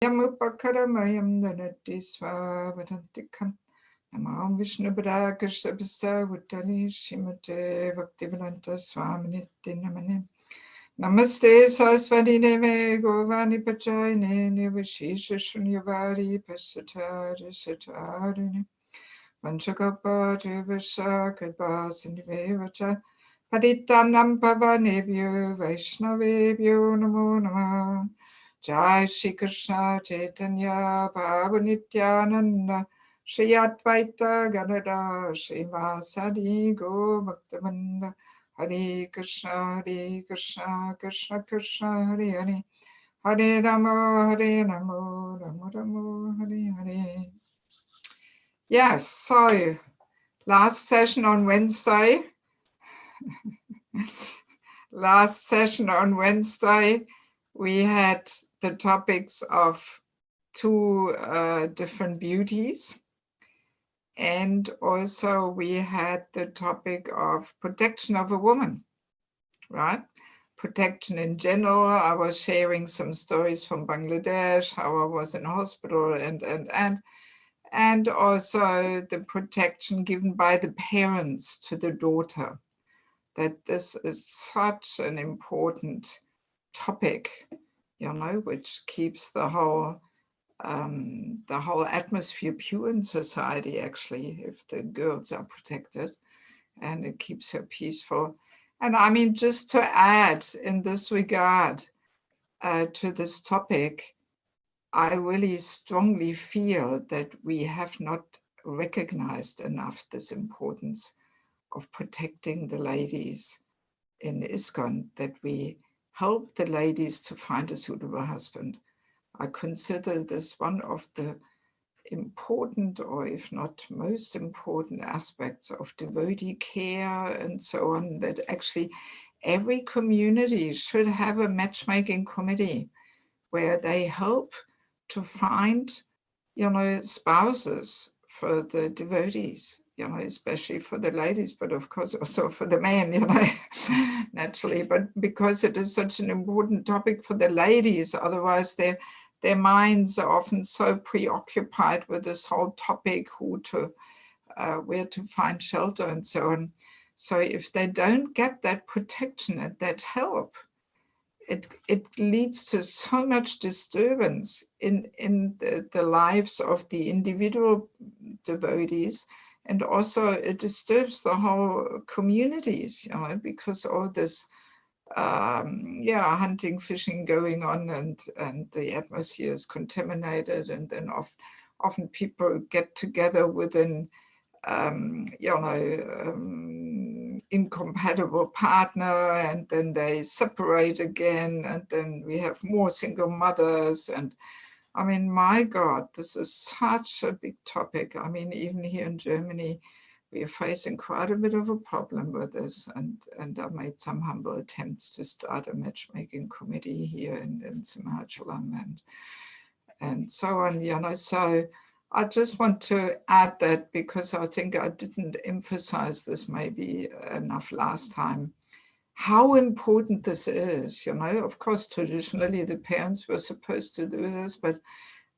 Upakaramayam Danati Swavatantikam Namam Vishnu Bhadakashabhasa Vuttali Shimate Bhaktivedanta Swami Namane Namaste Saraswati Deve Govani Pachayane Nivashisha Shunyavadi Pasatari Satarini Vanchakapa Jivasa Kadva Sindhivevacha Paditanam Pavanebhyo Vaishnavebhyo Namo Namah Jai Shri Krishna Chaitanya Prabhu Nityananda Shri Advaita Gadadhar Srivasadi Go Bhaktivinoda Hare Krishna Krishna Krishna Hare Hare Hare Rama Rama Rama Hare Hare. Yes, so last session on Wednesday. Last session on Wednesday, we had the topics of two different beauties. And also we had the topic of protection of a woman, right? Protection in general. I was sharing some stories from Bangladesh, how I was in hospital and also the protection given by the parents to the daughter. That this is such an important topic, you know, which keeps the whole atmosphere pure in society, actually, if the girls are protected, and it keeps her peaceful. And I mean, just to add in this regard to this topic, I really strongly feel that we have not recognized enough this importance of protecting the ladies in ISKCON, that we help the ladies to find a suitable husband. I consider this one of the important, or if not most important, aspects of devotee care and so on, that actually every community should have a matchmaking committee where they help to find, you know, spouses for the devotees, you know, especially for the ladies, but of course also for the men, you know, naturally, but because it is such an important topic for the ladies, otherwise their minds are often so preoccupied with this whole topic, where to find shelter and so on. So if they don't get that protection and that help, it leads to so much disturbance in the lives of the individual devotees, and also it disturbs the whole communities, you know, because all this hunting, fishing going on, and the atmosphere is contaminated, and then often people get together within incompatible partner, and then they separate again, and then we have more single mothers. And I mean, my God, this is such a big topic. I mean, even here in Germany, we are facing quite a bit of a problem with this, and I made some humble attempts to start a matchmaking committee here in Simhachalam and so on, you know. So I just want to add that, because I think I didn't emphasize this maybe enough last time, how important this is, you know. Of course, traditionally the parents were supposed to do this, but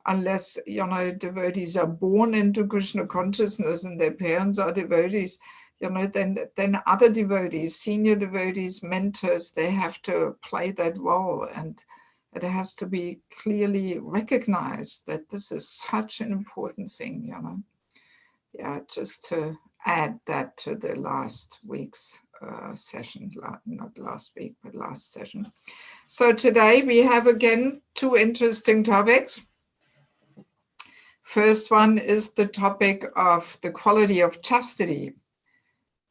unless, you know, devotees are born into Krishna consciousness and their parents are devotees, you know, then other devotees, senior devotees, mentors, they have to play that role, and it has to be clearly recognized that this is such an important thing, you know. Yeah, just to add that to the last week's session, not last week, but last session. So today we have again two interesting topics. First one is the topic of the quality of chastity,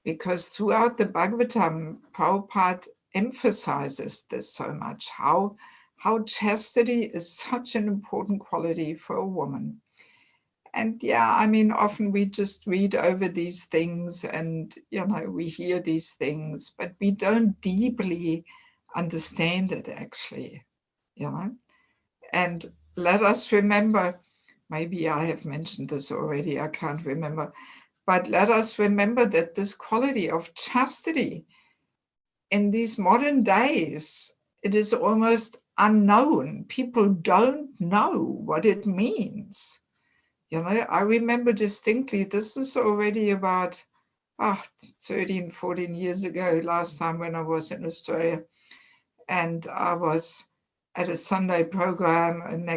because throughout the Bhagavatam, Prabhupada emphasizes this so much, how chastity is such an important quality for a woman. And yeah, I mean, often we just read over these things and, you know, we hear these things, but we don't deeply understand it actually, you know. And let us remember, maybe I have mentioned this already, I can't remember, but let us remember that this quality of chastity in these modern days, it is almost unknown. People don't know what it means. You know, I remember distinctly, this is already about 13, 14 years ago, last time when I was in Australia. And I was at a Sunday program and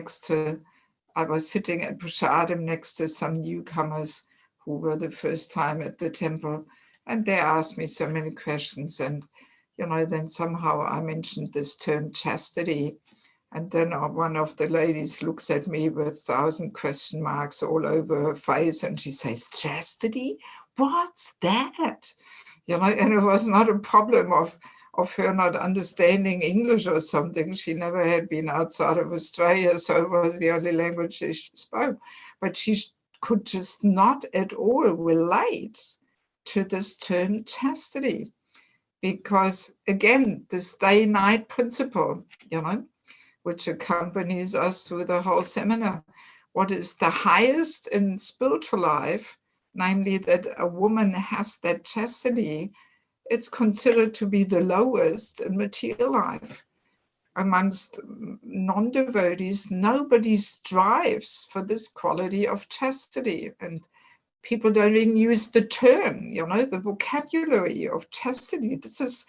I was sitting at Prasadam next to some newcomers who were the first time at the temple. And they asked me so many questions. And, you know, then somehow I mentioned this term chastity. And then one of the ladies looks at me with 1,000 question marks all over her face. And she says, chastity? What's that? You know, and it was not a problem of her not understanding English or something. She never had been outside of Australia, so it was the only language she spoke. But she could just not at all relate to this term chastity. Because again, this day-night principle, you know, which accompanies us through the whole seminar. What is the highest in spiritual life, namely that a woman has that chastity, it's considered to be the lowest in material life. Amongst non-devotees, nobody strives for this quality of chastity. And people don't even use the term, you know, the vocabulary of chastity. This is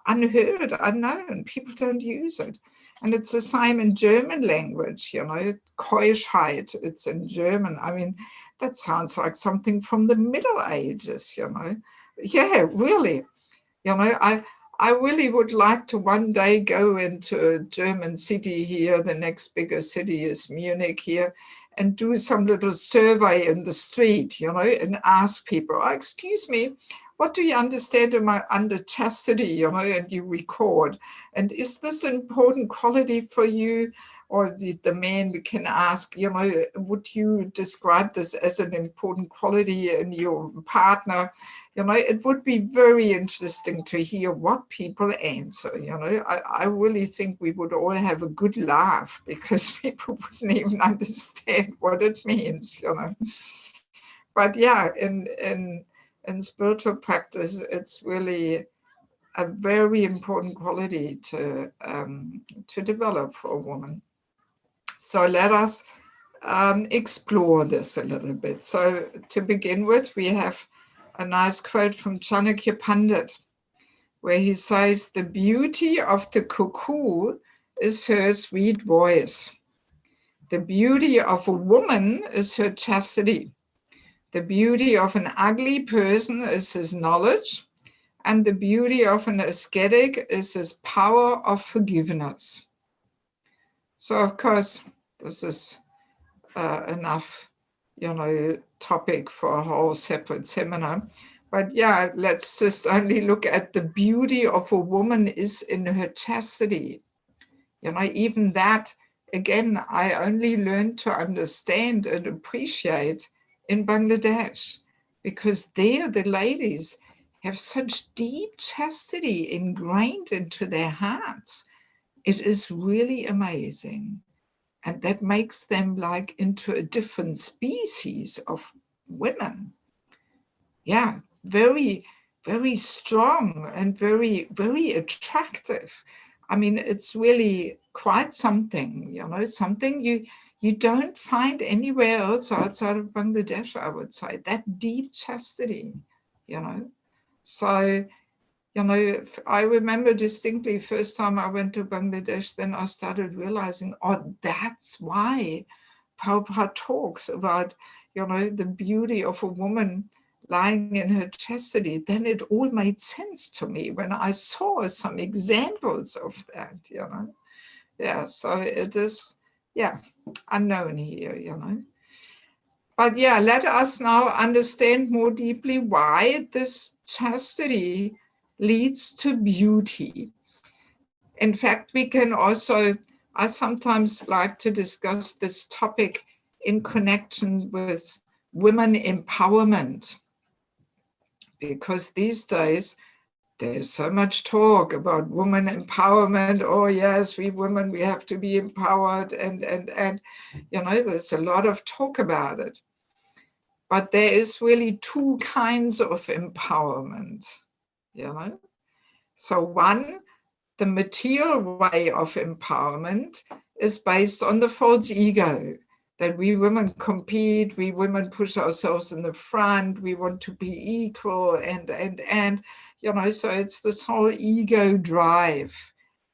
unheard, unknown. People don't use it. And it's the same in German language, you know, Keuschheit, it's in German. I mean, that sounds like something from the Middle Ages, you know. Yeah, really. You know, I really would like to one day go into a German city here. The next bigger city is Munich here, and do some little survey in the street, you know, and ask people, oh, excuse me, what do you understand under chastity, you know, and you record. And is this an important quality for you? Or the man can ask, you know, would you describe this as an important quality in your partner? You know, it would be very interesting to hear what people answer. You know, I really think we would all have a good laugh because people wouldn't even understand what it means, you know. But yeah, in spiritual practice, it's really a very important quality to develop for a woman. So let us explore this a little bit. So to begin with, we have a nice quote from Chanakya Pandit, where he says, the beauty of the cuckoo is her sweet voice. The beauty of a woman is her chastity. The beauty of an ugly person is his knowledge. And the beauty of an ascetic is his power of forgiveness. So, of course, this is enough, you know, topic for a whole separate seminar. But yeah, let's just only look at the beauty of a woman is in her chastity. You know, even that, again, I only learned to understand and appreciate in Bangladesh, because there the ladies have such deep chastity ingrained into their hearts. It is really amazing. And that makes them like into a different species of women. Yeah, very, very strong and very, very attractive. I mean, it's really quite something, you know, something you don't find anywhere else outside of Bangladesh, I would say, that deep chastity, you know. So, you know, I remember distinctly first time I went to Bangladesh, then I started realizing, oh, that's why Prabhupada talks about, you know, the beauty of a woman lying in her chastity. Then it all made sense to me when I saw some examples of that, you know. Yeah, so it is, yeah, unknown here, you know. But yeah, let us now understand more deeply why this chastity leads to beauty. In fact, we can also, I sometimes like to discuss this topic in connection with women empowerment, because these days there's so much talk about women empowerment. Oh yes, we women, we have to be empowered, and you know, there's a lot of talk about it. But there is really two kinds of empowerment, you know. So one, the material way of empowerment is based on the false ego, that we women compete, we women push ourselves in the front, we want to be equal, and you know, so it's this whole ego drive,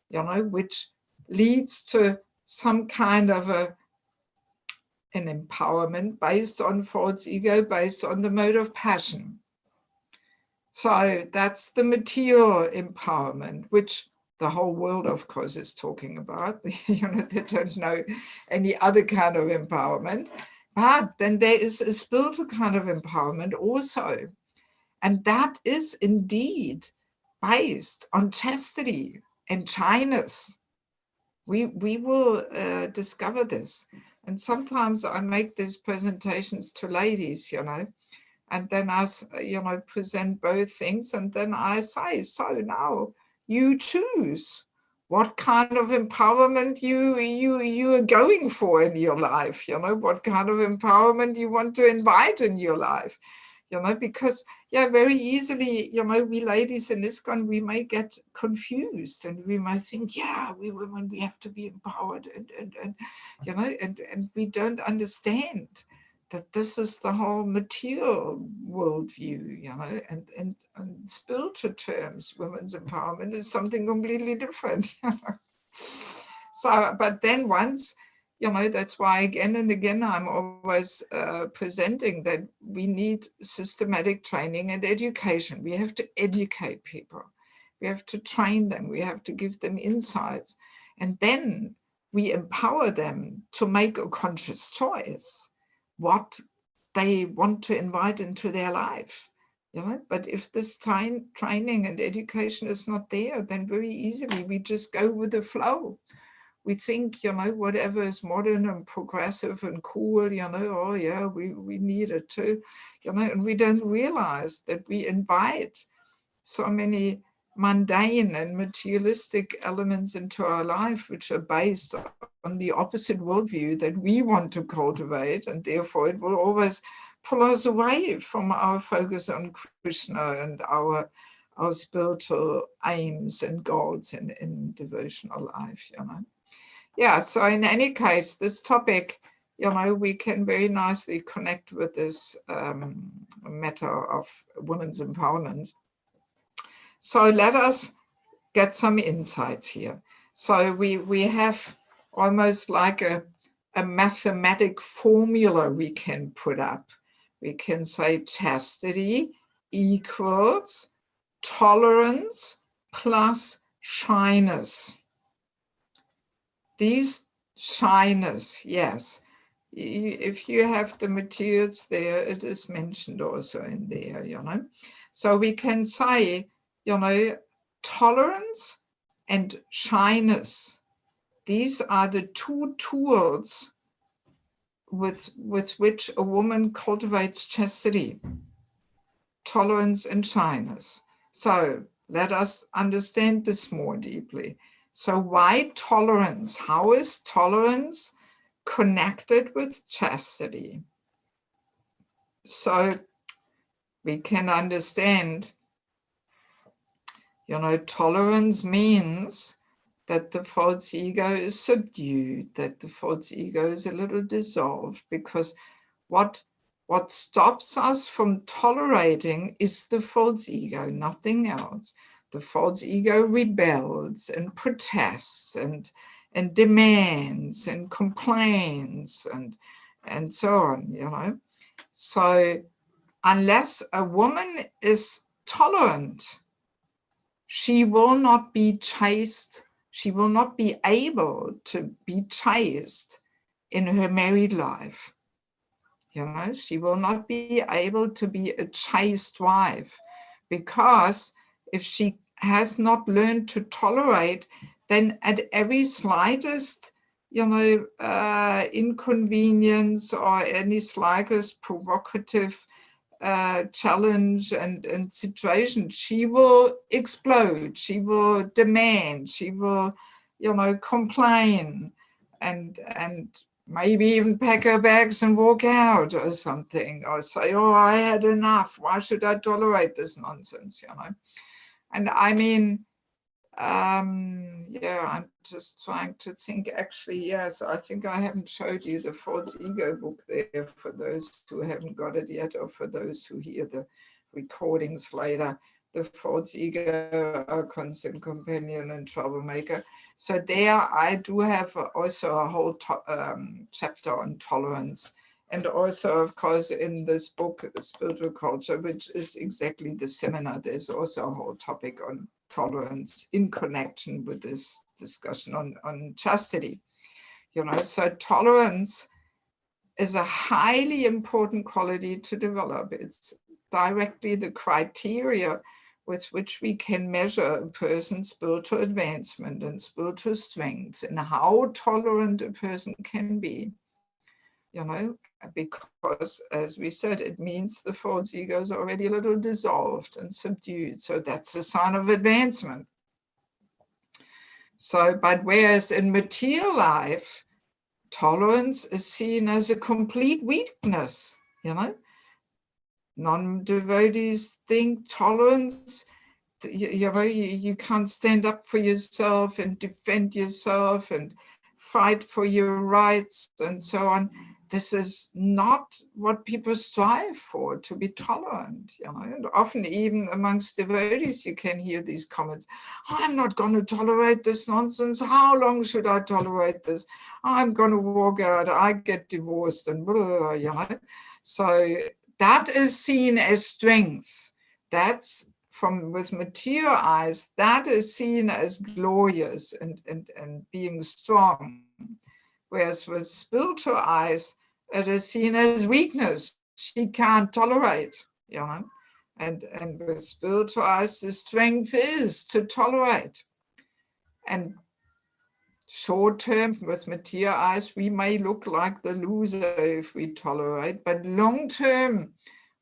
you know, which leads to some kind of an empowerment based on false ego, based on the mode of passion. So that's the material empowerment, which the whole world, of course, is talking about. You know, they don't know any other kind of empowerment. But then there is a spiritual kind of empowerment also. And that is indeed based on chastity and shyness. We will discover this. And sometimes I make these presentations to ladies, you know, and then I, you know, present both things. And then I say, so now you choose what kind of empowerment you are going for in your life, you know, what kind of empowerment you want to invite in your life, you know, because, yeah, very easily, you know, we ladies in ISKCON, we may get confused and we might think, yeah, we women, we have to be empowered and you know, and we don't understand that this is the whole material worldview, you know, and in spiritual terms, women's empowerment is something completely different. So, but then once, you know, that's why again and again, I'm always presenting that we need systematic training and education. We have to educate people. We have to train them. We have to give them insights. And then we empower them to make a conscious choice what they want to invite into their life, you know. But if this training and education is not there, then very easily we just go with the flow. We think, you know, whatever is modern and progressive and cool, you know, oh yeah, we need it too, you know, and we don't realize that we invite so many mundane and materialistic elements into our life, which are based on the opposite worldview that we want to cultivate, and therefore it will always pull us away from our focus on Krishna and our spiritual aims and goals in devotional life, you know. Yeah, so in any case, this topic, you know, we can very nicely connect with this matter of women's empowerment. So let us get some insights here. So we have almost like a mathematic formula we can put up. We can say chastity equals tolerance plus shyness. These shyness, yes. If you have the materials there, it is mentioned also in there, you know. So we can say, you know, tolerance and shyness. These are the two tools with which a woman cultivates chastity, tolerance and shyness. So let us understand this more deeply. So why tolerance? How is tolerance connected with chastity? So we can understand, you know, tolerance means that the false ego is subdued, that the false ego is a little dissolved, because what stops us from tolerating is the false ego, nothing else. The false ego rebels and protests and demands and complains and so on, you know. So unless a woman is tolerant, she will not be chaste. She will not be able to be chaste in her married life. You know, she will not be able to be a chaste wife, because if she has not learned to tolerate, then at every slightest, you know, inconvenience or any slightest provocative challenge and situation, she will explode, she will demand, she will, you know, complain and maybe even pack her bags and walk out or something, or say, oh, I had enough, why should I tolerate this nonsense, you know. And I mean, Yeah, I'm just trying to think. Actually, yes, I think I haven't showed you the False Ego book there for those who haven't got it yet, or for those who hear the recordings later. The False Ego, a Constant Companion and Troublemaker. So there I do have also a whole chapter on tolerance. And also, of course, in this book, Spiritual Culture, which is exactly the seminar, there's also a whole topic on tolerance in connection with this discussion on chastity. You know, so tolerance is a highly important quality to develop. It's directly the criteria with which we can measure a person's spiritual advancement and spiritual strength and how tolerant a person can be. You know, because as we said, it means the false ego is already a little dissolved and subdued. So that's a sign of advancement. So, but whereas in material life, tolerance is seen as a complete weakness, you know. Non-devotees think tolerance, you know, you can't stand up for yourself and defend yourself and fight for your rights and so on. This is not what people strive for, to be tolerant, you know. And often even amongst devotees, you can hear these comments, I'm not going to tolerate this nonsense. How long should I tolerate this? I'm going to walk out, I get divorced and blah, blah, blah, you know. So that is seen as strength. That's with material eyes, that is seen as glorious and being strong. Whereas with spiritual eyes, it is seen as weakness. She can't tolerate, you know. And with spiritual eyes, the strength is to tolerate. And short term, with material eyes, we may look like the loser if we tolerate, but long term,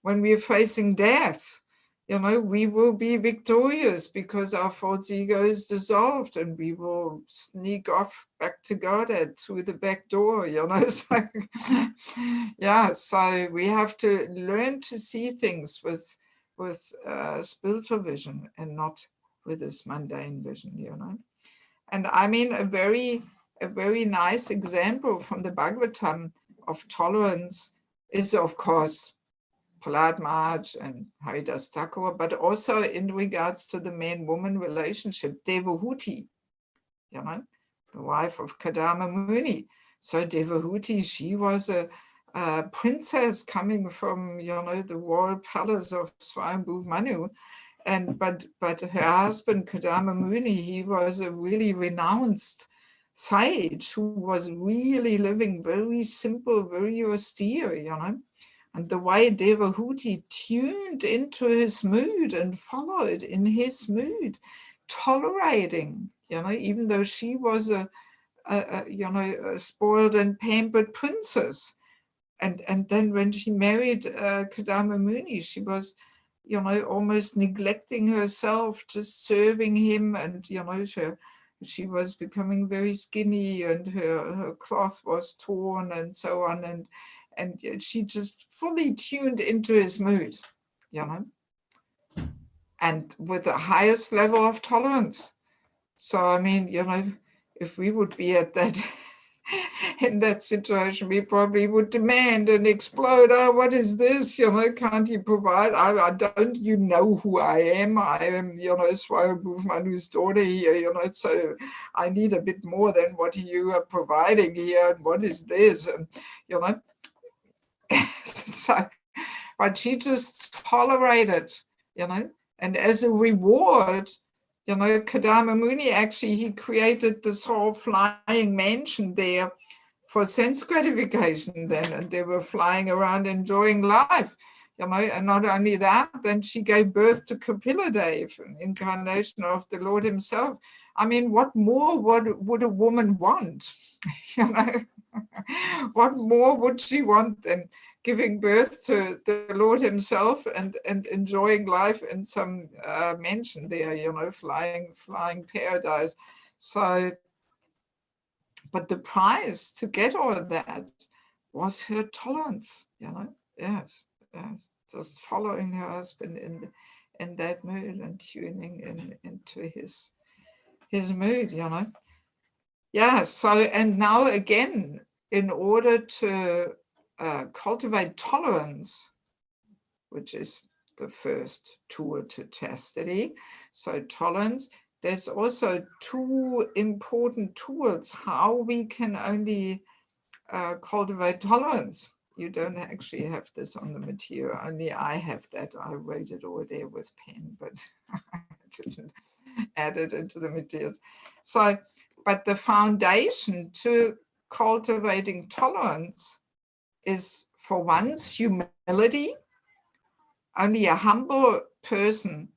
when we're facing death, you know, we will be victorious because our false ego is dissolved and we will sneak off back to Godhead through the back door, you know. So, yeah, so we have to learn to see things with spiritual vision and not with this mundane vision, you know. And I mean, a very nice example from the Bhagavatam of tolerance is, of course, Prahlad Maharaj and Haridas Thakur, but also in regards to the man-woman relationship, Devahuti, you know, the wife of Kadama Muni. So Devahuti, she was a princess coming from, you know, the royal palace of Swayambhuva Manu. And but her husband, Kadama Muni, he was a really renounced sage who was really living very simple, very austere, you know. And the way Devahuti tuned into his mood and followed in his mood, tolerating, you know, even though she was a you know, a spoiled and pampered princess. And then when she married Kadama Muni, she was, you know, almost neglecting herself, just serving him. And, you know, she was becoming very skinny and her cloth was torn and so on. And she just fully tuned into his mood, you know, and with the highest level of tolerance. So, I mean, you know, if we would be at that in that situation, we probably would demand and explode. Oh, what is this? You know, can't you provide? I don't you know who I am? I am, you know, Swayambhuva Manu's daughter here, you know, so I need a bit more than what you are providing here. And what is this? And, you know, so, but she just tolerated, you know, and as a reward, you know, Kadama Muni actually, he created this whole flying mansion there for sense gratification then, and they were flying around enjoying life, you know. And not only that, then she gave birth to Kapiladev, an incarnation of the Lord himself. I mean, what more would a woman want? You know, what more would she want than giving birth to the Lord himself and enjoying life in some mansion there, you know, flying paradise. So, but the price to get all of that was her tolerance, you know. Yes, just following her husband in that mood and tuning into his his mood, you know. Yeah, so, and now again, in order to cultivate tolerance, which is the first tool to chastity, so tolerance, there's also two important tools how we can only cultivate tolerance. You don't actually have this on the material, only I have that. I wrote it over there with pen, but I didn't add it into the materials. So, but the foundation to cultivating tolerance is, for once, humility. Only a humble person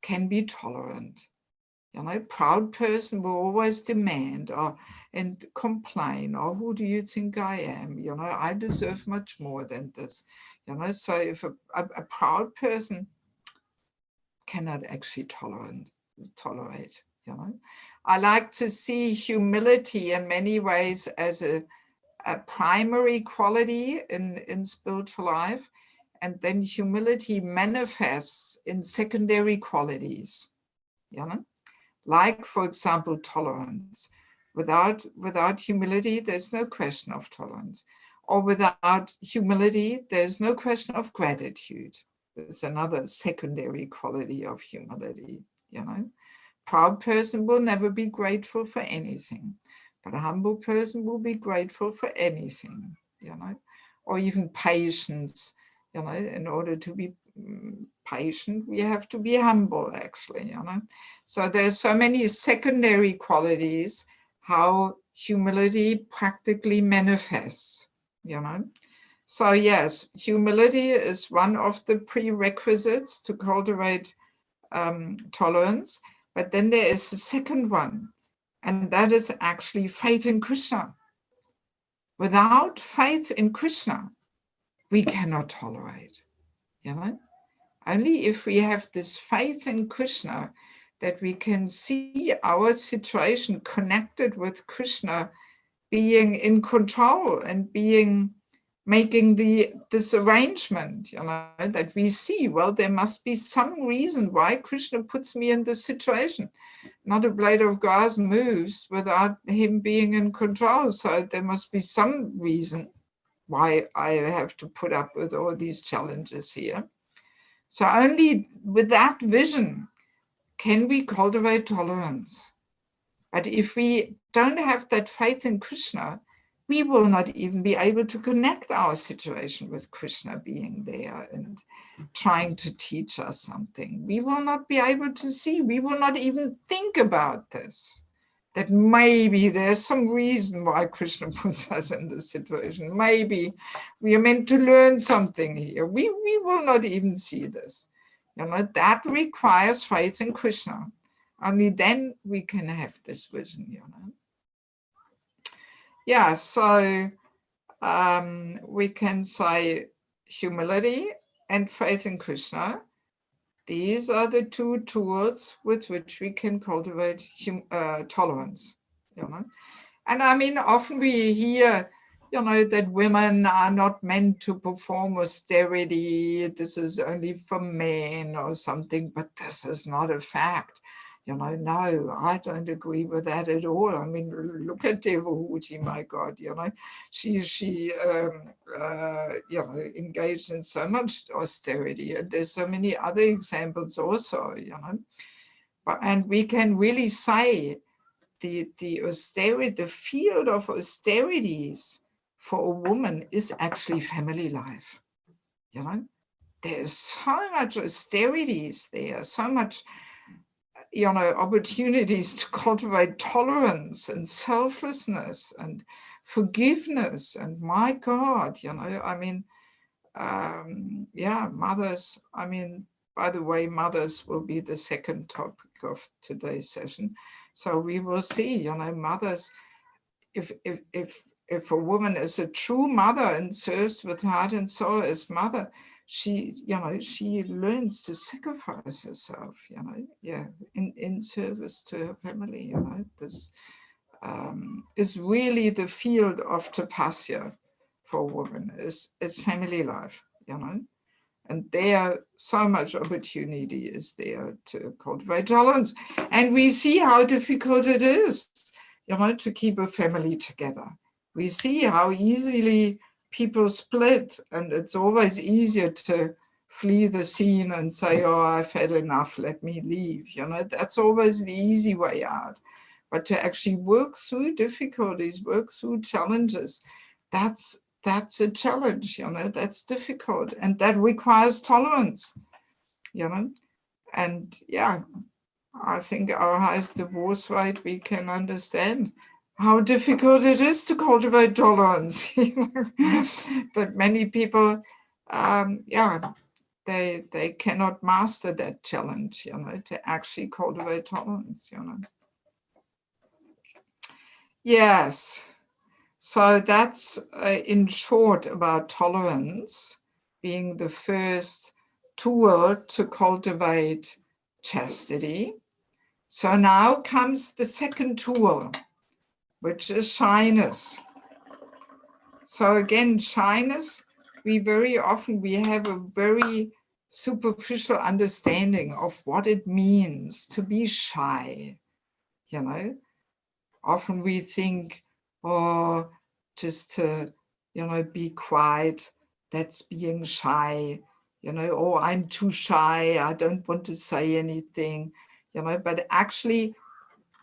can be tolerant. You know, a proud person will always demand and complain, or who do you think I am? You know, I deserve much more than this. You know, so if a proud person cannot actually tolerate, you know. I like to see humility in many ways as a primary quality in spiritual life, and then humility manifests in secondary qualities, you know. Like, for example, tolerance. Without humility, there's no question of tolerance. Or without humility, there's no question of gratitude. There's another secondary quality of humility, you know. Proud person will never be grateful for anything, but a humble person will be grateful for anything, you know. Or even patience, you know, in order to be patient, we have to be humble, actually, you know. So there's so many secondary qualities how humility practically manifests, you know. So yes, humility is one of the prerequisites to cultivate tolerance, but then there is a second one, and that is actually faith in Krishna. Without faith in Krishna, we cannot tolerate, you know. Only if we have this faith in Krishna that we can see our situation connected with Krishna being in control and making this arrangement, you know, that we see, well, there must be some reason why Krishna puts me in this situation. Not a blade of grass moves without him being in control. So there must be some reason why I have to put up with all these challenges here. So only with that vision can we cultivate tolerance. But if we don't have that faith in Krishna, we will not even be able to connect our situation with Krishna being there and trying to teach us something. We will not be able to see, we will not even think about this, that maybe there's some reason why Krishna puts us in this situation. Maybe we are meant to learn something here. We will not even see this. You know, that requires faith in Krishna. Only then we can have this vision, you know. Yeah, so we can say humility and faith in Krishna. These are the two tools with which we can cultivate tolerance, you know. And I mean, often we hear, you know, that women are not meant to perform austerity. This is only for men or something, but this is not a fact. You know, no, I don't agree with that at all. I mean, look at Devahuti, my God, you know, she you know, engaged in so much austerity. And there's so many other examples also, you know. And we can really say the austerity, the field of austerities for a woman is actually family life, you know. There's so much austerities there, so much, you know, opportunities to cultivate tolerance and selflessness and forgiveness. And my God, you know, I mean, yeah, mothers, I mean, by the way, mothers will be the second topic of today's session. So we will see, you know, mothers, if a woman is a true mother and serves with heart and soul as mother, she, you know, she learns to sacrifice herself, you know, yeah, in service to her family, you know. This is really the field of tapasya for women, is family life, you know. And there, so much opportunity is there to cultivate tolerance. And we see how difficult it is, to keep a family together. We see how easily people split, and it's always easier to flee the scene and say, oh, I've had enough, let me leave. That's always the easy way out. But to actually work through difficulties, work through challenges, that's a challenge, that's difficult, and that requires tolerance, and yeah, I think our highest divorce rate, we can understand how difficult it is to cultivate tolerance. That many people, they cannot master that challenge, to actually cultivate tolerance, Yes. So that's in short about tolerance being the first tool to cultivate chastity. So now comes the second tool, which is shyness. So again, shyness, we have a very superficial understanding of what it means to be shy, Often we think, oh, just to, be quiet, that's being shy, oh, I'm too shy, I don't want to say anything, but actually,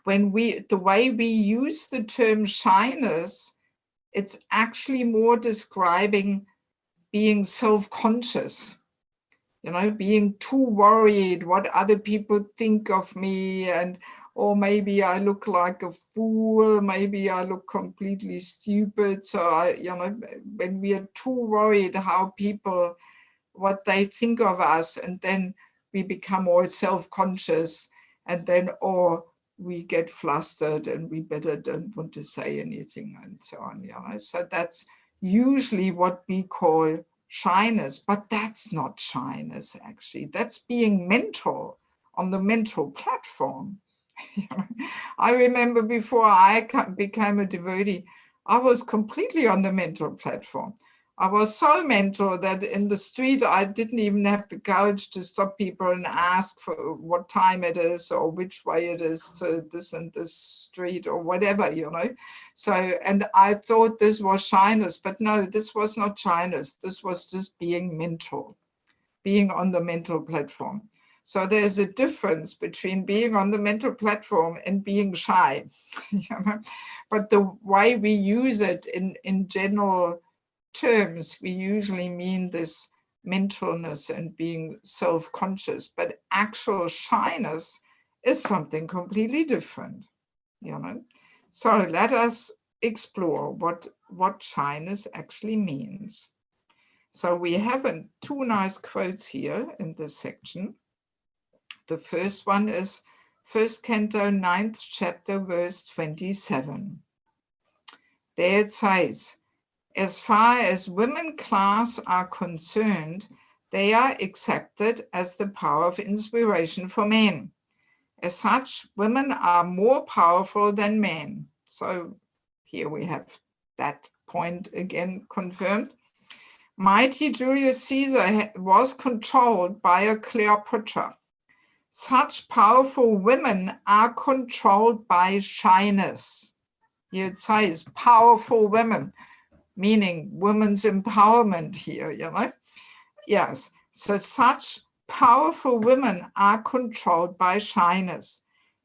the way we use the term shyness, it's actually more describing being self-conscious, being too worried what other people think of me, and or maybe I look like a fool, maybe I look completely stupid. So when we are too worried how people, what they think of us, and then we become all self-conscious, and then, or we get flustered and we better don't want to say anything, and so on. So that's usually what we call shyness, but that's not shyness, actually. That's being mental, on the mental platform. I remember before I became a devotee, I was completely on the mental platform. I was so mental that in the street, I didn't even have the courage to stop people and ask for what time it is or which way it is to this and this street or whatever, So, and I thought this was shyness, but no, this was not shyness. This was just being mental, being on the mental platform. So there's a difference between being on the mental platform and being shy. But the way we use it in general terms, we usually mean this mentalness and being self-conscious, but actual shyness is something completely different, So let us explore what shyness actually means. So we have two nice quotes here in this section. The first one is 1st Canto, 9th chapter, verse 27. There it says, as far as women class are concerned, they are accepted as the power of inspiration for men. As such, women are more powerful than men. So here we have that point again confirmed. Mighty Julius Caesar was controlled by a Cleopatra. Such powerful women are controlled by shyness. Here it says powerful women, meaning women's empowerment here, Yes, so such powerful women are controlled by shyness.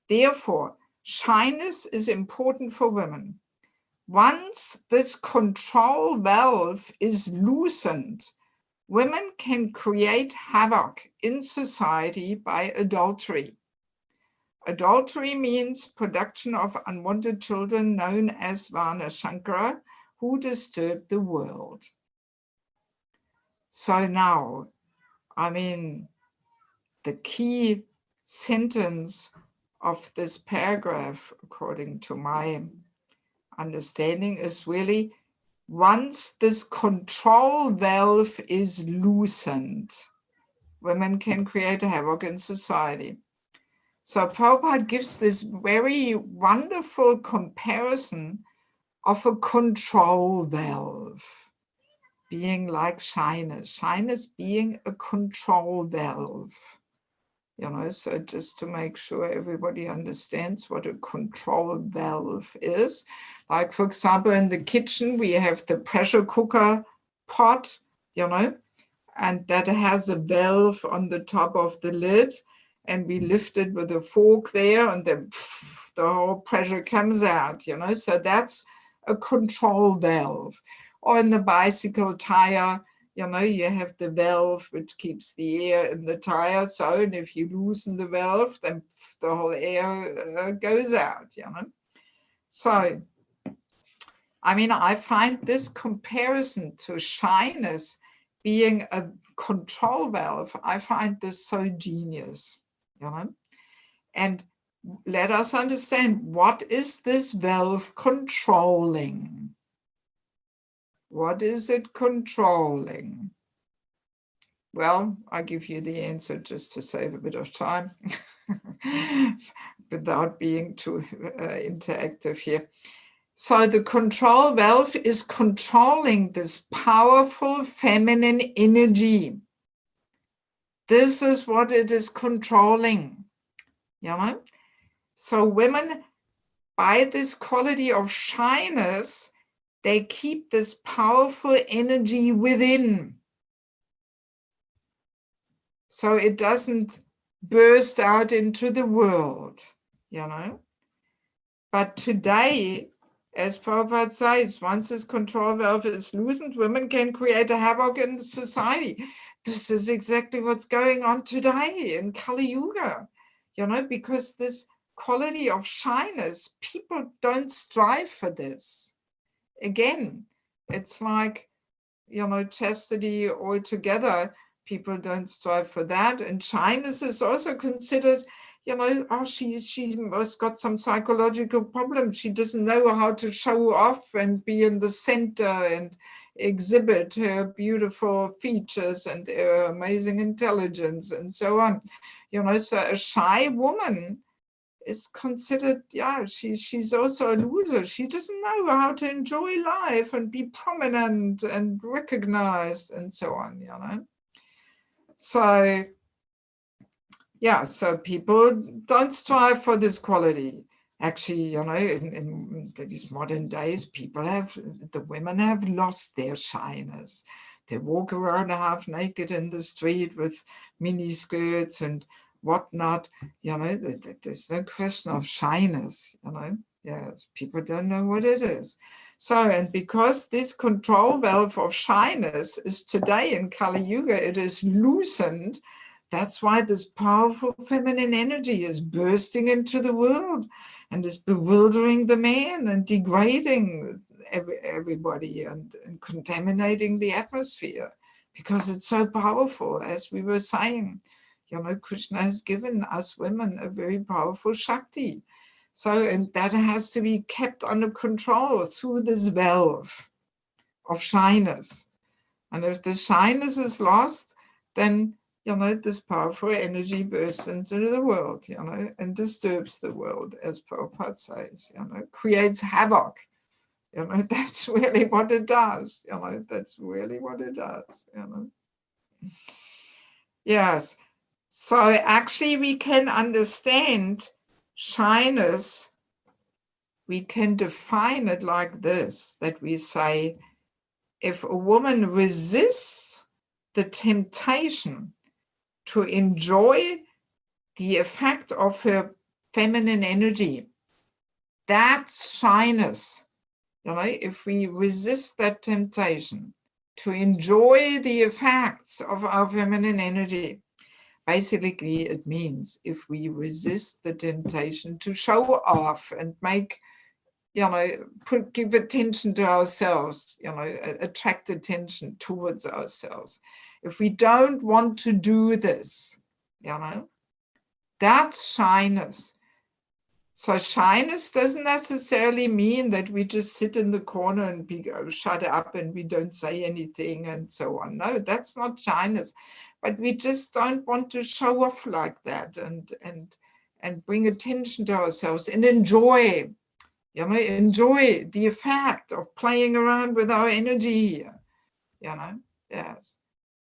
Therefore, shyness is important for women. Once this control valve is loosened, women can create havoc in society by adultery. Adultery means production of unwanted children known as Varnashankara, who disturb the world. So now, the key sentence of this paragraph, according to my understanding, is really, once this control valve is loosened, women can create havoc in society. So Prabhupada gives this very wonderful comparison of a control valve. being like shyness. Shyness being a control valve. So just to make sure everybody understands what a control valve is. Like, for example, in the kitchen, we have the pressure cooker pot, and that has a valve on the top of the lid, and we lift it with a fork there, and then the whole pressure comes out, so that's a control valve. Or in the bicycle tire, you have the valve which keeps the air in the tire. So, and if you loosen the valve, then the whole air goes out, So, I find this comparison to shyness being a control valve, I find this so genius, And let us understand, what is this valve controlling? What is it controlling? Well, I give you the answer just to save a bit of time without being too interactive here. So the control valve is controlling this powerful feminine energy. This is what it is controlling. So women, by this quality of shyness, they keep this powerful energy within. So it doesn't burst out into the world, But today, as Prabhupada says, once this control valve is loosened, women can create a havoc in society. This is exactly what's going on today in Kali Yuga, because this quality of shyness, people don't strive for this. Again, it's like, chastity altogether. People don't strive for that. And shyness is also considered, she must got some psychological problem. She doesn't know how to show off and be in the center and exhibit her beautiful features and her amazing intelligence and so on. So a shy woman is considered, she's also a loser. She doesn't know how to enjoy life and be prominent and recognized and so on, So, so people don't strive for this quality. Actually, in these modern days, the women have lost their shyness. They walk around half naked in the street with mini skirts and whatnot, there's no question of shyness, Yes, people don't know what it is. So, and because this control valve of shyness is today in Kali Yuga, it is loosened. That's why this powerful feminine energy is bursting into the world and is bewildering the man and degrading everybody and contaminating the atmosphere because it's so powerful, as we were saying. Krishna has given us women a very powerful Shakti. So, and that has to be kept under control through this valve of shyness. And if the shyness is lost, then, this powerful energy bursts into the world, and disturbs the world, as Prabhupada says, creates havoc. That's really what it does, that's really what it does, Yes. So actually we can understand shyness, we can define it like this, that we say, if a woman resists the temptation to enjoy the effect of her feminine energy, that's shyness. If we resist that temptation to enjoy the effects of our feminine energy, basically it means if we resist the temptation to show off and make, give attention to ourselves, attract attention towards ourselves. If we don't want to do this, that's shyness. So shyness doesn't necessarily mean that we just sit in the corner and shut up and we don't say anything and so on. No, that's not shyness. But we just don't want to show off like that and bring attention to ourselves and enjoy, enjoy the effect of playing around with our energy. Yes.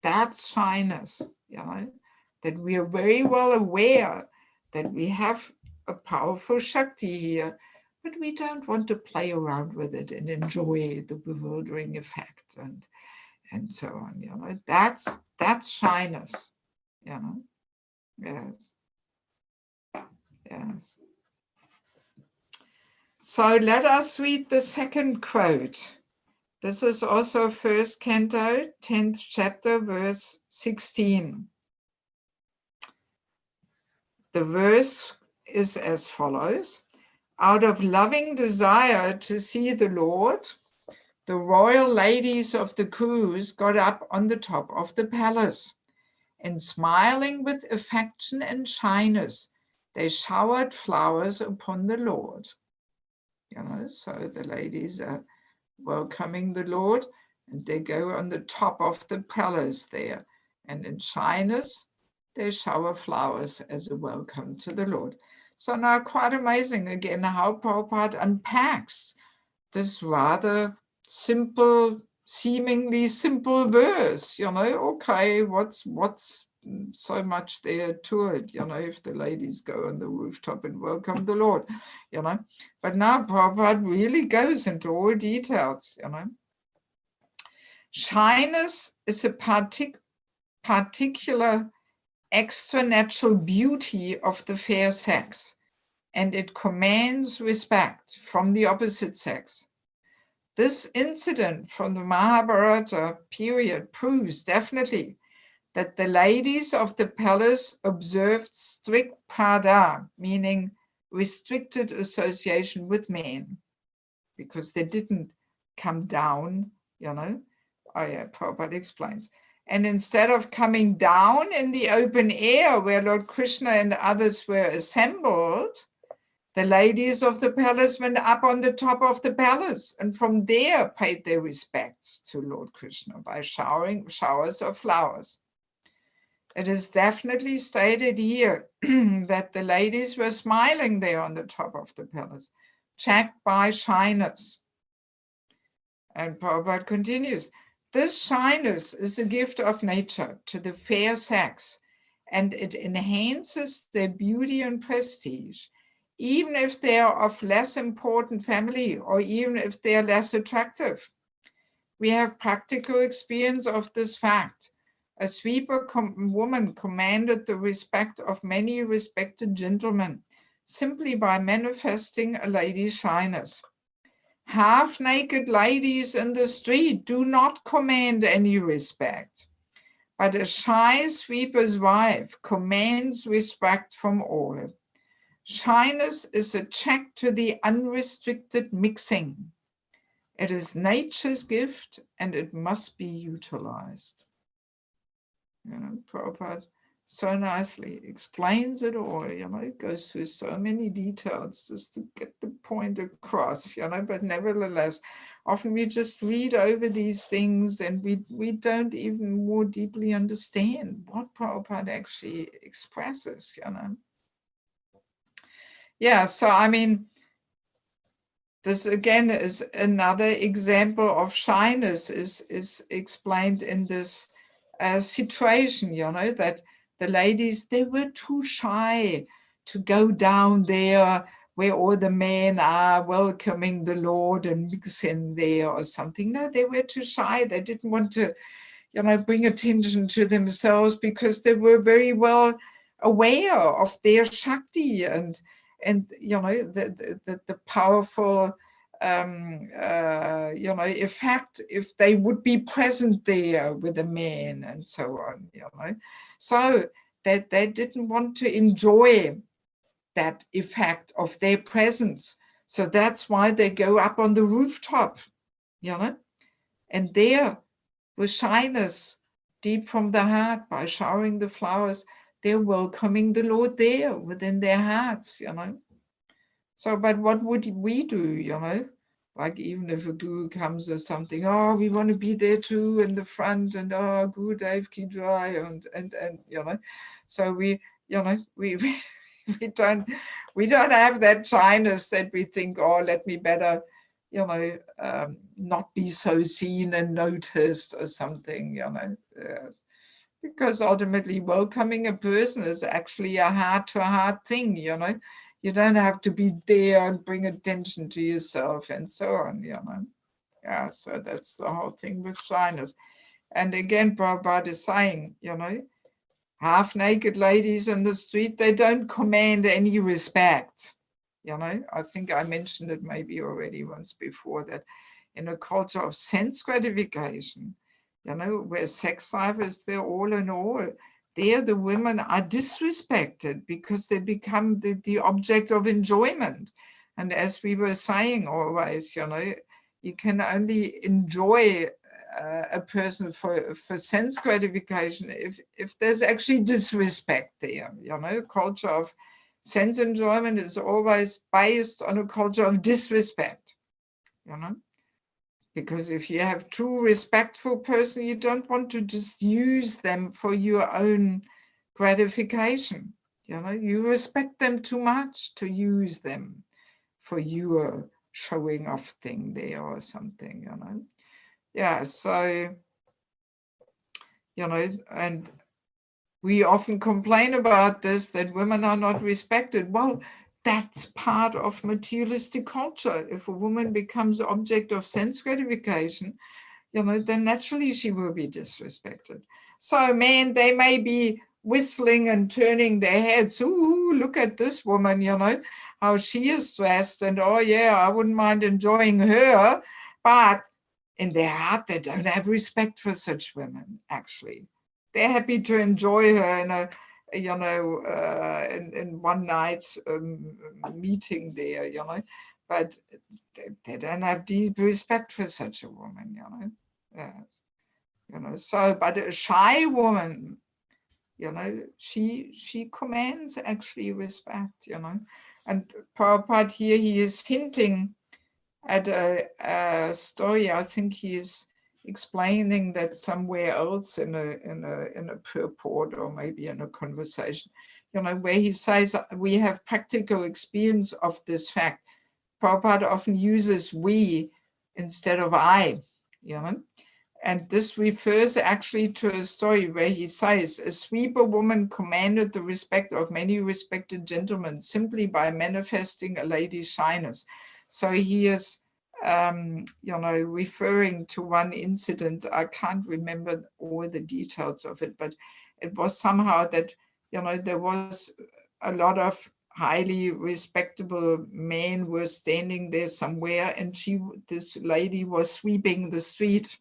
That's shyness, that we are very well aware that we have a powerful Shakti here, but we don't want to play around with it and enjoy the bewildering effect and so on, that's shyness, yes, yes. So let us read the second quote. This is also first canto, 10th chapter, verse 16. The verse is as follows: out of loving desire to see the Lord, the royal ladies of the cruise got up on the top of the palace, and smiling with affection and shyness, they showered flowers upon the Lord. So the ladies are welcoming the Lord, and they go on the top of the palace there, and in shyness, they shower flowers as a welcome to the Lord. So now quite amazing again how Prabhupada unpacks this rather simple, seemingly simple verse, okay, what's so much there to it, if the ladies go on the rooftop and welcome the Lord, But now Prabhupada really goes into all details, Shyness is a particular extra-natural beauty of the fair sex, and it commands respect from the opposite sex. This incident from the Mahabharata period proves definitely that the ladies of the palace observed strict pada, meaning restricted association with men, because they didn't come down, Prabhupada explains. And instead of coming down in the open air where Lord Krishna and others were assembled, the ladies of the palace went up on the top of the palace and from there paid their respects to Lord Krishna by showering showers of flowers. It is definitely stated here that the ladies were smiling there on the top of the palace, checked by shyness. And Prabhupada continues, this shyness is a gift of nature to the fair sex, and it enhances their beauty and prestige, even if they are of less important family or even if they are less attractive. We have practical experience of this fact. A sweeper woman commanded the respect of many respected gentlemen simply by manifesting a lady's shyness. Half-naked ladies in the street do not command any respect, but a shy sweeper's wife commands respect from all. Shyness is a check to the unrestricted mixing. It is nature's gift and it must be utilized. Prabhupada so nicely explains it all, it goes through so many details just to get the point across, but nevertheless, often we just read over these things and we don't even more deeply understand what Prabhupada actually expresses, Yeah, so I mean, this again is another example of shyness is explained in this situation, that the ladies, they were too shy to go down there where all the men are welcoming the Lord and mix in there or something. No, they were too shy. They didn't want to, bring attention to themselves because they were very well aware of their Shakti and the powerful effect if they would be present there with a man and so on, So that they didn't want to enjoy that effect of their presence. So that's why they go up on the rooftop, and there with shyness deep from the heart by showering the flowers, they're welcoming the Lord there within their hearts, So, but what would we do, Like even if a guru comes or something, oh, we want to be there too in the front, and oh, Gurudev ki jai, and So we we don't have that shyness that we think, oh, let me better not be so seen and noticed or something, because ultimately welcoming a person is actually a heart-to-heart thing, You don't have to be there and bring attention to yourself and so on, Yeah, so that's the whole thing with shyness. And again, Prabhupada is saying, half-naked ladies in the street, they don't command any respect. I think I mentioned it maybe already once before, that in a culture of sense gratification, where sex life is their all in all, there the women are disrespected because they become the object of enjoyment. And as we were saying always, you can only enjoy a person for sense gratification if there's actually disrespect there. Culture of sense enjoyment is always based on a culture of disrespect. Because if you have true respectful person, you don't want to just use them for your own gratification. You respect them too much to use them for your showing off thing there or something. Yeah, so and we often complain about this, that women are not respected. Well, that's part of materialistic culture. If a woman becomes object of sense gratification, then naturally she will be disrespected. So men, they may be whistling and turning their heads. Ooh, look at this woman, how she is dressed, and oh yeah, I wouldn't mind enjoying her. But in their heart, they don't have respect for such women, actually. They're happy to enjoy her in a, in one night meeting there, but they don't have deep respect for such a woman, Yes. So, but a shy woman, she commands actually respect, And Prabhupada here, he is hinting at a story. I think he is explaining that somewhere else in a purport, or maybe in a conversation, where he says we have practical experience of this fact. Prabhupada often uses we instead of I, And this refers actually to a story where he says, a sweeper woman commanded the respect of many respected gentlemen simply by manifesting a lady's shyness. So he is, referring to one incident. I can't remember all the details of it, but it was somehow that, there was a lot of highly respectable men were standing there somewhere, and this lady was sweeping the street.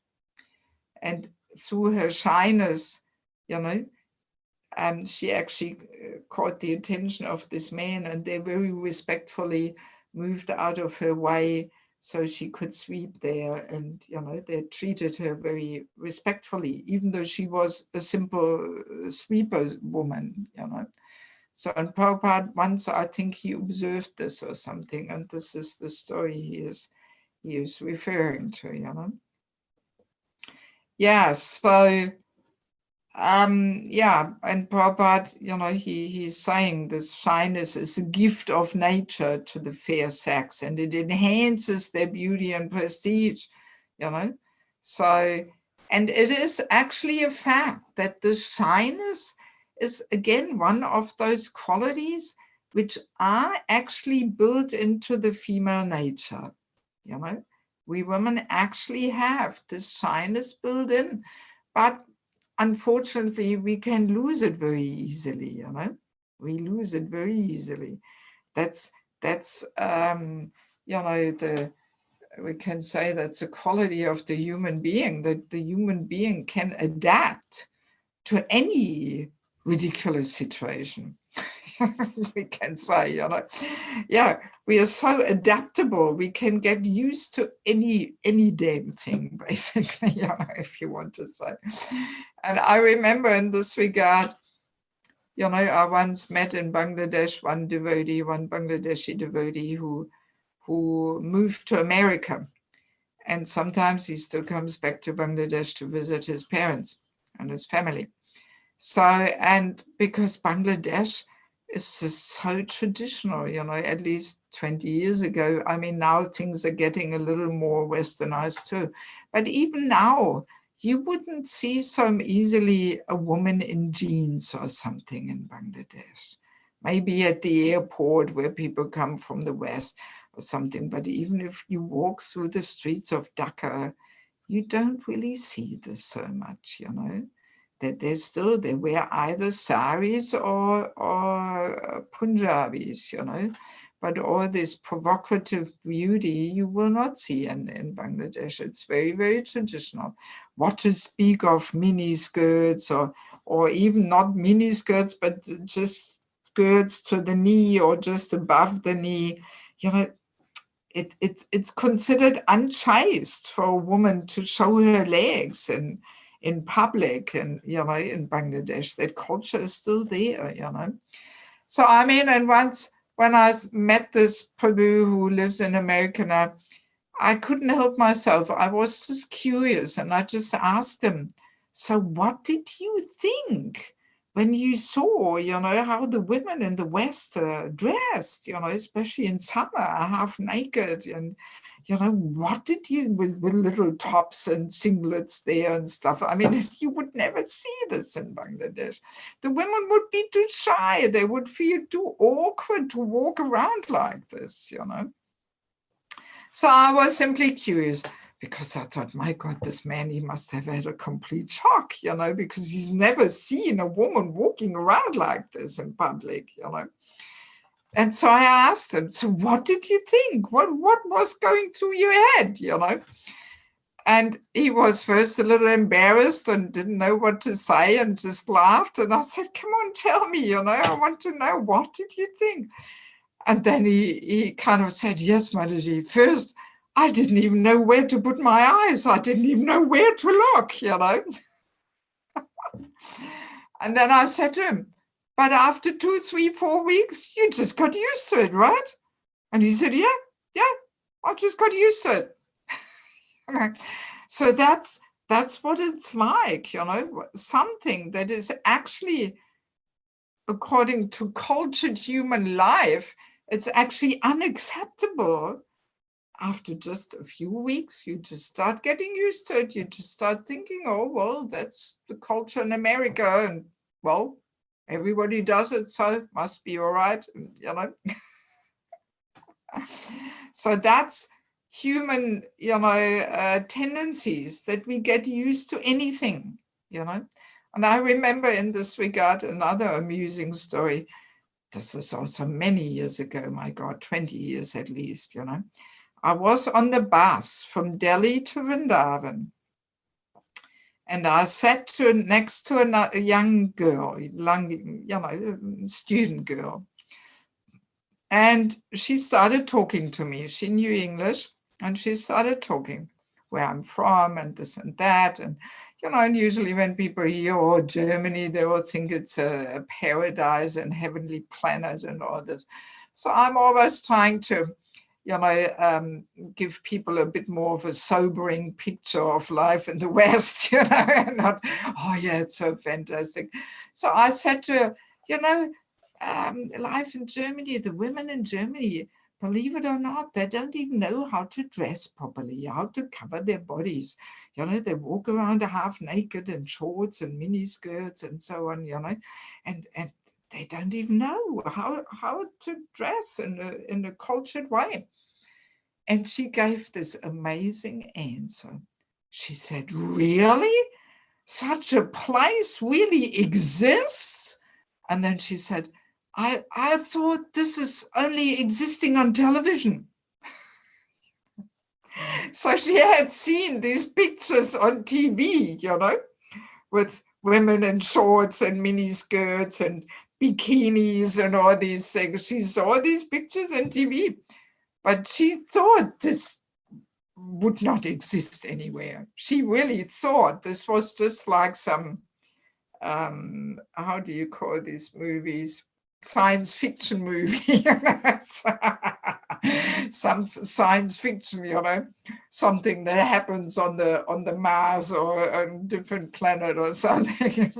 And through her shyness, she actually caught the attention of this man, and they very respectfully moved out of her way so she could sweep there. And, they treated her very respectfully, even though she was a simple sweeper woman, So, and Prabhupada once, I think he observed this or something, and this is the story he is referring to, Yeah, so yeah, and Prabhupada, he's saying this shyness is a gift of nature to the fair sex, and it enhances their beauty and prestige, So, and it is actually a fact that the shyness is, again, one of those qualities which are actually built into the female nature, We women actually have this shyness built in, but unfortunately, we can lose it very easily, We lose it very easily. That's we can say that's a quality of the human being, that the human being can adapt to any ridiculous situation. We can say, yeah, we are so adaptable. We can get used to any damn thing, basically, if you want to say. And I remember in this regard, I once met in Bangladesh one Bangladeshi devotee who moved to America. And sometimes he still comes back to Bangladesh to visit his parents and his family. So, and because Bangladesh is just so traditional, you know, at least 20 years ago. I mean, now things are getting a little more westernized too. But even now, you wouldn't see so easily a woman in jeans or something in Bangladesh. Maybe at the airport where people come from the West or something. But even if you walk through the streets of Dhaka, you don't really see this so much, you know, that they wear either saris or Punjabis, you know, but all this provocative beauty you will not see in Bangladesh. It's very, very traditional. What to speak of mini skirts or even not mini skirts, but just skirts to the knee or just above the knee, you know, it's considered unchaste for a woman to show her legs in public, and you know, in Bangladesh, that culture is still there, you know. So I mean, and once when I met this Prabhu who lives in America now, I couldn't help myself. I was just curious, and I just asked him, so what did you think when you saw, you know, how the women in the West dressed, you know, especially in summer, half naked, and, you know, what did you, with little tops and singlets there and stuff? I mean, you would never see this in Bangladesh. The women would be too shy. They would feel too awkward to walk around like this, you know. So I was simply curious, because I thought, my God, this man, he must have had a complete shock, you know, because he's never seen a woman walking around like this in public, you know. And so I asked him, so what did you think? What was going through your head, you know? And he was first a little embarrassed and didn't know what to say and just laughed. And I said, come on, tell me, you know, I want to know, what did you think? And then he kind of said, yes, Mataji, first, I didn't even know where to put my eyes. I didn't even know where to look, you know. And then I said to him, but after 2, 3, 4 weeks, you just got used to it, right? And he said, yeah, I just got used to it. So that's what it's like, you know, something that is actually, according to cultured human life, it's actually unacceptable. After just a few weeks, you just start getting used to it. You just start thinking, oh, well, that's the culture in America, and well, everybody does it, so it must be all right, you know. So that's human, you know, tendencies, that we get used to anything, you know. And I remember in this regard another amusing story. This is also many years ago, my God, 20 years at least, you know. I was on the bus from Delhi to Vrindavan, and I sat next to a young girl, you know, student girl. And she started talking to me. She knew English, and she started talking where I'm from and this and that. And, you know, and usually when people hear, oh, Germany, they all think it's a paradise and heavenly planet and all this. So I'm always trying to, you know, give people a bit more of a sobering picture of life in the West, you know, and not, oh yeah, it's so fantastic. So I said to her, you know, life in Germany, the women in Germany, believe it or not, they don't even know how to dress properly, how to cover their bodies. You know, they walk around half naked in shorts and mini skirts and so on, you know, and they don't even know how to dress in a cultured way. And she gave this amazing answer. She said, really? Such a place really exists? And then she said, I thought this is only existing on television. So she had seen these pictures on TV, you know, with women in shorts and mini skirts and bikinis and all these things. She saw these pictures on TV, but she thought this would not exist anywhere. She really thought this was just like some, how do you call these movies? Science fiction movie, you know? Some science fiction, you know, something that happens on the Mars or on a different planet or something.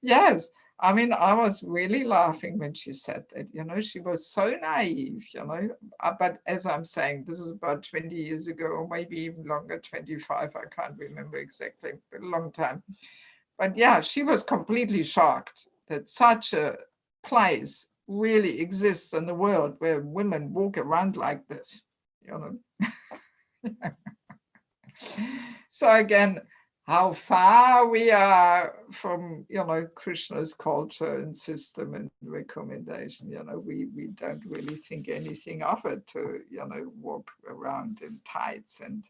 Yes, I mean, I was really laughing when she said that, you know, she was so naive, you know, but as I'm saying, this is about 20 years ago, or maybe even longer, 25, I can't remember exactly, but a long time. But yeah, she was completely shocked that such a place really exists in the world where women walk around like this, you know. So again, how far we are from, you know, Krishna's culture and system and recommendation, you know, we don't really think anything of it to, you know, walk around in tights and,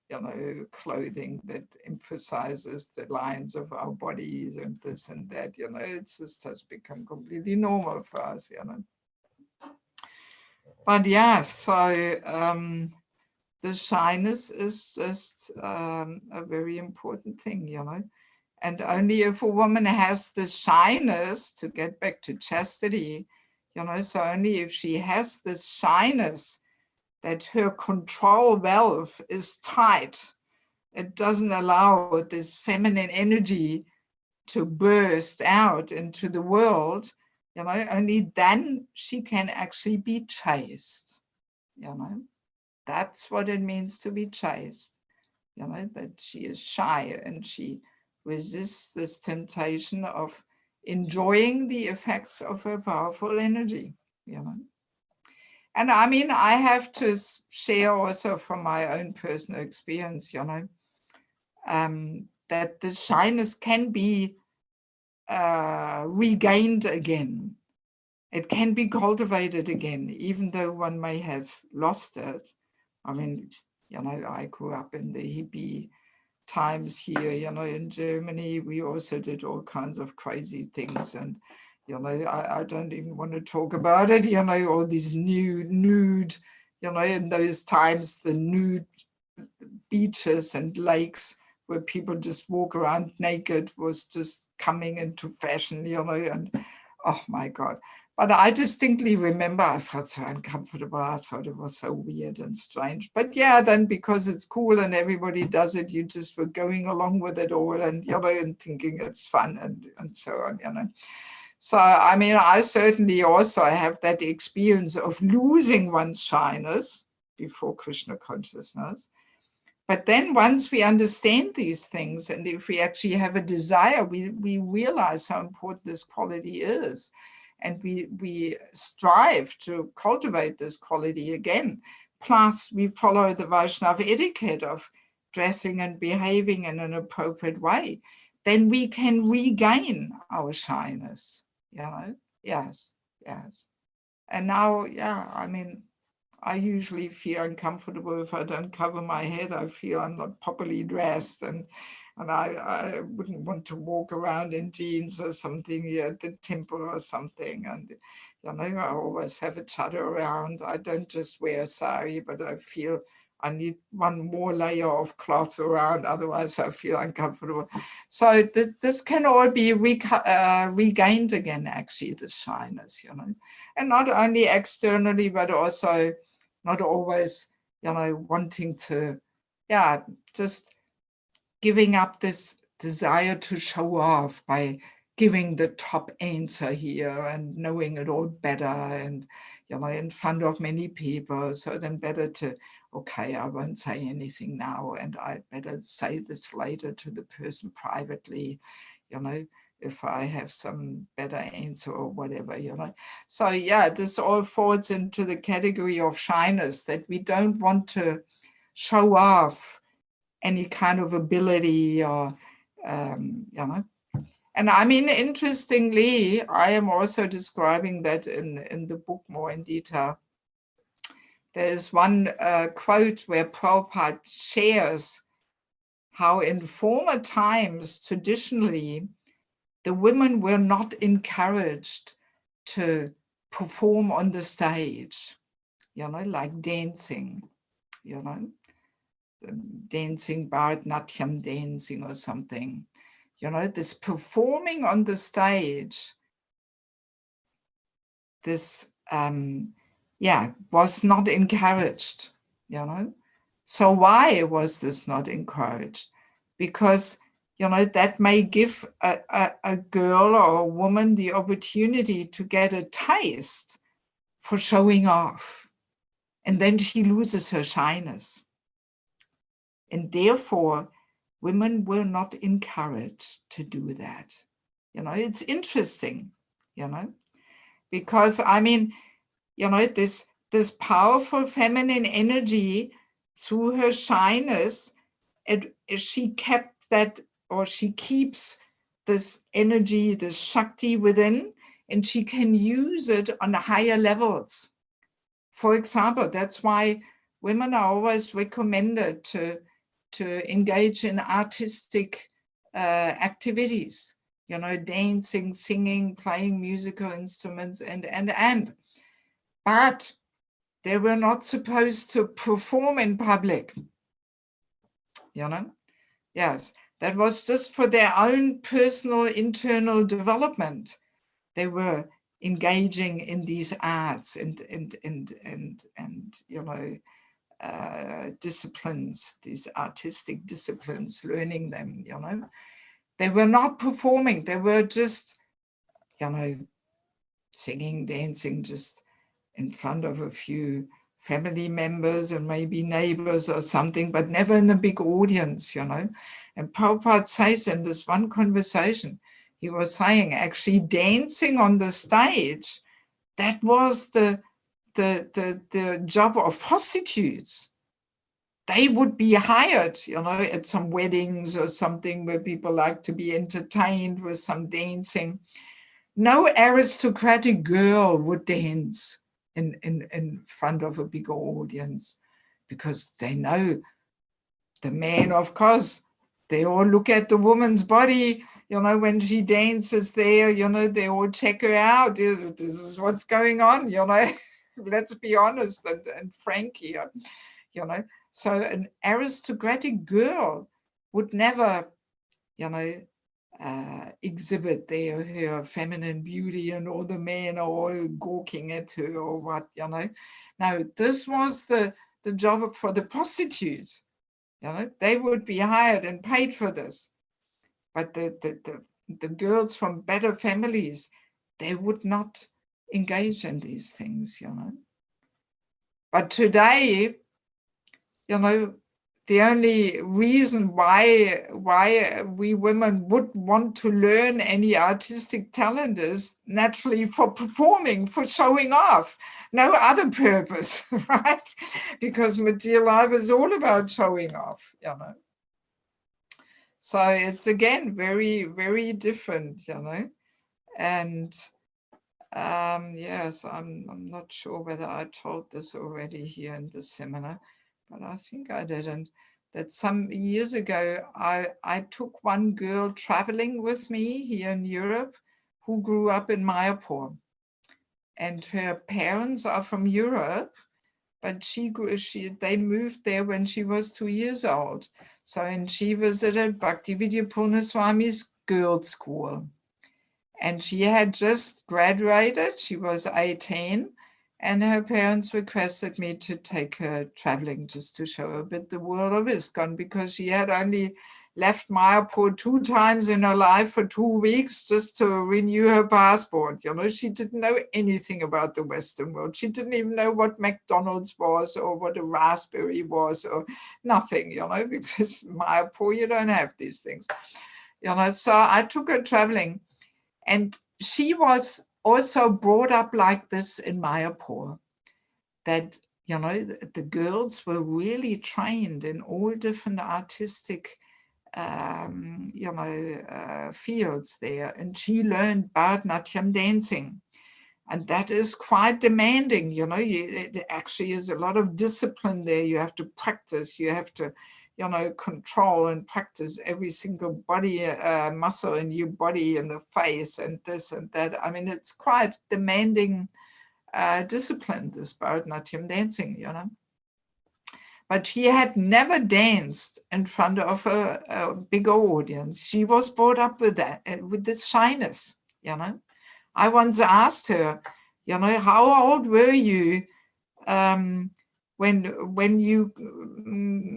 you know, clothing that emphasizes the lines of our bodies and this and that, you know, it's just has become completely normal for us, you know. But yeah, so the shyness is just a very important thing, you know. And only if a woman has the shyness, to get back to chastity, you know, so only if she has this shyness that her control valve is tight, it doesn't allow this feminine energy to burst out into the world, you know, only then she can actually be chaste, you know. That's what it means to be chaste, you know, that she is shy and she resists this temptation of enjoying the effects of her powerful energy, you know. And I mean, I have to share also from my own personal experience, you know, that the shyness can be regained again. It can be cultivated again, even though one may have lost it. I mean, you know, I grew up in the hippie times here, you know, in Germany. We also did all kinds of crazy things. And, you know, I don't even want to talk about it, you know, all these nude, you know, in those times, the nude beaches and lakes where people just walk around naked was just coming into fashion, you know, and oh my God. But I distinctly remember I felt so uncomfortable. I thought it was so weird and strange. But yeah, then because it's cool and everybody does it, you just were going along with it all and, you know, and thinking it's fun and so on, you know. So, I mean, I certainly also have that experience of losing one's shyness before Krishna consciousness. But then once we understand these things, and if we actually have a desire, we realize how important this quality is. And we strive to cultivate this quality again. Plus, we follow the Vaishnava etiquette of dressing and behaving in an appropriate way. Then we can regain our shyness, you know? Yes, yes. And now, yeah, I mean, I usually feel uncomfortable if I don't cover my head. I feel I'm not properly dressed, and I wouldn't want to walk around in jeans or something here at the temple or something. And you know, I always have a chador around. I don't just wear a sari, but I feel I need one more layer of cloth around, otherwise I feel uncomfortable. So this can all be regained again, actually, the shyness, you know, and not only externally, but also not always, you know, wanting to, yeah, just giving up this desire to show off by giving the top answer here and knowing it all better and, you know, in front of many people. So then better to, okay, I won't say anything now and I better say this later to the person privately, you know, if I have some better answer or whatever, you know. So yeah, this all falls into the category of shyness, that we don't want to show off any kind of ability or, you know. And I mean, interestingly, I am also describing that in the book more in detail. There is one quote where Prabhupada shares how in former times, traditionally, the women were not encouraged to perform on the stage, you know, like dancing, you know, dancing, Bharatanatyam dancing or something. You know, this performing on the stage, this, was not encouraged, you know. So why was this not encouraged? Because that may give a girl or a woman the opportunity to get a taste for showing off. And then she loses her shyness. And therefore, women were not encouraged to do that. It's interesting, because I mean, this powerful feminine energy through her shyness, she kept that, or she keeps this energy, this Shakti within, and she can use it on higher levels. For example, that's why women are always recommended to engage in artistic activities, dancing, singing, playing musical instruments, and. But they were not supposed to perform in public, Yes, that was just for their own personal internal development. They were engaging in these arts and disciplines, these artistic disciplines, learning them, They were not performing. They were just, singing, dancing, just in front of a few family members and maybe neighbors or something, but never in a big audience, And Prabhupada says in this one conversation, he was saying actually dancing on the stage, that was the job of prostitutes. They would be hired, at some weddings or something where people like to be entertained with some dancing. No aristocratic girl would dance in front of a bigger audience, because they know the men, of course, they all look at the woman's body, when she dances there, they all check her out. This is what's going on, Let's be honest and frank here, So an aristocratic girl would never, exhibit her feminine beauty, and all the men are all gawking at her or what, Now, this was the job for the prostitutes. They would be hired and paid for this. But the girls from better families, they would not engage in these things, But today, the only reason why we women would want to learn any artistic talent is naturally for performing, for showing off, no other purpose, right? Because material life is all about showing off, So it's again very, very different, And yes, I'm not sure whether I told this already here in the seminar, but I think I didn't, that some years ago, I took one girl traveling with me here in Europe who grew up in Mayapur. And her parents are from Europe, but they moved there when she was 2 years old. So, and she visited Bhaktivedanta Swami's girls' school. And she had just graduated, she was 18, and her parents requested me to take her traveling just to show her a bit the world of ISKCON, because she had only left Mayapur 2 times in her life for 2 weeks just to renew her passport. She didn't know anything about the Western world. She didn't even know what McDonald's was or what a raspberry was or nothing, because Mayapur, you don't have these things. So I took her traveling, and she was also brought up like this in Mayapur, that, the girls were really trained in all different artistic, fields there. And she learned Bharatanatyam dancing. And that is quite demanding, it actually is a lot of discipline there. You have to practice, you have to, control and practice every single body muscle in your body and the face and this and that. I mean, it's quite demanding discipline, this Bharatanatyam dancing, But she had never danced in front of a bigger audience. She was brought up with that, with this shyness, I once asked her, how old were you when you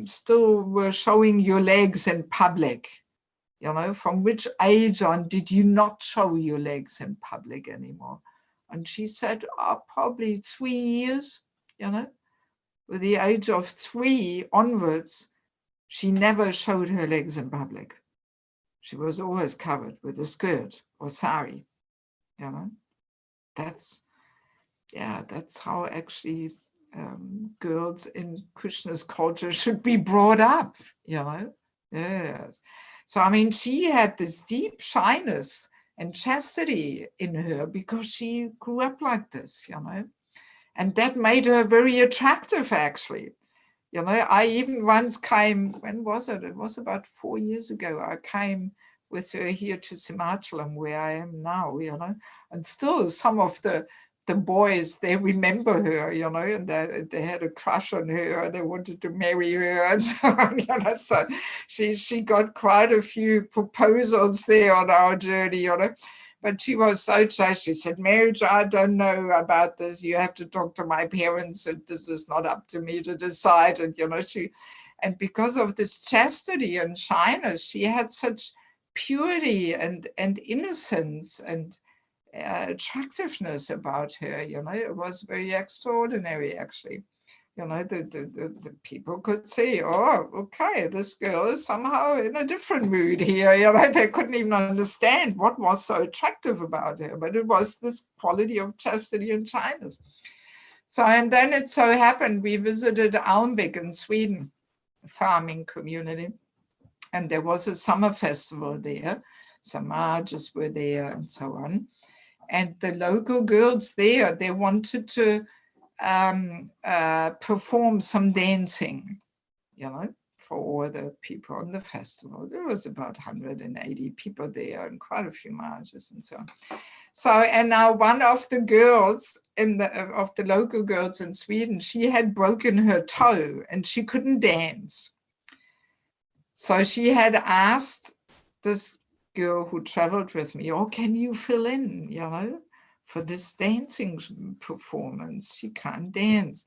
still were showing your legs in public? You know, from which age on did you not show your legs in public anymore? And she said, probably 3 years, you know. With the age of 3 onwards, she never showed her legs in public. She was always covered with a skirt or sari, you know. That's how actually girls in Krishna's culture should be brought up, you know. Yes. So, I mean, she had this deep shyness and chastity in her because she grew up like this, you know. And that made her very attractive, actually. You know, I even once came, when was it? It was about 4 years ago. I came with her here to Simachalam, where I am now, you know, and still some of the boys, they remember her, you know, and they had a crush on her, they wanted to marry her and so on, you know. So she got quite a few proposals there on our journey, you know. But she was so shy. She said, "Marriage, I don't know about this. You have to talk to my parents, and this is not up to me to decide." And, you know, and because of this chastity and shyness, she had such purity and innocence and attractiveness about her, you know. It was very extraordinary, actually. You know, the people could see, oh, okay, this girl is somehow in a different mood here. You know, they couldn't even understand what was so attractive about her, but it was this quality of chastity and shyness. So, and then it so happened we visited Almvik in Sweden, a farming community, and there was a summer festival there. Samajas were there and so on. And the local girls there, they wanted to perform some dancing, you know, for all the people on the festival. There was about 180 people there and quite a few marches and so on. So, and now one of the girls of the local girls in Sweden, she had broken her toe and she couldn't dance. So she had asked this girl who traveled with me, oh, can you fill in, you know, for this dancing performance? She can't dance.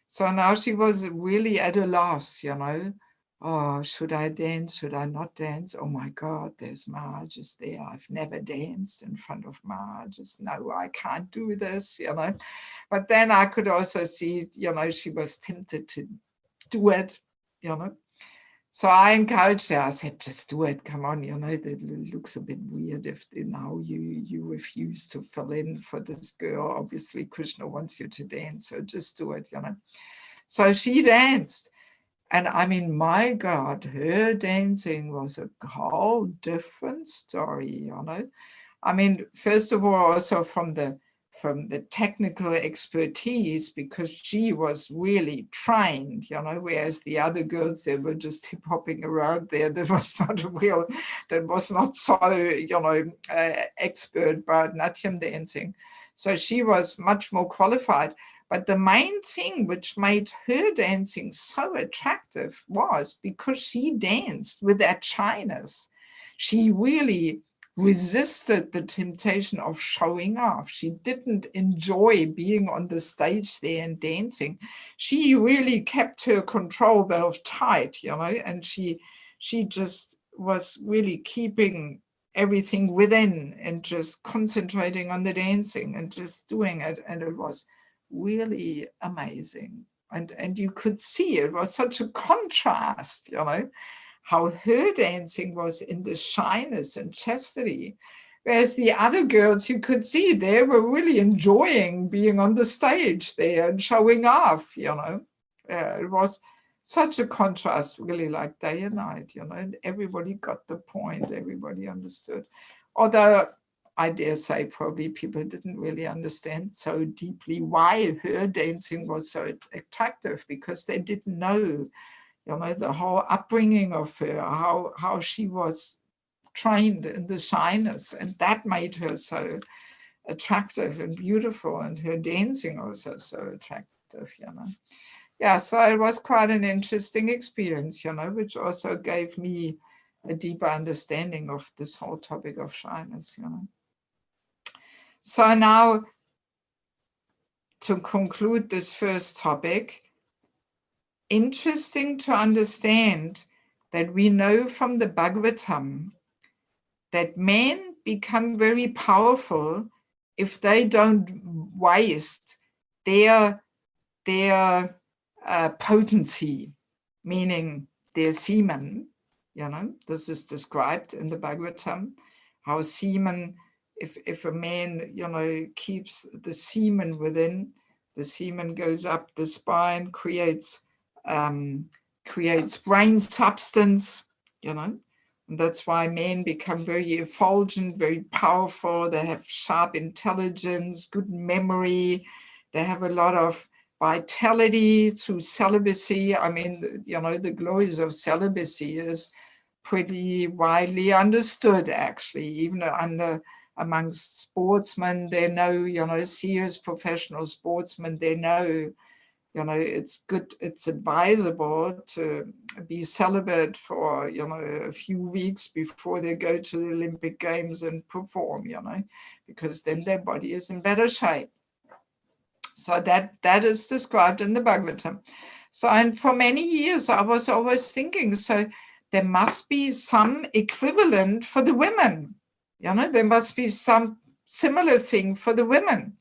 So now she was really at a loss, you know. Oh, should I dance? Should I not dance? Oh my God, there's Marges there. I've never danced in front of Marges. No, I can't do this, you know. But then I could also see, you know, she was tempted to do it, you know. So I encouraged her. I said, just do it. Come on, you know, it looks a bit weird if now you refuse to fill in for this girl. Obviously, Krishna wants you to dance, so just do it, you know. So she danced. And I mean, my God, her dancing was a whole different story, you know. I mean, first of all, also from the technical expertise, because she was really trained, you know, whereas the other girls, they were just hip-hopping around there. There was not a real, that was not so, you know, expert Bharatanatyam dancing. So she was much more qualified. But the main thing which made her dancing so attractive was because she danced with that shyness. She really resisted the temptation of showing off. She didn't enjoy being on the stage there and dancing. She really kept her control valve tight, you know, and she just was really keeping everything within and just concentrating on the dancing and just doing it. And it was really amazing. And you could see it was such a contrast, you know, how her dancing was in the shyness and chastity, whereas the other girls, you could see they were really enjoying being on the stage there and showing off, you know. It was such a contrast, really, like day and night, you know, and everybody got the point, everybody understood. Although I dare say probably people didn't really understand so deeply why her dancing was so attractive, because they didn't know, you know, the whole upbringing of her, how she was trained in the shyness, and that made her so attractive and beautiful, and her dancing also so attractive, you know. Yeah, so it was quite an interesting experience, you know, which also gave me a deeper understanding of this whole topic of shyness, you know. So now, to conclude this first topic, interesting to understand that we know from the Bhagavatam that men become very powerful if they don't waste their potency, meaning their semen. This is described in the Bhagavatam, how semen, if a man, keeps the semen within, the semen goes up the spine, creates brain substance, and that's why men become very effulgent, very powerful. They have sharp intelligence, good memory. They have a lot of vitality through celibacy. I mean, the glories of celibacy is pretty widely understood, actually, even amongst sportsmen. They know, serious professional sportsmen, they know, it's good, it's advisable to be celibate for, a few weeks before they go to the Olympic Games and perform, because then their body is in better shape. So that is described in the Bhagavatam. So, and for many years, I was always thinking, so there must be some equivalent for the women. There must be some similar thing for the women.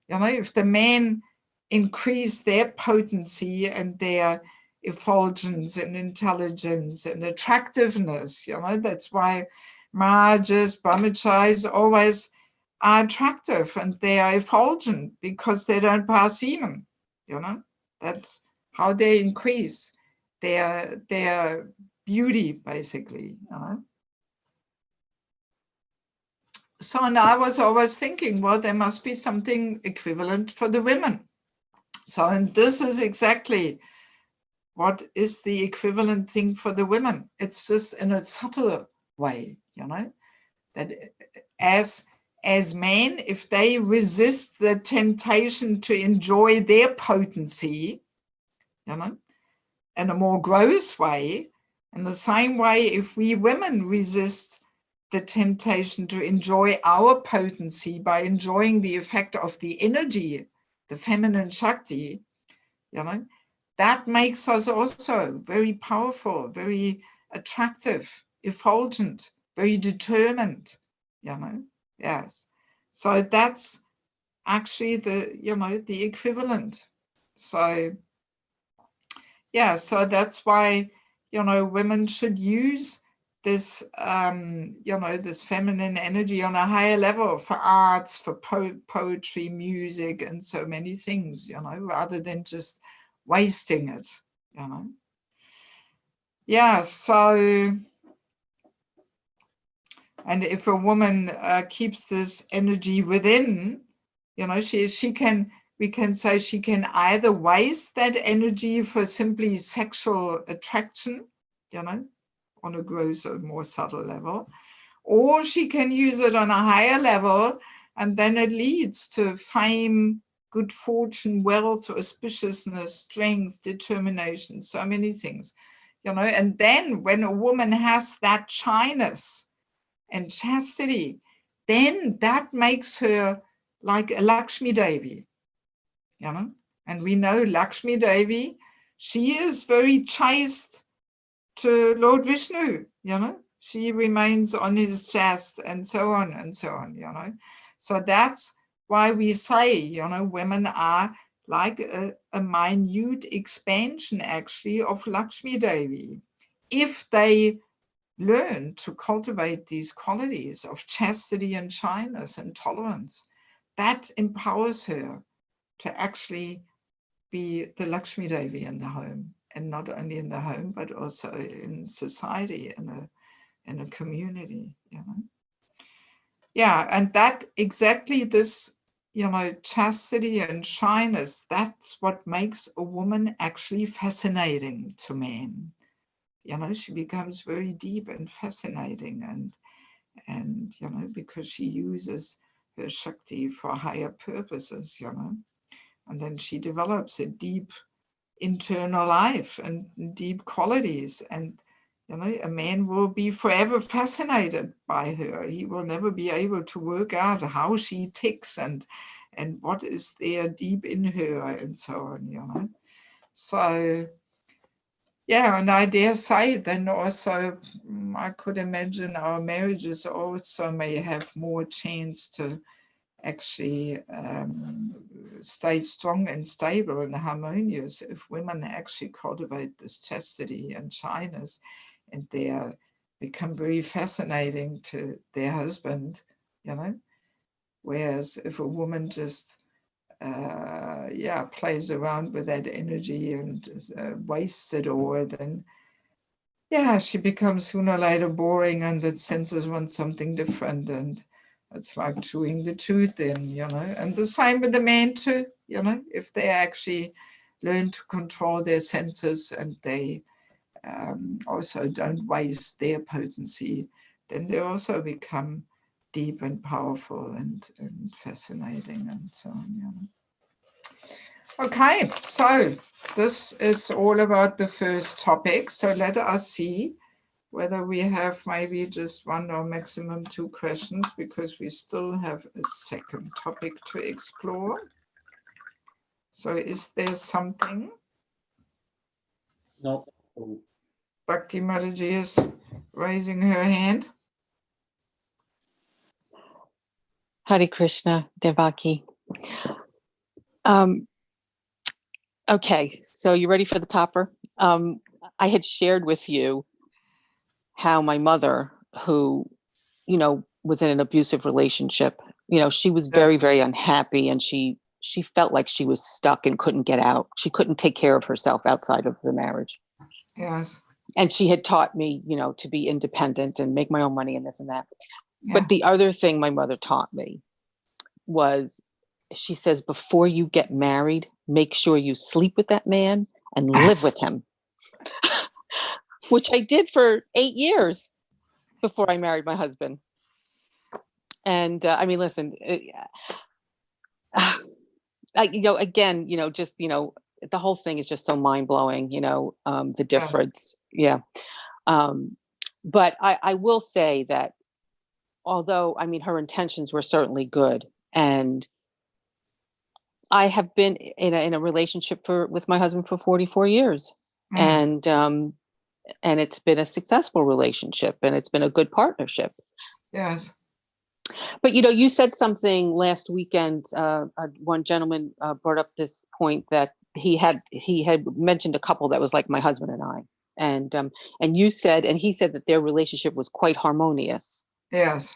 If the men increase their potency and their effulgence and intelligence and attractiveness, that's why Maharajas, brahmacharis always are attractive and they are effulgent because they don't pass semen. That's how they increase their beauty, basically. So, and I was always thinking, well, there must be something equivalent for the women. So, and this is exactly what is the equivalent thing for the women. It's just in a subtle way, that as men, if they resist the temptation to enjoy their potency, in a more gross way, in the same way, if we women resist the temptation to enjoy our potency by enjoying the effect of the energy, the feminine Shakti, that makes us also very powerful, very attractive, effulgent, very determined, yes. So that's actually the equivalent. So, yeah, so that's why, women should use this, this feminine energy on a higher level for arts, for poetry, music, and so many things, rather than just wasting it, Yeah, so, and if a woman keeps this energy within, she can, we can say she can either waste that energy for simply sexual attraction, on a grosser, more subtle level, or she can use it on a higher level, and then it leads to fame, good fortune, wealth, auspiciousness, strength, determination, so many things, and then when a woman has that shyness and chastity, then that makes her like a Lakshmi Devi, and we know Lakshmi Devi, she is very chaste to Lord Vishnu, she remains on his chest and so on and so on, So that's why we say, women are like a minute expansion actually of Lakshmi Devi. If they learn to cultivate these qualities of chastity and shyness and tolerance, that empowers her to actually be the Lakshmi Devi in the home, and not only in the home, but also in society, in a community, Yeah, and that exactly this, chastity and shyness, that's what makes a woman actually fascinating to men. She becomes very deep and fascinating, and because she uses her Shakti for higher purposes, and then she develops a deep internal life and deep qualities, and a man will be forever fascinated by her. He will never be able to work out how she ticks and what is there deep in her and so on, So Yeah, and I dare say then also I could imagine our marriages also may have more chance to actually stay strong and stable and harmonious if women actually cultivate this chastity and shyness, and they become very fascinating to their husband, you know. Whereas if a woman just plays around with that energy and wastes it all, then she becomes sooner or later boring, and the senses want something different, and it's like chewing the tooth in, you know. And the same with the men too, you know, if they actually learn to control their senses and they also don't waste their potency, then they also become deep and powerful and fascinating and so on, you know. Okay, so this is all about the first topic. So let us see whether we have maybe just one or maximum two questions, because we still have a second topic to explore. So is there something? No. Bhakti Mataji is raising her hand. Hare Krishna, Devaki. Okay, so you ready for the topper? I had shared with you how my mother, who, you know, was in an abusive relationship, you know, she was very, very unhappy, and she felt like she was stuck and couldn't get out. She couldn't take care of herself outside of the marriage. Yes. And she had taught me, you know, to be independent and make my own money and this and that. Yeah. But the other thing my mother taught me was, she says, before you get married, make sure you sleep with that man and live with him, which I did for 8 years before I married my husband. And I mean, listen, you know, again, you know, just, you know, the whole thing is just so mind blowing, you know, the difference. Yeah. But I will say that although, I mean, her intentions were certainly good, and I have been in a relationship with my husband for 44 years. And it's been a successful relationship, and it's been a good partnership. Yes. But, you know, you said something last weekend. One gentleman brought up this point that he had mentioned a couple that was like my husband and I. And you said, and he said that their relationship was quite harmonious. Yes.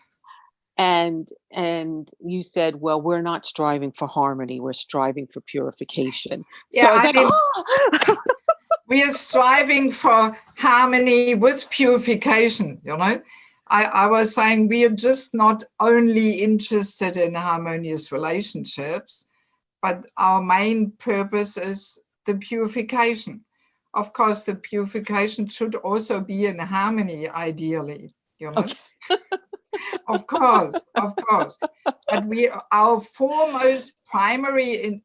And you said, well, we're not striving for harmony, we're striving for purification. Yeah, so I was mean, we are striving for harmony with purification, you know. I was saying we are just not only interested in harmonious relationships, but our main purpose is the purification. Of course, the purification should also be in harmony, ideally, you know. Okay. Of course. But our foremost primary,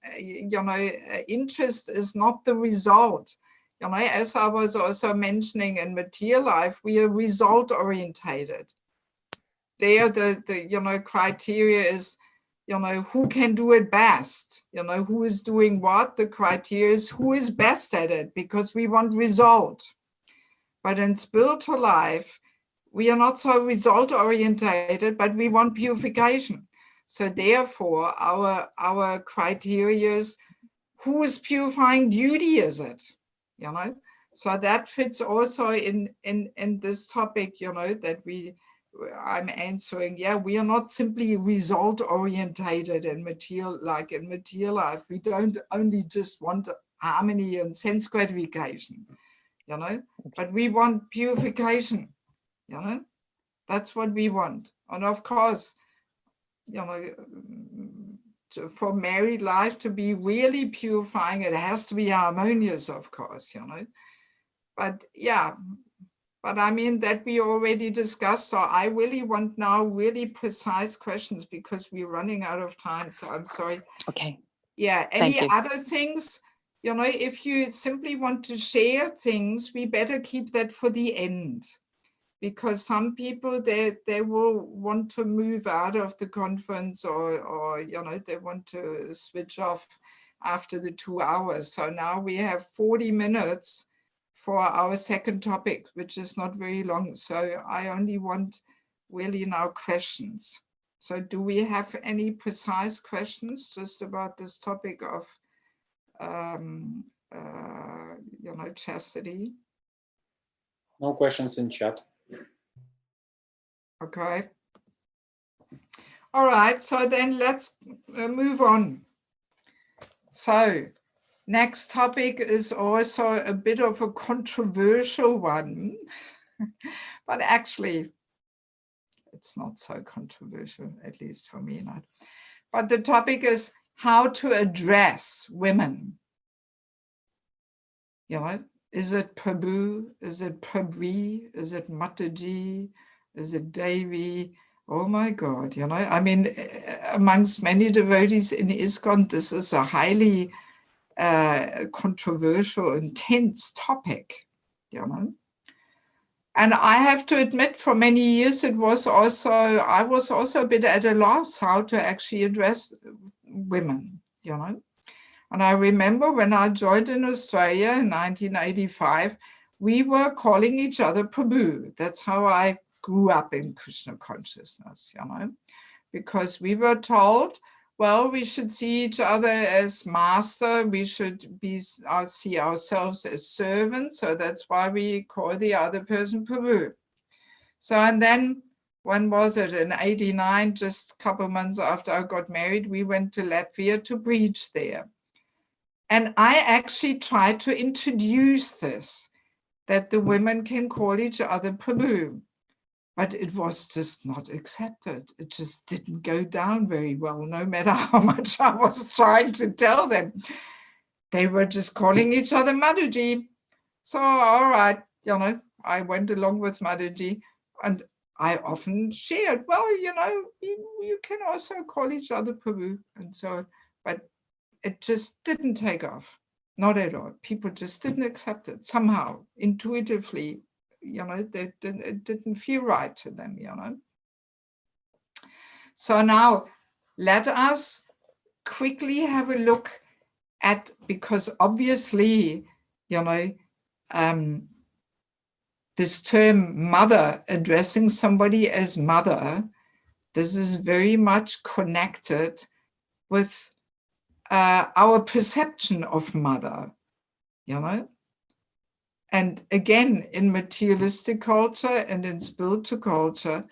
interest is not the result. You know, as I was also mentioning in material life, we are result orientated. There, the criteria is, who can do it best? Who is doing what? The criteria is who is best at it, because we want result. But in spiritual life, we are not so result orientated, but we want purification. So therefore, our criteria is, who is purifying duty is it? So that fits also in this topic, that I'm answering. Yeah, we are not simply result orientated in material life. We don't only just want harmony and sense gratification, but we want purification. That's what we want. And of course, for married life to be really purifying, it has to be harmonious, of course, But yeah, but I mean, that we already discussed. So I really want now really precise questions, because we're running out of time. So I'm sorry. Okay. Yeah. Any other things? If you simply want to share things, we better keep that for the end. Because some people, they will want to move out of the conference, or they want to switch off after the 2 hours. So now we have 40 minutes, for our second topic, which is not very long. So I only want really now questions. So do we have any precise questions just about this topic of, chastity? No questions in chat. Okay. All right, so then let's move on. So next topic is also a bit of a controversial one, but actually it's not so controversial, at least for me not. But the topic is how to address women. Is it Prabhu? Is it Prabri? Is it Mataji? Is it Devi? Oh my God, I mean, amongst many devotees in ISKCON, this is a highly controversial, intense topic, And I have to admit, for many years, I was also a bit at a loss how to actually address women, And I remember when I joined in Australia in 1985, we were calling each other Prabhu. That's how I grew up in Krishna consciousness, because we were told, well, we should see each other as master, we should see ourselves as servants, so that's why we call the other person Prabhu. So, and then, when was it, in 89, just a couple months after I got married, we went to Latvia to preach there. And I actually tried to introduce this, that the women can call each other Prabhu. But it was just not accepted. It just didn't go down very well, no matter how much I was trying to tell them. They were just calling each other Mataji. So, all right, I went along with Mataji, and I often shared, well, you can also call each other Prabhu. And so, but it just didn't take off, not at all. People just didn't accept it somehow, intuitively. It didn't feel right to them, So now let us quickly have a look at, because obviously, this term mother, addressing somebody as mother, this is very much connected with our perception of mother, And again, in materialistic culture and in spiritual culture,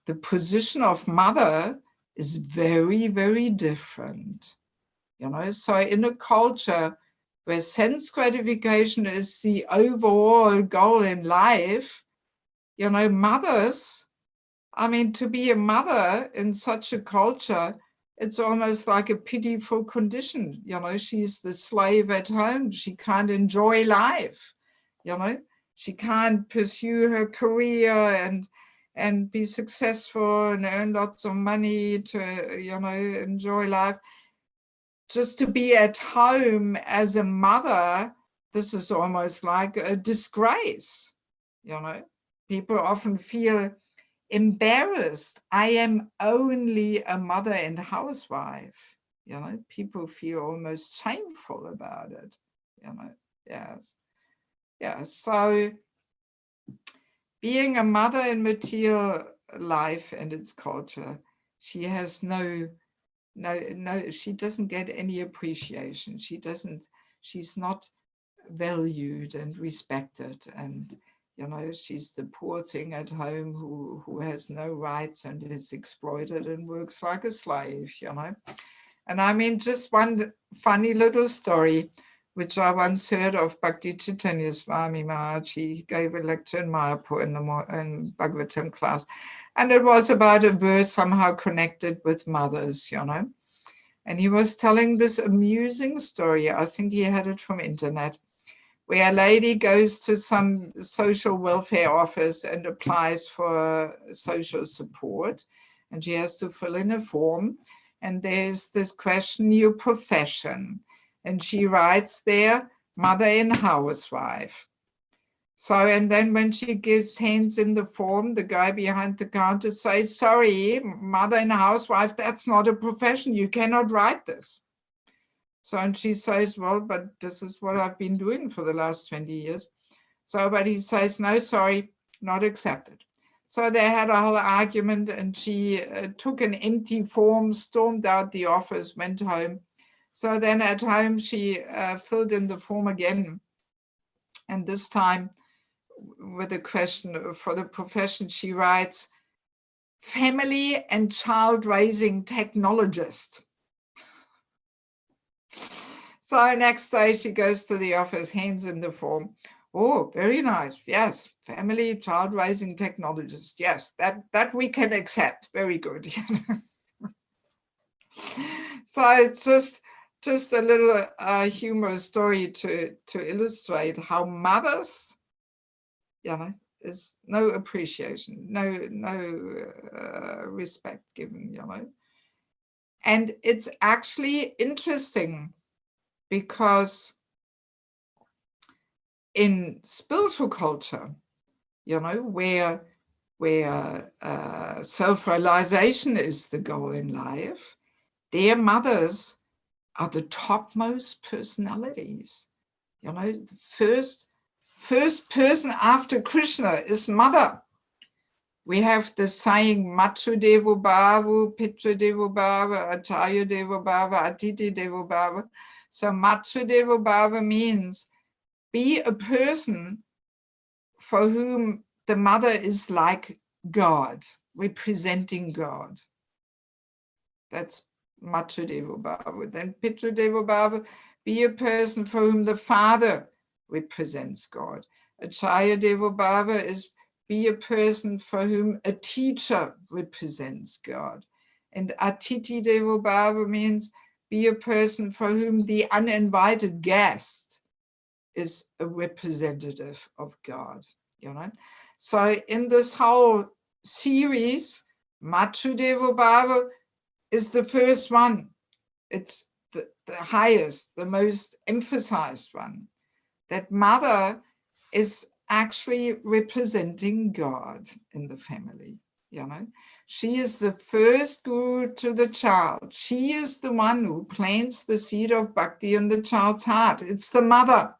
the position of mother is very, very different. So in a culture where sense gratification is the overall goal in life, mothers, I mean, to be a mother in such a culture, it's almost like a pitiful condition. She's the slave at home. She can't enjoy life. She can't pursue her career and be successful and earn lots of money to, enjoy life. Just to be at home as a mother, this is almost like a disgrace. People often feel embarrassed. I am only a mother and housewife. People feel almost shameful about it. Yes. Yeah, so being a mother in material life and its culture, she has she doesn't get any appreciation. She's not valued and respected. And, she's the poor thing at home who has no rights and is exploited and works like a slave, And I mean, just one funny little story, which I once heard of Bhakti Chaitanya Swami Maharaj. He gave a lecture in Mayapur in Bhagavatam class. And it was about a verse somehow connected with mothers, And he was telling this amusing story. I think he had it from internet, where a lady goes to some social welfare office and applies for social support. And she has to fill in a form. And there's this question, your profession. And she writes there, mother and housewife. So, and then when she gives hands in the form, the guy behind the counter says, sorry, mother and housewife, that's not a profession. You cannot write this. So, and she says, well, but this is what I've been doing for the last 20 years. So, but he says, no, sorry, not accepted. So they had a whole argument, and she took an empty form, stormed out the office, went home. So then at home, she filled in the form again. And this time with a question for the profession, she writes, family and child raising technologist. So next day she goes to the office, hands in the form. Oh, very nice. Yes, family, child raising technologist. Yes, that we can accept. Very good. So it's just a little humorous story to illustrate how mothers, is no appreciation, no respect given, And it's actually interesting because in spiritual culture, where self-realization is the goal in life, their mothers are the topmost personalities. The first person after Krishna is mother. We have the saying, Matru Devo Bhava, Pitra Devo Bhava, Acharya Devo Bhava, Atiti Devo Bhava. So Matru Devo Bhava means be a person for whom the mother is like God, representing God. That's Matru Devo Bhava. Then Pitra Devo Bhava, be a person for whom the father represents God. Acharya Devo Bhava is be a person for whom a teacher represents God. And Atiti Devo Bhava means be a person for whom the uninvited guest is a representative of God. So in this whole series, Matru Devo Bhava is the first one. It's the highest, the most emphasized one. That mother is actually representing God in the family. She is the first guru to the child. She is the one who plants the seed of bhakti in the child's heart. It's the mother.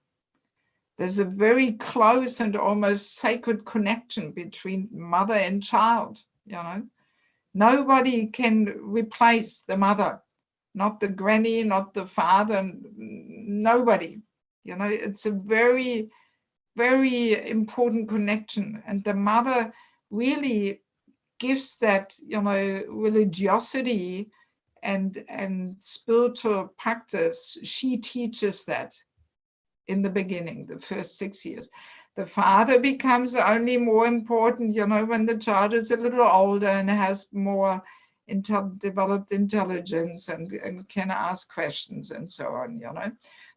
There's a very close and almost sacred connection between mother and child. Nobody can replace the mother, not the granny, not the father, nobody. It's a very, very important connection. And the mother really gives that, religiosity and spiritual practice. She teaches that in the beginning, the first 6 years. The father becomes only more important, when the child is a little older and has more developed intelligence and can ask questions and so on,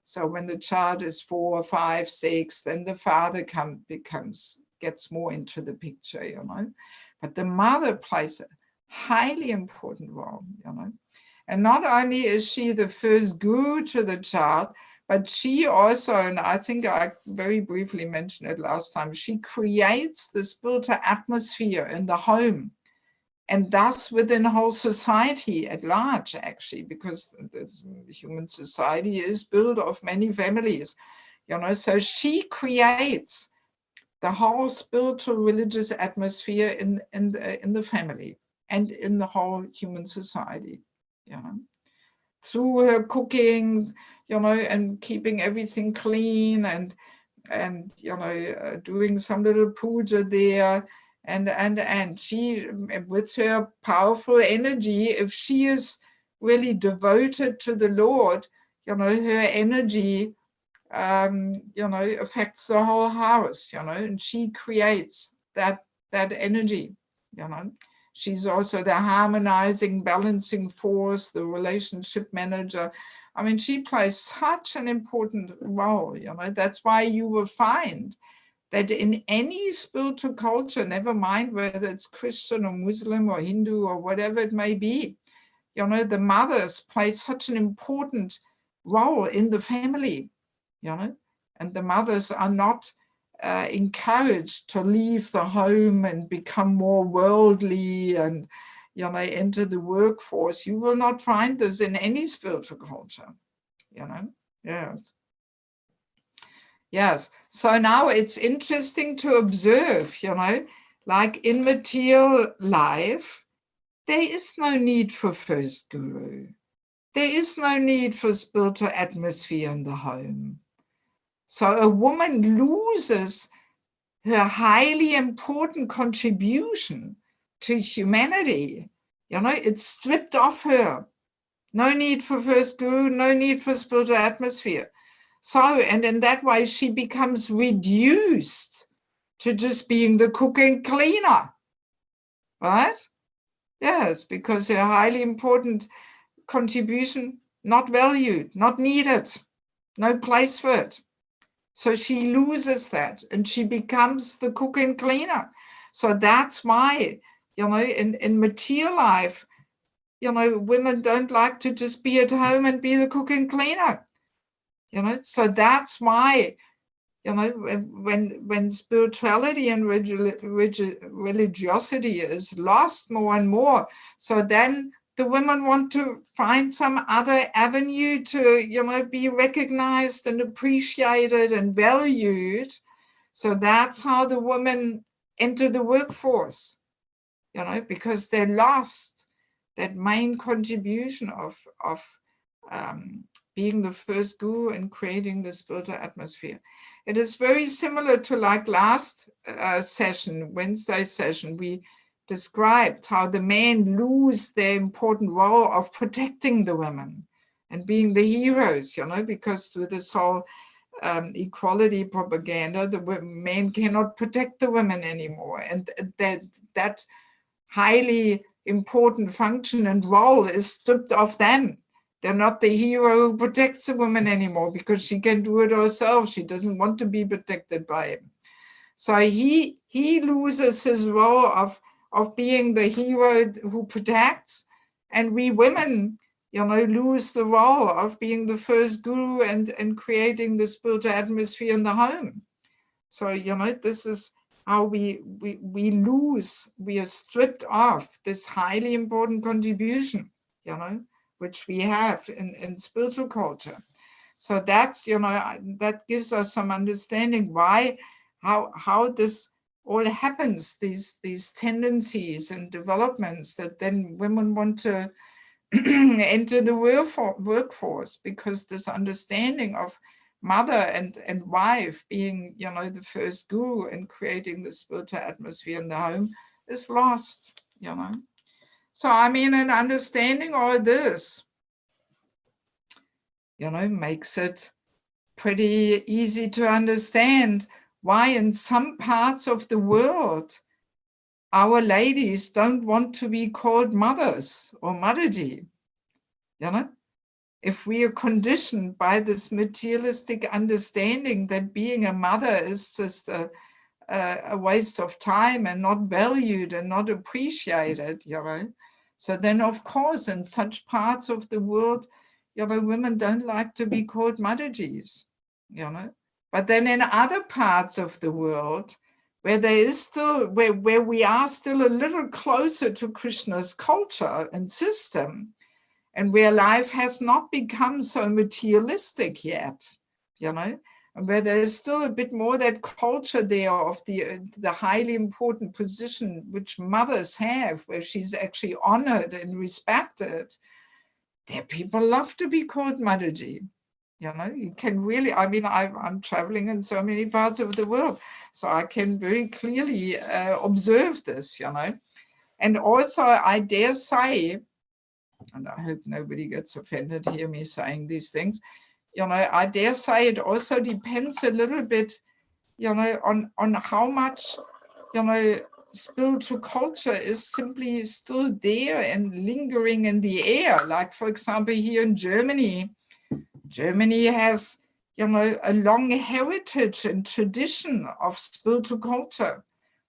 So when the child is 4, 5, 6, then the father gets more into the picture, But the mother plays a highly important role, And not only is she the first guru to the child, but she also, and I think I very briefly mentioned it last time, she creates the spiritual atmosphere in the home, and thus within the whole society at large, actually, because the human society is built of many families, so she creates the whole spiritual religious atmosphere in the family and in the whole human society, through her cooking, and keeping everything clean and doing some little puja there. And she, with her powerful energy, if she is really devoted to the Lord, her energy, affects the whole house, and she creates that energy, She's also the harmonizing, balancing force, the relationship manager. I mean, she plays such an important role, That's why you will find that in any spiritual culture, never mind whether it's Christian or Muslim or Hindu or whatever it may be, the mothers play such an important role in the family, and the mothers are not encouraged to leave the home and become more worldly and enter the workforce. You will not find this in any spiritual culture, Yes. Yes. So now it's interesting to observe, like in material life, there is no need for first guru. There is no need for spiritual atmosphere in the home. So a woman loses her highly important contribution to humanity. It's stripped off her. No need for first guru, no need for spiritual atmosphere. So, and in that way, she becomes reduced to just being the cook and cleaner, right? Yes, because her highly important contribution not valued, not needed, no place for it. So she loses that and she becomes the cook and cleaner. So that's why, in material life, women don't like to just be at home and be the cook and cleaner. So that's why, when spirituality and religiosity is lost more and more, so then the women want to find some other avenue to, be recognized and appreciated and valued. So that's how the women enter the workforce, because they lost that main contribution of being the first guru and creating the spiritual atmosphere. It is very similar to like last session, Wednesday session, we described how the men lose their important role of protecting the women and being the heroes, because through this whole equality propaganda, the men cannot protect the women anymore. And that highly important function and role is stripped of them. They're not the hero who protects the woman anymore because she can do it herself. She doesn't want to be protected by him. So he loses his role of being the hero who protects, and we women, lose the role of being the first guru and creating the spiritual atmosphere in the home. So, this is how we lose, we are stripped of this highly important contribution, which we have in spiritual culture. So that's, that gives us some understanding why, how this all happens, these tendencies and developments that then women want to enter the workforce, because this understanding of mother and wife being, the first guru and creating the spiritual atmosphere in the home is lost, So, an understanding all this, makes it pretty easy to understand why in some parts of the world, our ladies don't want to be called mothers or Mataji, If we are conditioned by this materialistic understanding that being a mother is just a waste of time and not valued and not appreciated, So then, of course, in such parts of the world, women don't like to be called Matajis, But then in other parts of the world, where there is still, where we are still a little closer to Krishna's culture and system, and where life has not become so materialistic yet, and where there is still a bit more that culture there of the highly important position which mothers have, where she's actually honored and respected, there people love to be called Mataji. You can really, I'm traveling in so many parts of the world, so I can very clearly observe this, And also, I dare say, and I hope nobody gets offended hear me saying these things, I dare say it also depends a little bit, on how much, spiritual culture is simply still there and lingering in the air. Like, for example, here in Germany has, a long heritage and tradition of spiritual culture.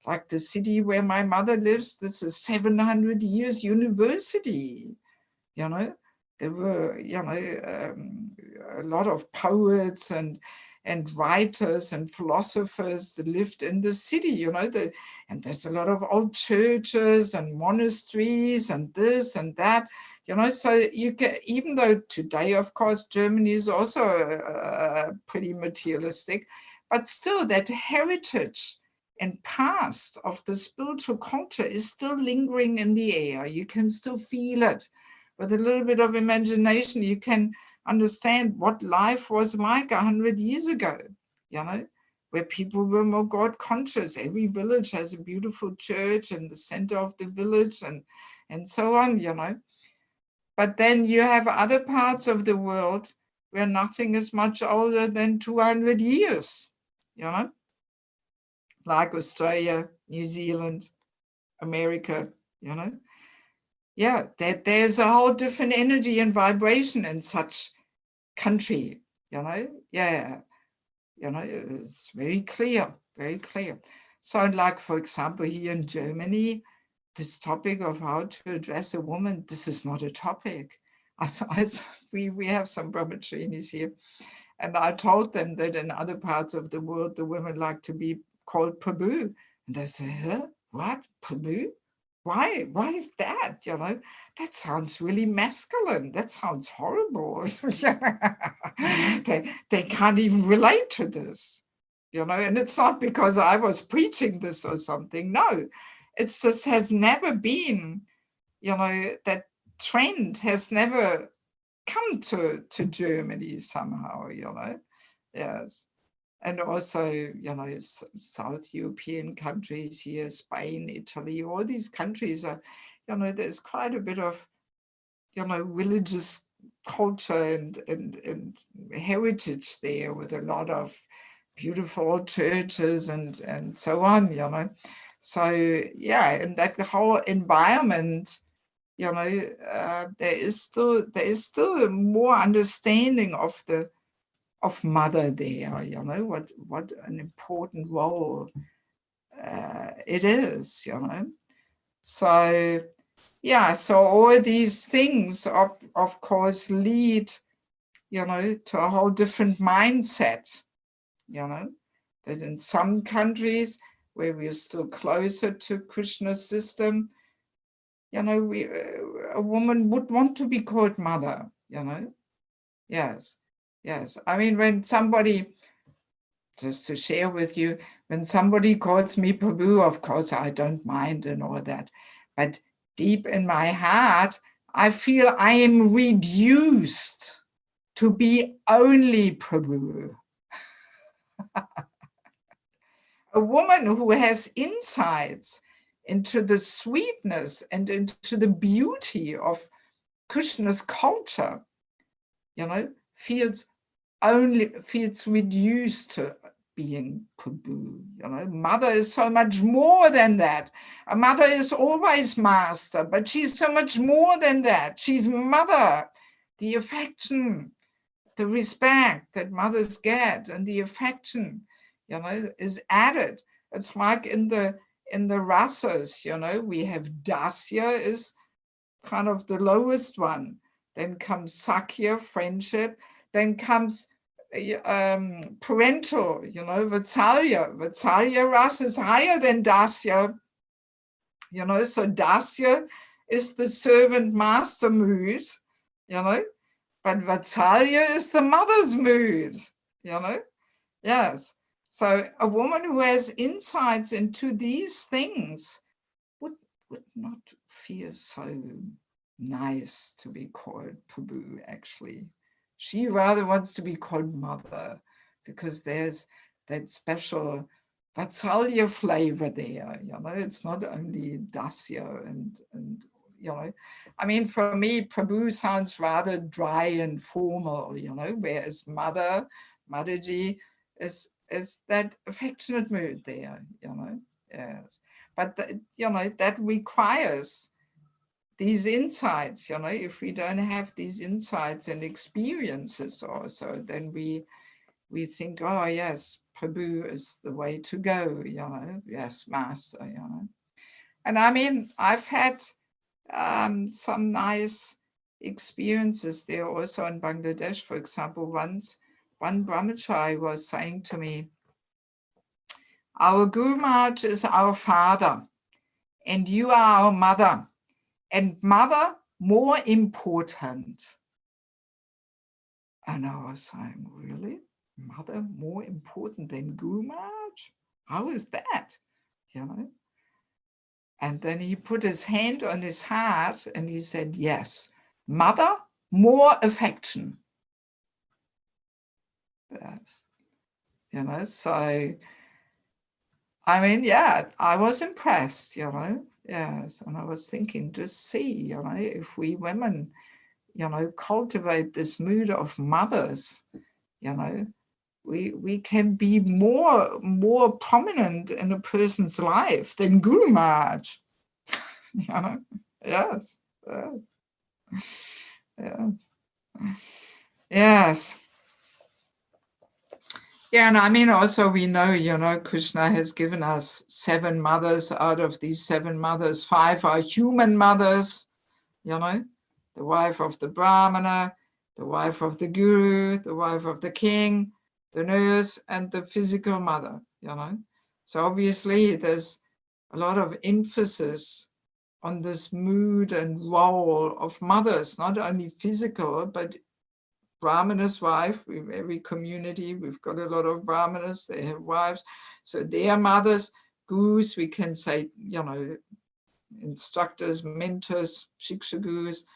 Like the city where my mother lives, this is 700 years university. There were, a lot of poets and writers and philosophers that lived in the city, and there's a lot of old churches and monasteries and this and that, so you can, even though today, of course, Germany is also pretty materialistic, but still that heritage and past of the spiritual culture is still lingering in the air. You can still feel it. With a little bit of imagination, you can understand what life was like 100 years ago, where people were more God conscious. Every village has a beautiful church in the center of the village and so on, But then you have other parts of the world where nothing is much older than 200 years, like Australia, New Zealand, America, Yeah, there's a whole different energy and vibration in such country, Yeah, it's very clear, very clear. So like, for example, here in Germany, this topic of how to address a woman, this is not a topic. We have some brahmacharis here, and I told them that in other parts of the world, the women like to be called Prabhu. And they say, huh? What? Prabhu? Why is that? That sounds really masculine. That sounds horrible. They can't even relate to this, and it's not because I was preaching this or something. No, it just has never been, that trend has never come to Germany somehow, Yes. And also, South European countries here, Spain, Italy, all these countries are, there's quite a bit of, religious culture and heritage there, with a lot of beautiful churches and so on, So, yeah, and that whole environment, there is still more understanding of mother there, what an important role it is, So, yeah, so all these things, of course, lead, to a whole different mindset, that in some countries where we're still closer to Krishna's system, a woman would want to be called mother, Yes. Yes. I mean, when somebody, just to share with you, when somebody calls me Prabhu, of course, I don't mind and all that. But deep in my heart, I feel I am reduced to be only Prabhu. A woman who has insights into the sweetness and into the beauty of Krishna's culture, feels reduced to being Prabhu. Mother is so much more than that. A mother is always master, but she's so much more than that. She's mother. The affection, the respect that mothers get, and the affection, is added. It's like in the rasas, we have Dasya is kind of the lowest one. Then comes Sakya, friendship. Then comes parental, Vatsalya. Vatsalya rasa is higher than Dasya. So Dasya is the servant master mood, but Vatsalya is the mother's mood, Yes. So a woman who has insights into these things would not feel so nice to be called Prabhu, actually. She rather wants to be called mother, because there's that special Vatsalya flavor there, It's not only Dasya and I mean, for me, Prabhu sounds rather dry and formal, whereas Mataji is that affectionate mood there, Yes. But, that requires these insights, if we don't have these insights and experiences also, then we think, oh yes, Prabhu is the way to go, yes, master, And I mean, I've had some nice experiences there also in Bangladesh. For example, once one brahmachari was saying to me, our Guru Maharaj is our father and you are our mother, and mother more important. And I was saying, really? mother more important than Guru Maharaj? How is that? You know? And then he put his hand on his heart and he said, yes, mother, more affection. Yes. You know, so, I mean, yeah, I was impressed, you know, yes. And I was thinking, just see, you know, if we women, you know, cultivate this mood of mothers, you know, we can be more prominent in a person's life than Guru Maharaj. You know, yes, yes, yes. Yeah, and I mean, also we know, you know, Krishna has given us 7 mothers. Out of these 7 mothers, 5 are human mothers, you know, the wife of the Brahmana, the wife of the guru, the wife of the king, the nurse, and the physical mother, you know. So obviously there's a lot of emphasis on this mood and role of mothers, not only physical, but Brahmana's wife. Every community, we've got a lot of Brahmanas, they have wives. So their mothers, gurus, we can say, you know, instructors, mentors, shiksha gurus,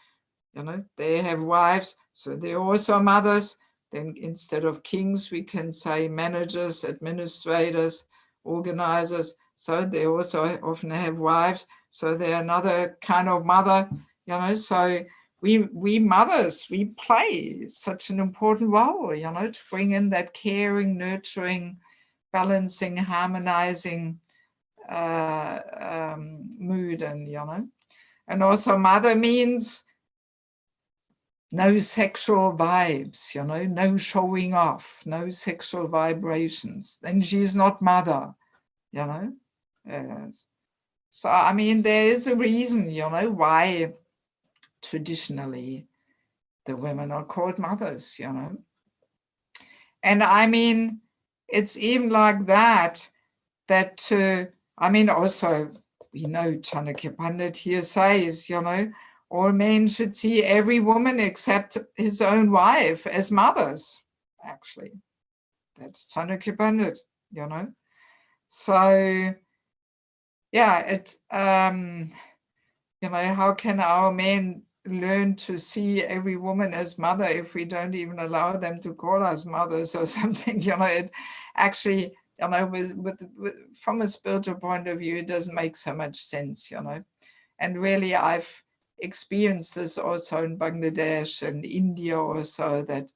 you know, they have wives, so they're also mothers. Then instead of kings, we can say managers, administrators, organizers. So they also often have wives. So they're another kind of mother, you know. So we mothers, we play such an important role, you know, to bring in that caring, nurturing, balancing, harmonizing mood, and, you know. And also mother means no sexual vibes, you know, no showing off, no sexual vibrations. Then she's not mother, you know. Yes. So, I mean, there is a reason, you know, why traditionally the women are called mothers, you know. And I mean, it's even like that, I mean, also, we know Chanakya Pandit here says, you know, all men should see every woman except his own wife as mothers, actually. That's Chanakya Pandit, you know. So, yeah, you know, how can our men learn to see every woman as mother if we don't even allow them to call us mothers or something? You know, it actually, you know, from a spiritual point of view, it doesn't make so much sense, you know. And really, I've experienced this also in Bangladesh and India also, that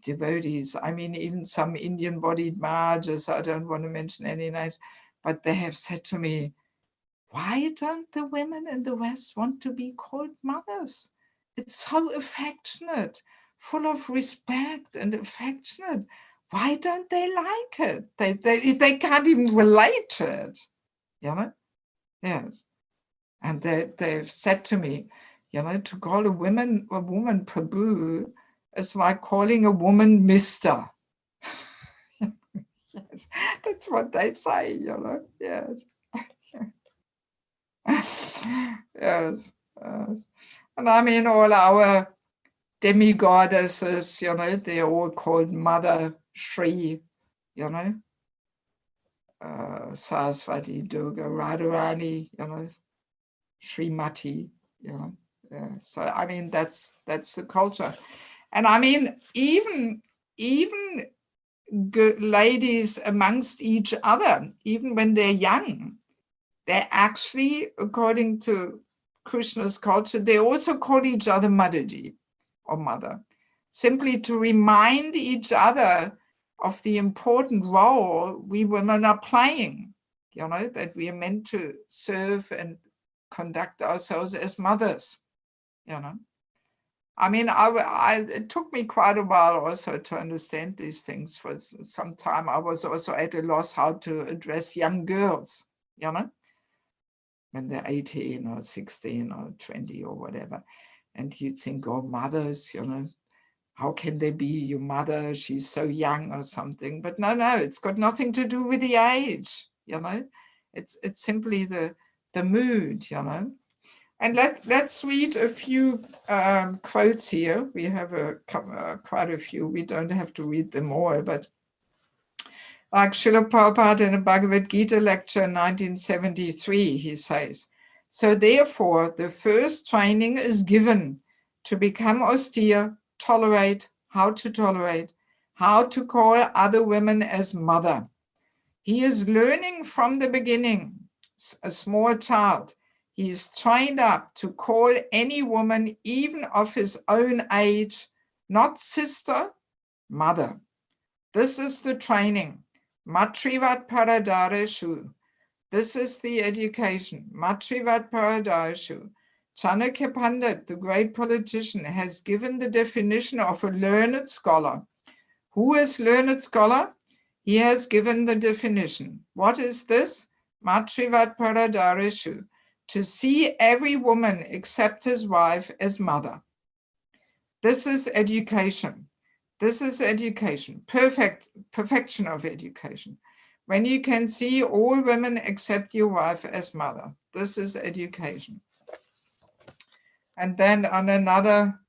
devotees, I mean, even some Indian-bodied Maharajas, I don't want to mention any names, but they have said to me, why don't the women in the West want to be called mothers? It's so affectionate, full of respect and affectionate. Why don't they like it? They can't even relate to it, you know? Yes. And they've said to me, you know, to call a woman Prabhu is like calling a woman Mister. Yes, that's what they say, you know. Yes. Yes, yes. And I mean, all our demigoddesses, you know, they're all called Mother Shri, you know, Saraswati, Durga, Radharani, you know, Srimati, you know. So I mean, that's the culture. And I mean, even ladies amongst each other, even when they're young, they actually, according to Krishna's culture, they also call each other Mataji or mother, simply to remind each other of the important role we women are playing, you know, that we are meant to serve and conduct ourselves as mothers, you know. I mean, it took me quite a while also to understand these things. For some time, I was also at a loss how to address young girls, you know, when they're 18 or 16 or 20 or whatever. And you think, oh, mothers, you know, how can they be your mother? She's so young or something. But no, it's got nothing to do with the age, you know. It's simply the mood, you know. And let's read a few quotes here. We have quite a few. We don't have to read them all, but like Srila Prabhupada in a Bhagavad Gita lecture in 1973, he says, so therefore the first training is given to become austere, tolerate, how to call other women as mother. He is learning from the beginning, a small child. He is trained up to call any woman, even of his own age, not sister, mother. This is the training. Matrivat Paradareshu. This is the education. Matrivat Paradareshu. Chanakya Pandit, the great politician, has given the definition of a learned scholar. Who is learned scholar? He has given the definition. What is this? Matrivat Paradareshu. To see every woman except his wife as mother. This is education. This is education, perfection of education. When you can see all women except your wife as mother, this is education. And then on another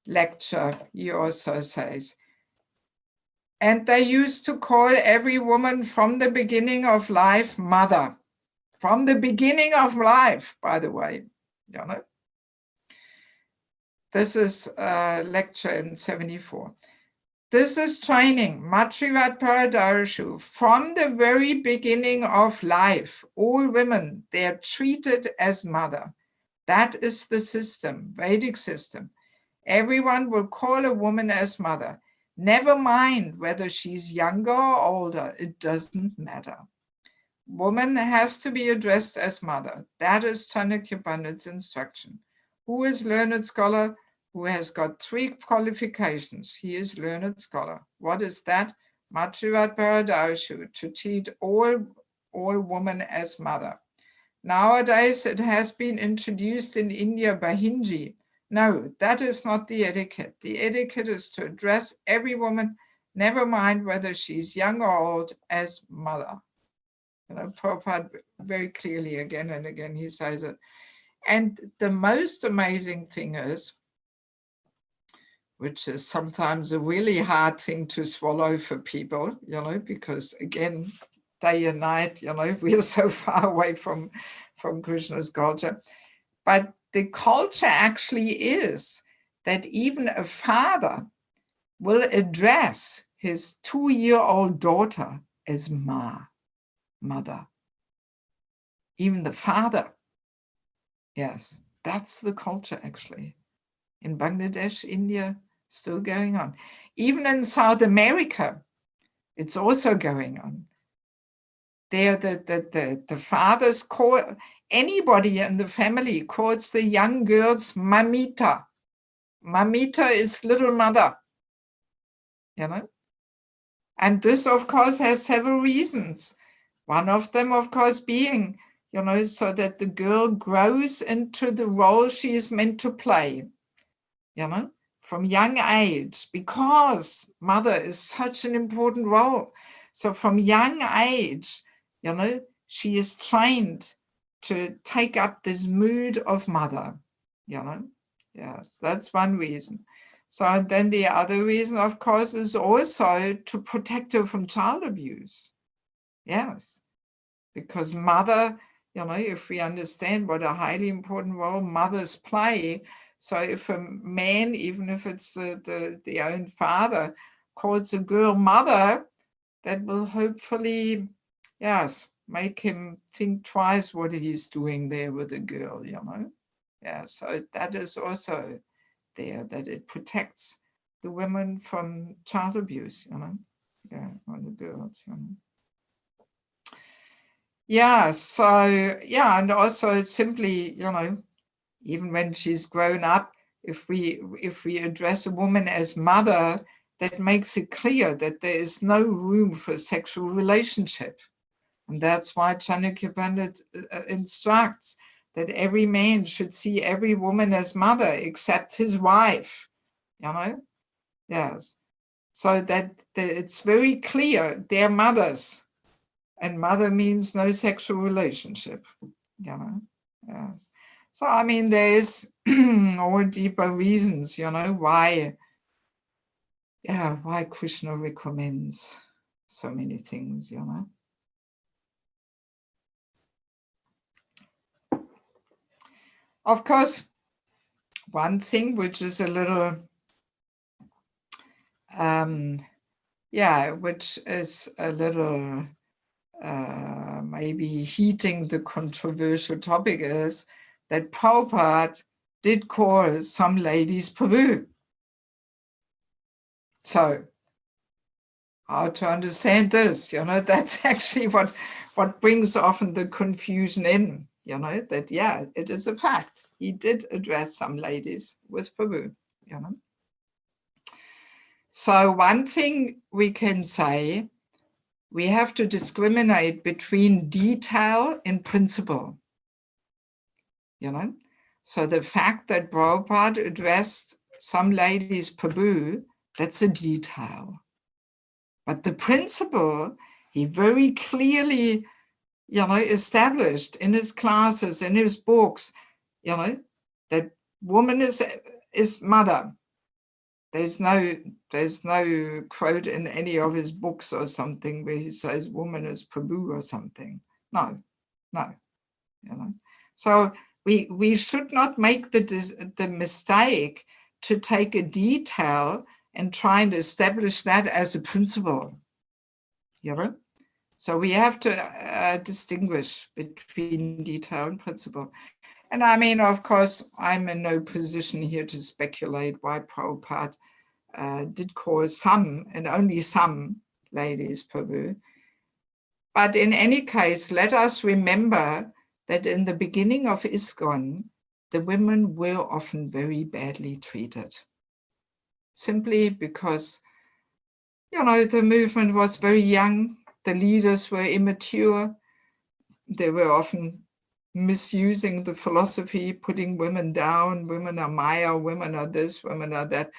lecture, he also says, and they used to call every woman from the beginning of life mother. From the beginning of life, by the way, you know. This is a lecture in 74. This is training, Matrivat Paradarshu. From the very beginning of life, all women, they're treated as mother. That is the system, Vedic system. Everyone will call a woman as mother. Never mind whether she's younger or older, it doesn't matter. Woman has to be addressed as mother. That is Chanakya Pandit's instruction. Who is learned scholar? Who has got 3 qualifications. He is learned scholar. What is that? Matrivat Paradarshu, to treat all women as mother. Nowadays, it has been introduced in India by Hinji. No, that is not the etiquette. The etiquette is to address every woman, never mind whether she's young or old, as mother. You know, Prabhupada very clearly again and again, he says it. And the most amazing thing is, which is sometimes a really hard thing to swallow for people, you know, because again, day and night, you know, we are so far away from Krishna's culture. But the culture actually is that even a father will address his 2-year-old daughter as mother. Even the father. Yes, that's the culture actually. In Bangladesh, India, still going on. Even in South America, it's also going on. There, the fathers call, anybody in the family calls the young girls mamita. Mamita is little mother, you know. And this, of course, has several reasons. One of them, of course, being, you know, so that the girl grows into the role she is meant to play, you know, from young age, because mother is such an important role. So from young age, you know, she is trained to take up this mood of mother, you know. Yes, that's one reason. So then the other reason, of course, is also to protect her from child abuse. Yes, because mother, you know, if we understand what a highly important role mothers play, so if a man, even if it's the own father, calls a girl mother, that will hopefully, yes, make him think twice what he's doing there with a girl, you know. Yeah, so that is also there, that it protects the women from child abuse, you know. Yeah, on the girls, you know. Yeah, so, yeah, and also simply, you know, even when she's grown up, if we address a woman as mother, that makes it clear that there is no room for sexual relationship. And that's why Chanakya Pandit instructs that every man should see every woman as mother except his wife, you know? Yes. So that it's very clear they're mothers, and mother means no sexual relationship, you know? Yes. So, I mean, there's all deeper reasons, why, why Krishna recommends so many things, Of course, one thing which is a little, which is a little maybe heating the controversial topic is that Prabhupada did call some ladies Prabhu. So how to understand this? That's actually what brings often the confusion in, that, it is a fact. He did address some ladies with Prabhu, So one thing we can say, we have to discriminate between detail and principle, So the fact that Prabhupada addressed some ladies Prabhu, that's a detail. But the principle, he very clearly, established in his classes, in his books, that woman is mother. There's no quote in any of his books or something where he says woman is Prabhu or something. No. So we should not make the mistake to take a detail and try and establish that as a principle. So we have to distinguish between detail and principle. And I mean, of course, I'm in no position here to speculate why Prabhupada did call some, and only some, ladies Prabhu. But in any case, let us remember that in the beginning of ISKCON, the women were often very badly treated. Simply because, the movement was very young, the leaders were immature, they were often misusing the philosophy, putting women down, women are Maya, women are this, women are that,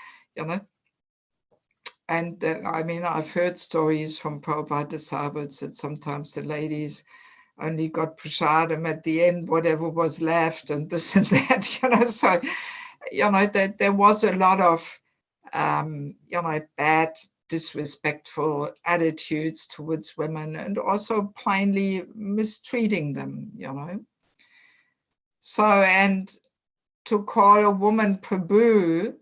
And I mean, I've heard stories from Prabhupada disciples that sometimes the ladies only got prasadam at the end, whatever was left, and this and that, So, that there was a lot of, bad, disrespectful attitudes towards women, and also plainly mistreating them, So, and to call a woman Prabhu,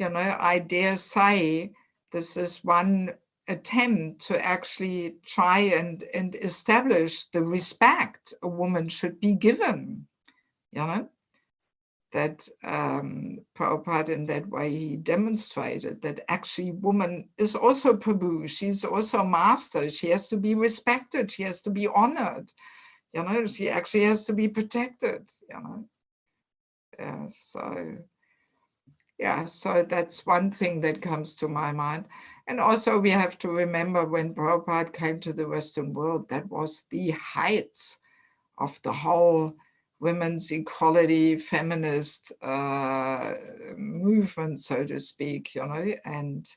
I dare say, this is one attempt to actually try and establish the respect a woman should be given, that Prabhupada in that way, he demonstrated that actually woman is also Prabhu, she's also master, she has to be respected, she has to be honored, she actually has to be protected, so that's one thing that comes to my mind. And also we have to remember when Prabhupada came to the Western world, that was the heights of the whole women's equality, feminist movement, so to speak, and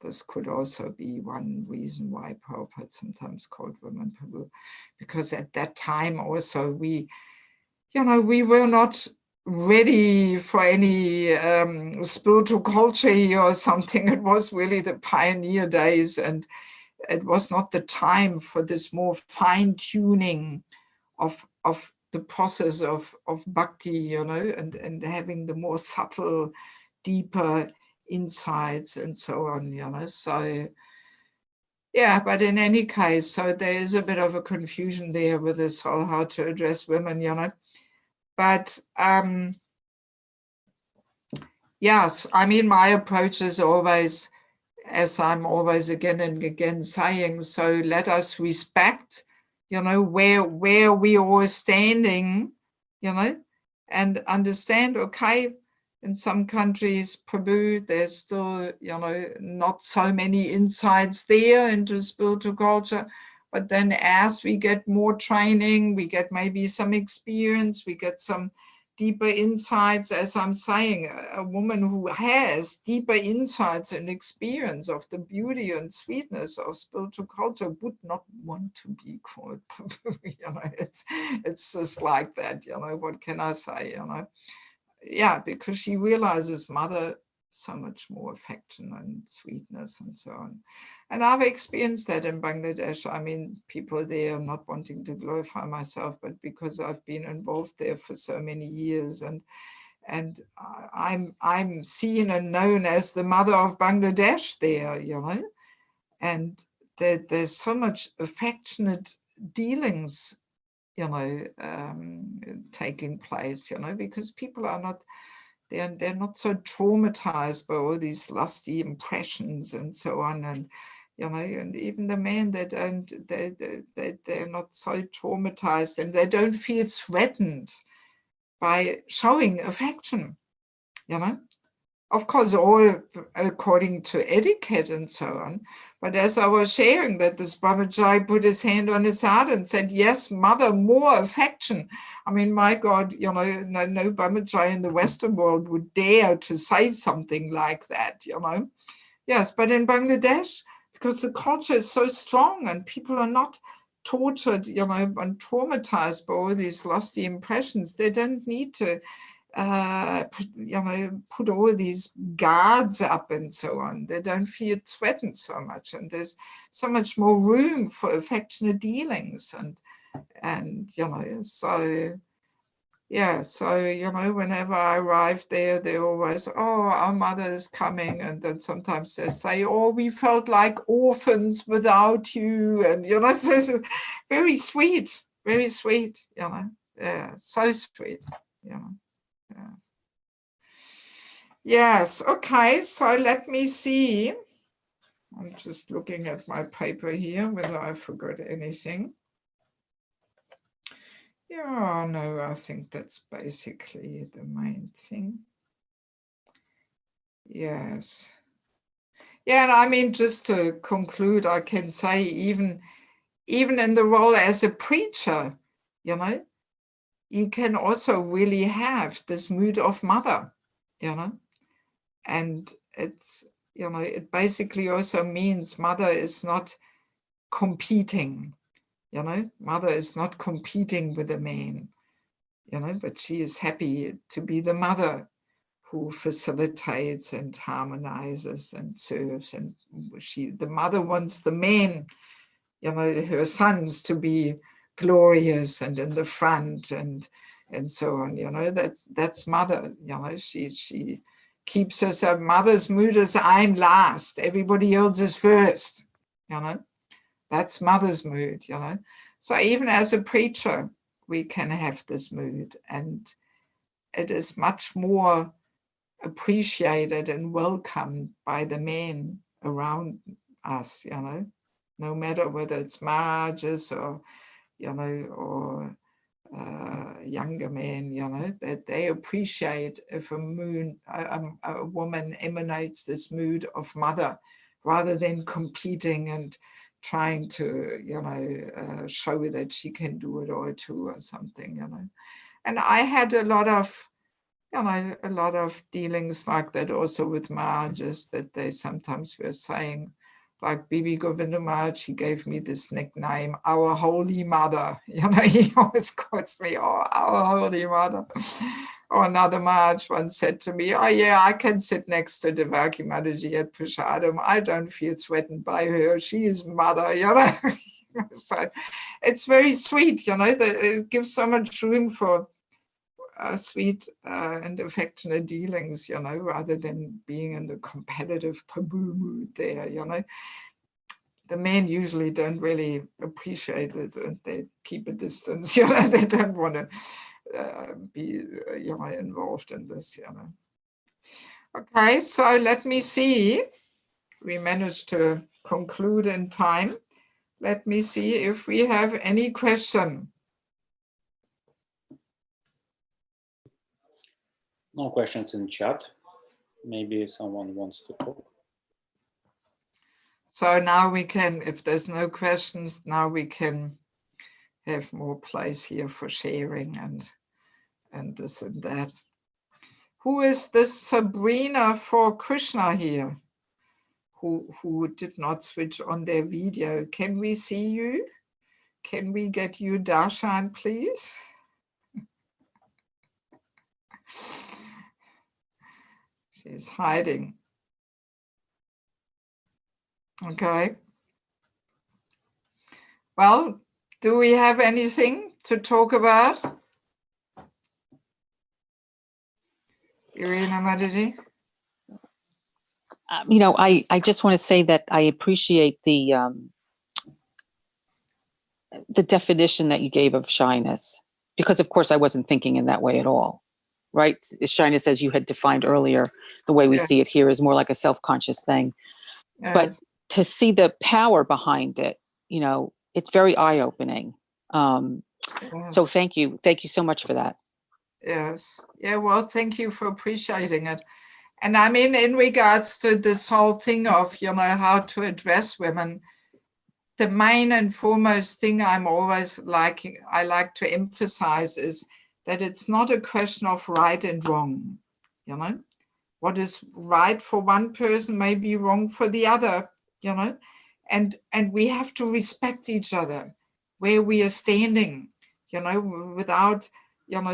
this could also be one reason why Prabhupada sometimes called women Prabhu, because at that time also we were not ready for any spiritual culture here or something. It was really the pioneer days, and it was not the time for this more fine-tuning of the process of bhakti, and having the more subtle, deeper insights and so on, So, but in any case, so there is a bit of a confusion there with this whole how to address women, But yes, I mean, my approach is always, as I'm always again and again saying, so let us respect, where we are standing, and understand, okay, in some countries, Prabhu, there's still, not so many insights there into spiritual culture. But then as we get more training, we get maybe some experience, we get some deeper insights, as I'm saying, a woman who has deeper insights and experience of the beauty and sweetness of spiritual culture would not want to be called Pabu. It's just like that, what can I say, Yeah, because she realizes mother so much more affection and sweetness and so on. And I've experienced that in Bangladesh. I mean, people there not wanting to glorify myself, but because I've been involved there for so many years, and I'm seen and known as the mother of Bangladesh there, and there's so much affectionate dealings, taking place, because people are not, they're not so traumatized by all these lusty impressions and so on, and and even the men, they're not so traumatized, and they don't feel threatened by showing affection, Of course, all according to etiquette and so on. But as I was sharing that, this Brahmachari put his hand on his heart and said, yes, mother, more affection. I mean, my God, no Brahmachari in the Western world would dare to say something like that, Yes, but in Bangladesh, because the culture is so strong and people are not tortured, and traumatized by all these lusty impressions, they don't need to put all these guards up and so on. They don't feel threatened so much, and there's so much more room for affectionate dealings, and so yeah, so whenever I arrive there, they always, oh, our mother is coming, and then sometimes they say, oh, we felt like orphans without you, and it's very sweet, yeah, so sweet, Yeah. Yes, okay, so let me see. I'm just looking at my paper here, whether I forgot anything. Yeah, no, I think that's basically the main thing. Yes. Yeah, and I mean, just to conclude, I can say even in the role as a preacher, you can also really have this mood of mother, and it's, it basically also means mother is not competing, mother is not competing with a man, but she is happy to be the mother who facilitates and harmonizes and serves, and the mother wants the men, her sons, to be glorious and in the front and so on, that's mother, she keeps us, a mother's mood is I'm last, everybody else is first, that's mother's mood, So even as a preacher, we can have this mood, and it is much more appreciated and welcomed by the men around us, no matter whether it's Mahajas or, or younger men, that they appreciate if a woman emanates this mood of mother, rather than competing and trying to, show that she can do it all too or something, And I had a lot of dealings like that also with Mahajas, that they sometimes were saying, like Bibi Govinda Maharaj, he gave me this nickname, our Holy Mother. He always calls me, oh, our Holy Mother. Or another Maharaj once said to me, oh yeah, I can sit next to Devaki Mataji at Prasadam. I don't feel threatened by her. She is mother, So it's very sweet, that it gives so much room for sweet and affectionate dealings, rather than being in the competitive Pabu mood there, The men usually don't really appreciate it, and they keep a distance, They don't want to be, involved in this, Okay, so let me see. We managed to conclude in time. Let me see if we have any question. No questions in chat. Maybe someone wants to talk. So now we can, if there's no questions, now we can have more place here for sharing and this and that. Who is this Sabrina for Krishna here? Who did not switch on their video? Can we see you? Can we get you darshan, please? She's hiding. Okay. Well, do we have anything to talk about? Irina Mataji? I just want to say that I appreciate the definition that you gave of shyness, because of course I wasn't thinking in that way at all, right? Shyness, as you had defined earlier, the way we see it here is more like a self-conscious thing. Yes. But to see the power behind it, it's very eye-opening. So thank you so much for that. Yes. Yeah, well, thank you for appreciating it. And I mean, in regards to this whole thing of, how to address women, the main and foremost thing I like to emphasize is that it's not a question of right and wrong. What is right for one person may be wrong for the other, and we have to respect each other where we are standing, without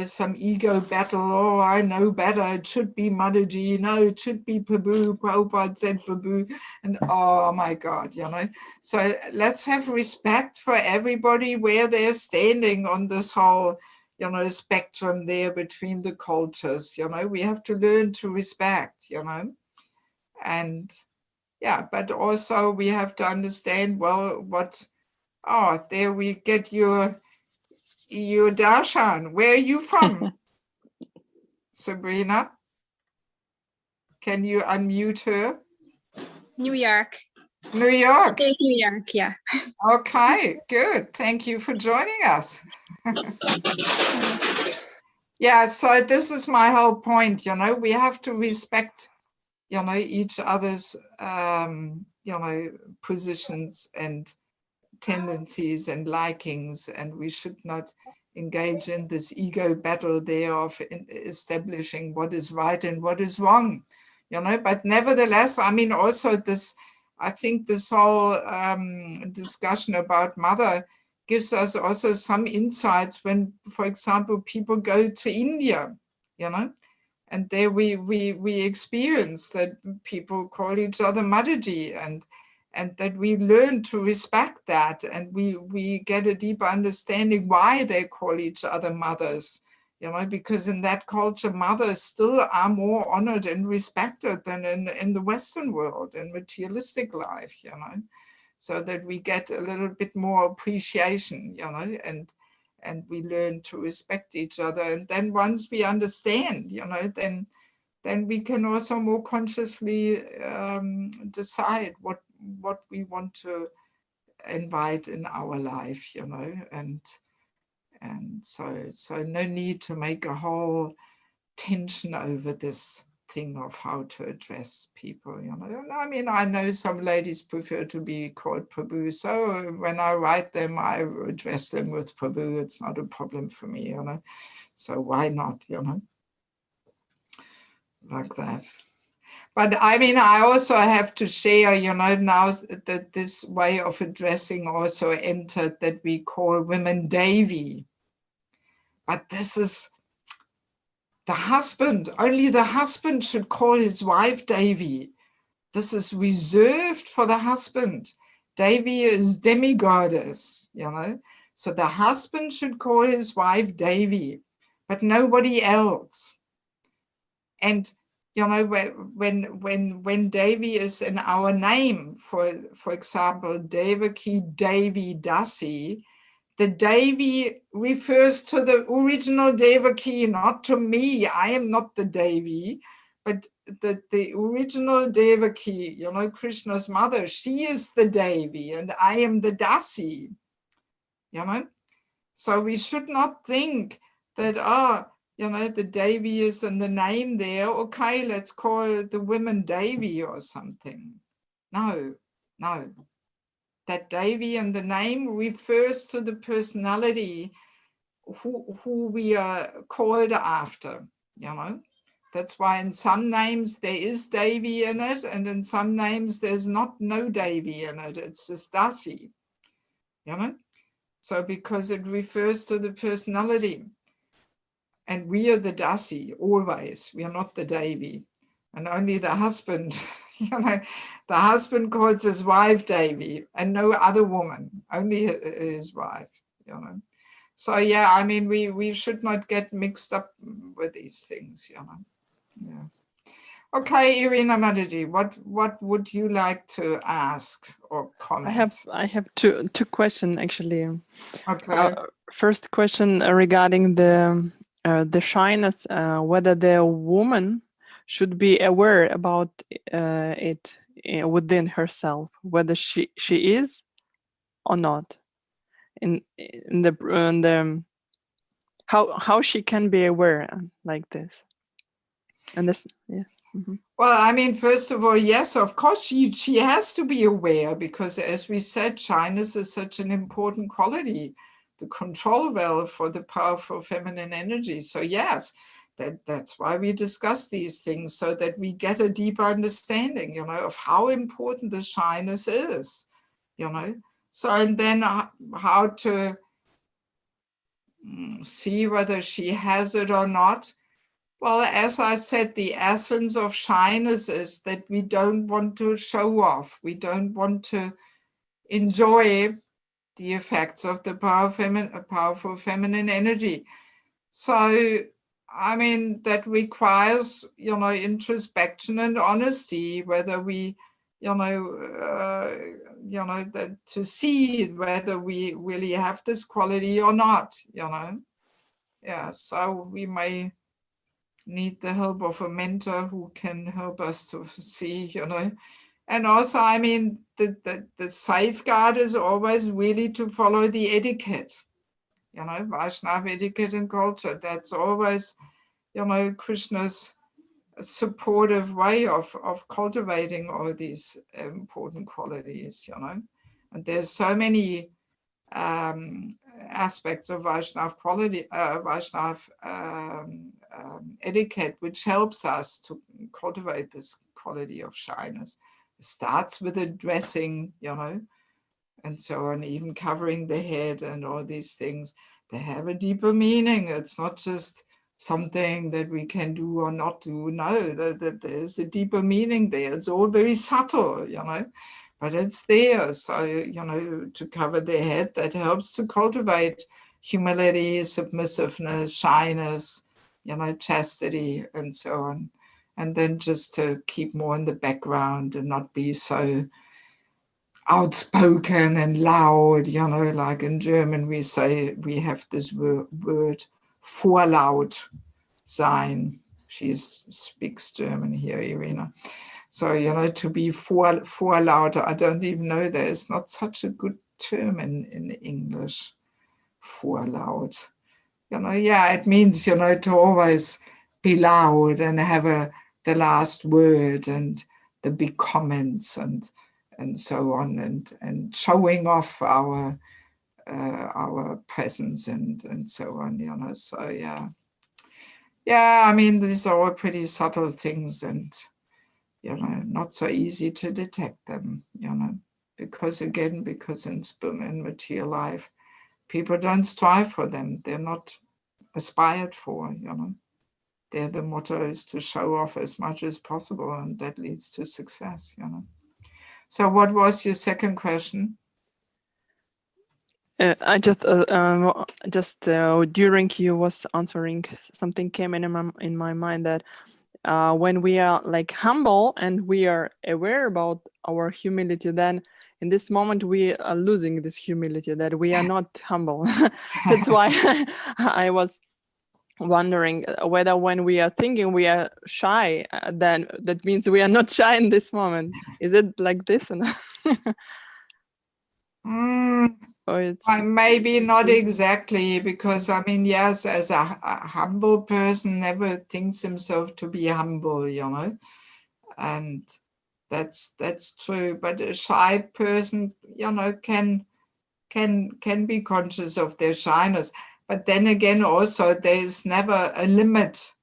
some ego battle. Oh, I know better. It should be Mataji. No, it should be Prabhu. Prabhupada said Prabhu. And oh my God, So let's have respect for everybody where they're standing on this whole, spectrum there between the cultures. We have to learn to respect, and yeah, but also we have to understand, well, there we get your darshan. Where are you from? Sabrina? Can you unmute her? New York. New York. New York, yeah. Okay, good. Thank you for joining us. Yeah, so this is my whole point, we have to respect, each other's, positions and tendencies and likings, and we should not engage in this ego battle there of establishing what is right and what is wrong, but nevertheless, I mean, also I think this whole discussion about mother gives us also some insights when, for example, people go to India, and there we experience that people call each other Mataji, and that we learn to respect that, and we get a deeper understanding why they call each other mothers, because in that culture, mothers still are more honored and respected than in the Western world, in materialistic life, so that we get a little bit more appreciation, and we learn to respect each other. And then once we understand, then we can also more consciously decide what we want to invite in our life, and so no need to make a whole tension over this thing of how to address people, I mean, I know some ladies prefer to be called Prabhu, so when I write them, I address them with Prabhu. It's not a problem for me, so why not, like that. But I mean, I also have to share, now that this way of addressing also entered, that we call women Devi. But this is the husband. Only the husband should call his wife Devi. This is reserved for the husband. Devi is demigoddess, So the husband should call his wife Devi, but nobody else. And when Devi is in our name, for example, Devaki, Devi, Dasi, the Devi refers to the original Devaki, not to me. I am not the Devi, but the original Devaki, Krishna's mother, she is the Devi, and I am the Dasi. So we should not think that, the Devi is in the name there. Okay, let's call the women Devi or something. No. That Devi in the name refers to the personality who we are called after, you know. That's why in some names there is Devi in it, and in some names there's no Devi in it. It's just Dasi, you know. So because it refers to the personality. And we are the Dasi always. We are not the Devi. And only the husband, you know, the husband calls his wife Devi and no other woman, only his wife, you know. So yeah, I mean, we should not get mixed up with these things, you know. Yes. Okay, Irina Madaji, what would you like to ask or comment? I have two questions actually. Okay. First question regarding the shyness, whether the woman should be aware about it within herself, whether she is or not, in the how she can be aware like this. And this, yeah. Mm-hmm. Well, I mean, first of all, yes, of course, she has to be aware, because as we said, shyness is such an important quality, the control valve for the powerful feminine energy. So yes, that's why we discuss these things, so that we get a deeper understanding, you know, of how important the shyness is, you know. So, and then how to see whether she has it or not. Well, as I said, the essence of shyness is that we don't want to show off. We don't want to enjoy the effects of the powerful feminine energy. So, I mean, that requires, you know, introspection and honesty, whether we, that to see whether we really have this quality or not, you know. Yeah, so we may need the help of a mentor who can help us to see, you know. And also, I mean, the safeguard is always really to follow the etiquette, you know, Vaishnava etiquette and culture. That's always, you know, Krishna's supportive way of cultivating all these important qualities, you know. And there's so many aspects of Vaishnava quality, etiquette, which helps us to cultivate this quality of shyness. It starts with the dressing, you know, and so on, even covering the head and all these things. They have a deeper meaning. It's not just something that we can do or not do. No, that there's a deeper meaning there. It's all very subtle, you know, but it's there. So, you know, to cover the head, that helps to cultivate humility, submissiveness, shyness, you know, chastity, and so on. And then just to keep more in the background and not be so outspoken and loud, you know, like in German we say, we have this word vorlaut sein. She speaks German here, Irina. So, you know, to be vorlaut, I don't even know, there is not such a good term in English, vorlaut. You know, yeah, it means, you know, to always be loud and have the last word and the big comments and so on, and showing off our presence and so on, you know. So yeah, I mean, these are all pretty subtle things, and, you know, not so easy to detect them, you know, because in material life, people don't strive for them. They're not aspired for, you know. The motto is to show off as much as possible, and that leads to success, you know. So what was your second question? I just during you was answering, something came in my mind that when we are like humble and we are aware about our humility, then in this moment we are losing this humility, that we are not humble. That's why I was wondering whether when we are thinking we are shy, then that means we are not shy in this moment. Is it like this? Or it's maybe not exactly, because I mean, yes, as a humble person never thinks himself to be humble, you know, and that's true. But a shy person, you know, can be conscious of their shyness. But then again, also, there is never a limit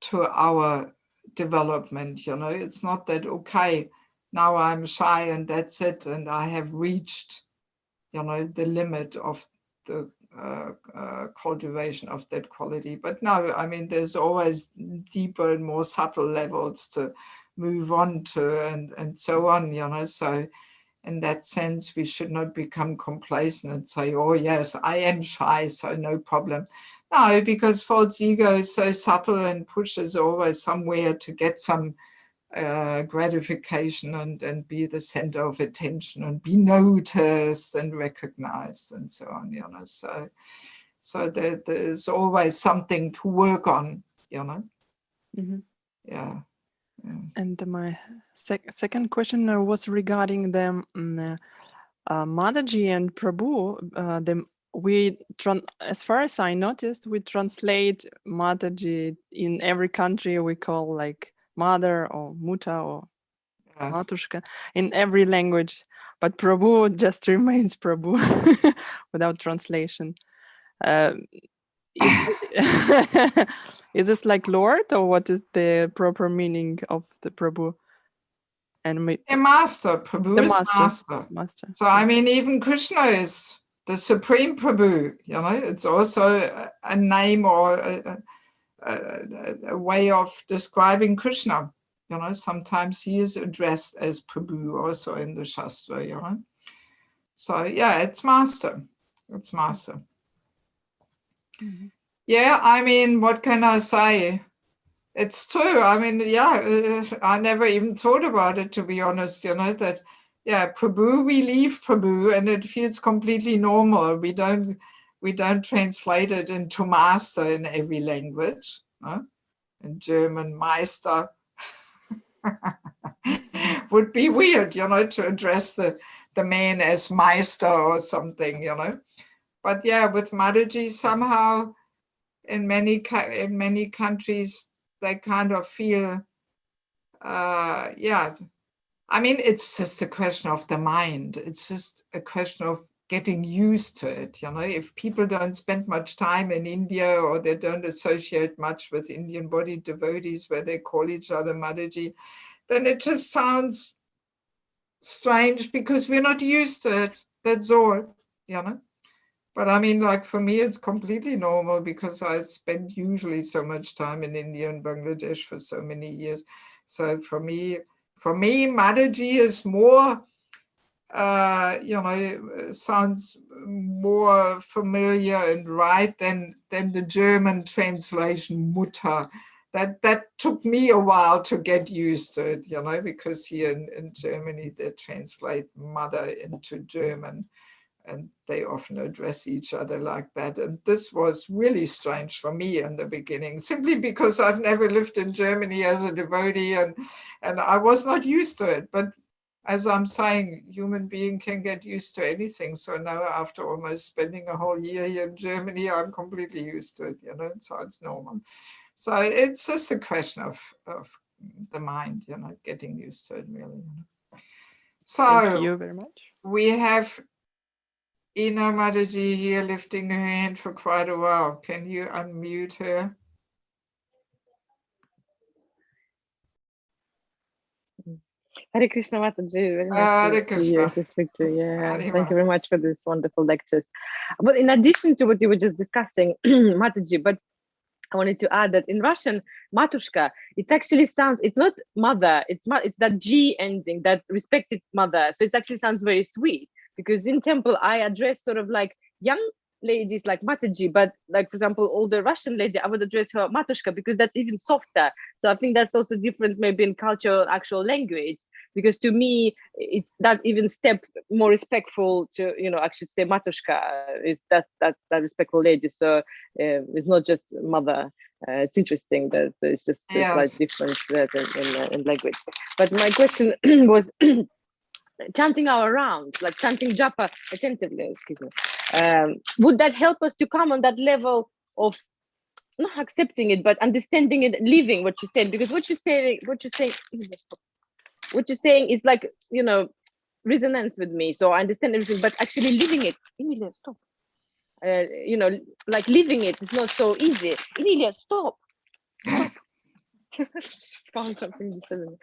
to our development, you know. It's not that, okay, now I'm shy and that's it, and I have reached, you know, the limit of the cultivation of that quality. But no, I mean, there's always deeper and more subtle levels to move on to, and so on, you know. So in that sense, we should not become complacent and say, oh yes, I am shy, so no problem. No, because false ego is so subtle and pushes always somewhere to get some gratification and be the center of attention and be noticed and recognized and so on, you know. So there's always something to work on, you know. Mhm. Yeah. And my second question was regarding the Mataji and Prabhu. As far as I noticed, we translate Mataji in every country. We call like mother or muta or Yes. matushka in every language, but Prabhu just remains Prabhu without translation. Is this like Lord, or what is the proper meaning of the Prabhu? And A master, Prabhu the is master. master. So I mean, even Krishna is the supreme Prabhu, you know. It's also a name or a way of describing Krishna, you know. Sometimes he is addressed as Prabhu also in the Shastra, you know. So yeah, it's master. It's master. Mhm. Yeah, I mean, what can I say? It's true. I mean, yeah, I never even thought about it, to be honest, you know, that, yeah, Prabhu, we leave Prabhu and it feels completely normal. We don't translate it into master in every language. Huh? In German, Meister would be weird, you know, to address the man as Meister or something, you know. But yeah, with Mataji, somehow in many countries, they kind of feel, yeah, I mean, it's just a question of the mind. It's just a question of getting used to it. You know, if people don't spend much time in India or they don't associate much with Indian body devotees where they call each other Mataji, then it just sounds strange because we're not used to it. That's all, you know. But I mean, like for me, it's completely normal because I spent usually so much time in India and Bangladesh for so many years. So for me, Mataji is more, you know, sounds more familiar and right than the German translation Mutter. That took me a while to get used to it, you know, because here in Germany, they translate mother into German. And they often address each other like that. And this was really strange for me in the beginning, simply because I've never lived in Germany as a devotee and I was not used to it. But as I'm saying, human being can get used to anything. So now after almost spending a whole year here in Germany, I'm completely used to it, you know, so it's normal. So it's just a question of the mind, you know, getting used to it really. So Thank you very much. We have Ina Mataji here lifting her hand for quite a while. Can you unmute her? Hare Krishna Mataji, very Hare nice to see you, Krishna. to speak to you. Yeah, Hare thank you very much for this wonderful lectures. But in addition to what you were just discussing, Mataji, but I wanted to add that in Russian, Matushka, it actually sounds, it's not mother, it's that G ending, that respected mother. So it actually sounds very sweet because in temple, I address sort of like young ladies like Mataji, but like, for example, older Russian lady, I would address her Matushka because that's even softer. So I think that's also different maybe in cultural, actual language. Because to me, it's that even step more respectful to, you know, actually say Matushka is that respectful lady. So it's not just mother. It's interesting that there's just a slight difference there in language. But my question was chanting our rounds, like chanting japa attentively, excuse me. Would that help us to come on that level of not accepting it, but understanding it, living what you said? Because what you're saying is like, you know, resonance with me. So I understand everything, but actually living it. Emilia, stop. you know, like living it is not so easy. Emilia, stop. Just found something different.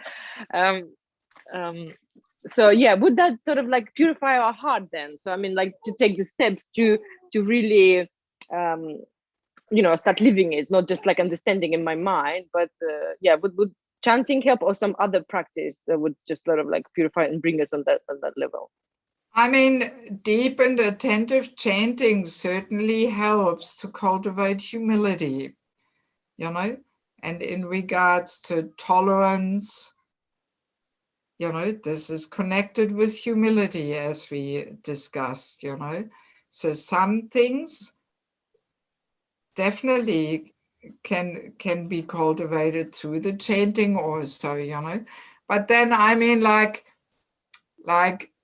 So yeah, would that sort of like purify our heart then? So I mean, like to take the steps to really you know, start living it, not just like understanding in my mind, but yeah, would chanting help, or some other practice that would just sort of like purify and bring us on that level? I mean, deep and attentive chanting certainly helps to cultivate humility, you know, and in regards to tolerance, you know, this is connected with humility, as we discussed, you know. So some things definitely can be cultivated through the chanting also, you know. But then, I mean, like,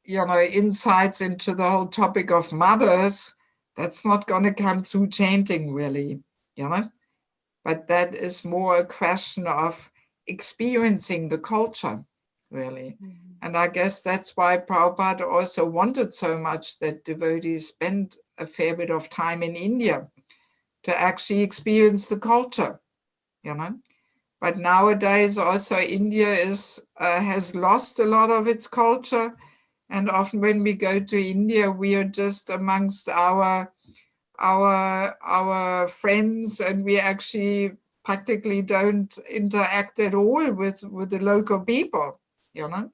you know, insights into the whole topic of mothers, that's not going to come through chanting, really, you know. But that is more a question of experiencing the culture, really. And I guess that's why Prabhupada also wanted so much that devotees spend a fair bit of time in India to actually experience the culture, you know. But nowadays also India has lost a lot of its culture. And often when we go to India, we are just amongst our friends, and we actually practically don't interact at all with the local people, you know.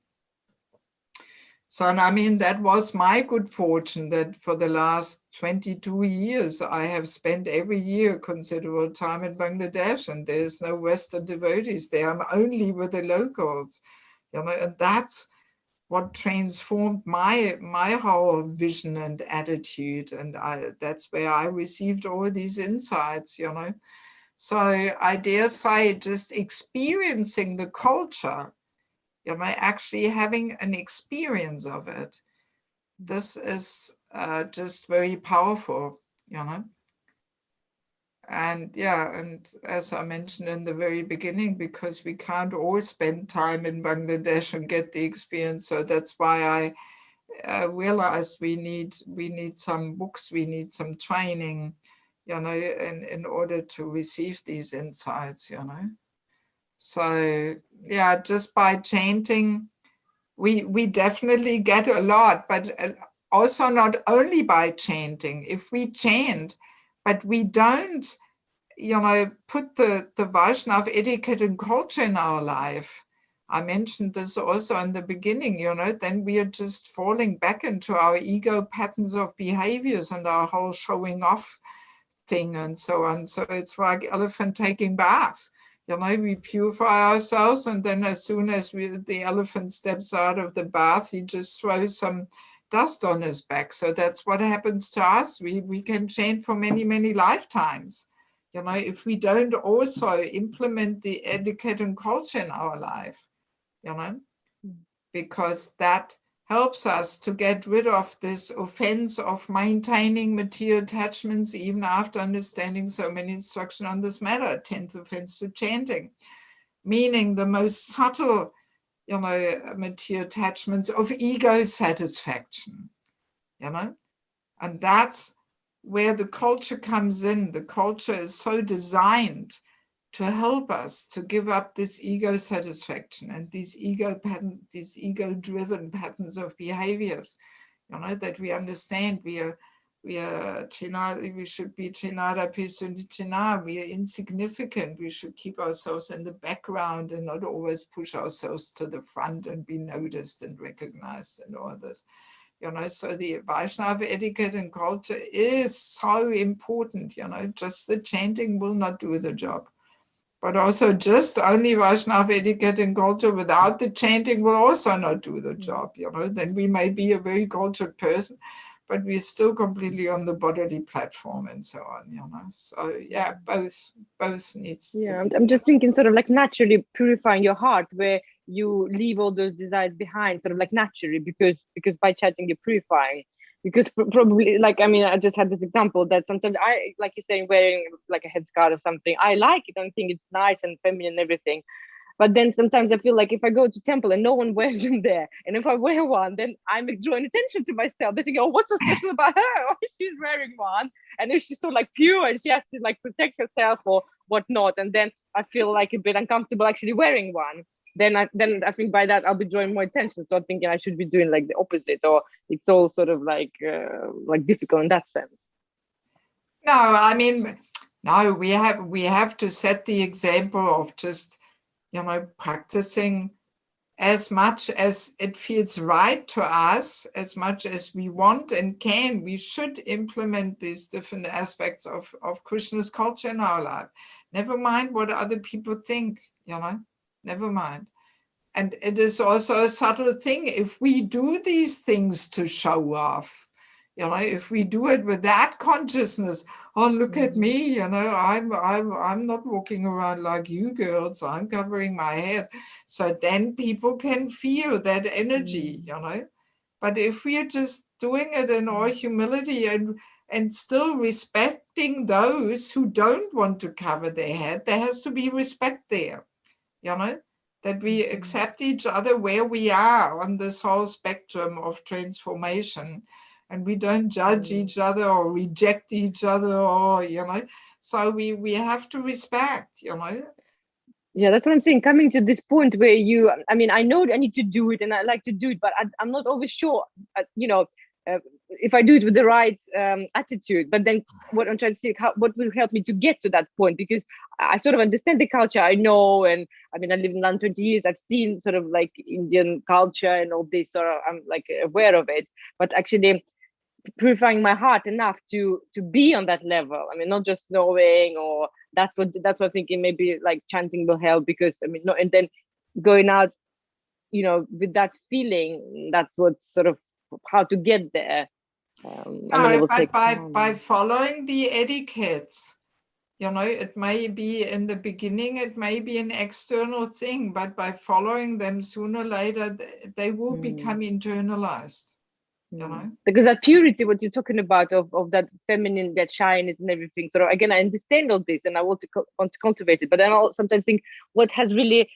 So, and I mean, that was my good fortune that for the last 22 years, I have spent every year considerable time in Bangladesh, and there's no Western devotees there. I'm only with the locals, you know, and that's what transformed my whole vision and attitude. And that's where I received all these insights, you know. So I dare say just experiencing the culture, you know, actually having an experience of it, this is just very powerful, you know. And yeah, and as I mentioned in the very beginning, because we can't all spend time in Bangladesh and get the experience, so that's why I realized we need some books, we need some training, you know, in order to receive these insights, you know. So yeah, just by chanting, we definitely get a lot, but also not only by chanting. If we chant, but we don't, you know, put the Vaishnav etiquette and culture in our life, I mentioned this also in the beginning, you know, then we are just falling back into our ego patterns of behaviors and our whole showing off thing and so on. So it's like elephant taking baths. You know, we purify ourselves, and then as soon as the elephant steps out of the bath, he just throws some dust on his back. So that's what happens to us. We can chant for many, many lifetimes. You know, if we don't also implement the etiquette and culture in our life, you know, because that helps us to get rid of this offense of maintaining material attachments even after understanding so many instructions on this matter, 10th offense to chanting, meaning the most subtle, you know, material attachments of ego satisfaction, you know, and that's where the culture comes in. The culture is so designed to help us to give up this ego satisfaction and these ego pattern, these ego-driven patterns of behaviors, you know, that we understand we should be Trinada Pisunichina, we are insignificant, we should keep ourselves in the background and not always push ourselves to the front and be noticed and recognized and all this. You know, so the Vaishnava etiquette and culture is so important, you know, just the chanting will not do the job. But also just only Vaishnava etiquette and culture without the chanting will also not do the job, you know. Then we may be a very cultured person, but we're still completely on the bodily platform and so on, you know. So yeah, both needs Yeah, to be. I'm just thinking sort of like naturally purifying your heart, where you leave all those desires behind, sort of like naturally, because by chanting you're purifying. Because probably, like, I mean, I just had this example that sometimes I, like you're saying, wearing like a headscarf or something, I like it and think it's nice and feminine and everything. But then sometimes I feel like if I go to temple and no one wears them there, and if I wear one, then I'm drawing attention to myself. They think, oh, what's so special about her? Oh, she's wearing one, and if she's so like pure and she has to like protect herself or whatnot, and then I feel like a bit uncomfortable actually wearing one. Then I think by that I'll be drawing more attention. So I'm thinking I should be doing like the opposite, or it's all sort of like difficult in that sense. No, I mean, no, we have to set the example of just, practicing as much as it feels right to us, as much as we want and can. We should implement these different aspects of Krishna's culture in our life. Never mind what other people think, never mind. And it is also a subtle thing. If we do these things to show off, if we do it with that consciousness, oh, look at me, I'm not walking around like you girls, I'm covering my head. So then people can feel that energy, But if we are just doing it in all humility and still respecting those who don't want to cover their head, there has to be respect there, that we accept each other where we are on this whole spectrum of transformation. And we don't judge each other or reject each other, or, so we have to respect, Yeah, that's what I'm saying. Coming to this point where I know I need to do it and I like to do it, but I'm not always sure, if I do it with the right attitude. But then what I'm trying to say, what will help me to get to that point? Because I sort of understand the culture, I know, and I live in London 20 years. I've seen sort of like Indian culture and all this, so I'm like aware of it. But actually purifying my heart enough to be on that level. Not just knowing, or that's what I'm thinking. Maybe like chanting will help, because and then going out, with that feeling. That's what sort of how to get there. It will take time. By following the etiquettes, it may be in the beginning, it may be an external thing, but by following them, sooner or later, they will become internalized. Because that purity, what you're talking about, of that feminine, that shyness and everything. So again, I understand all this, and I want to cultivate it. But then I'll sometimes think, what has really,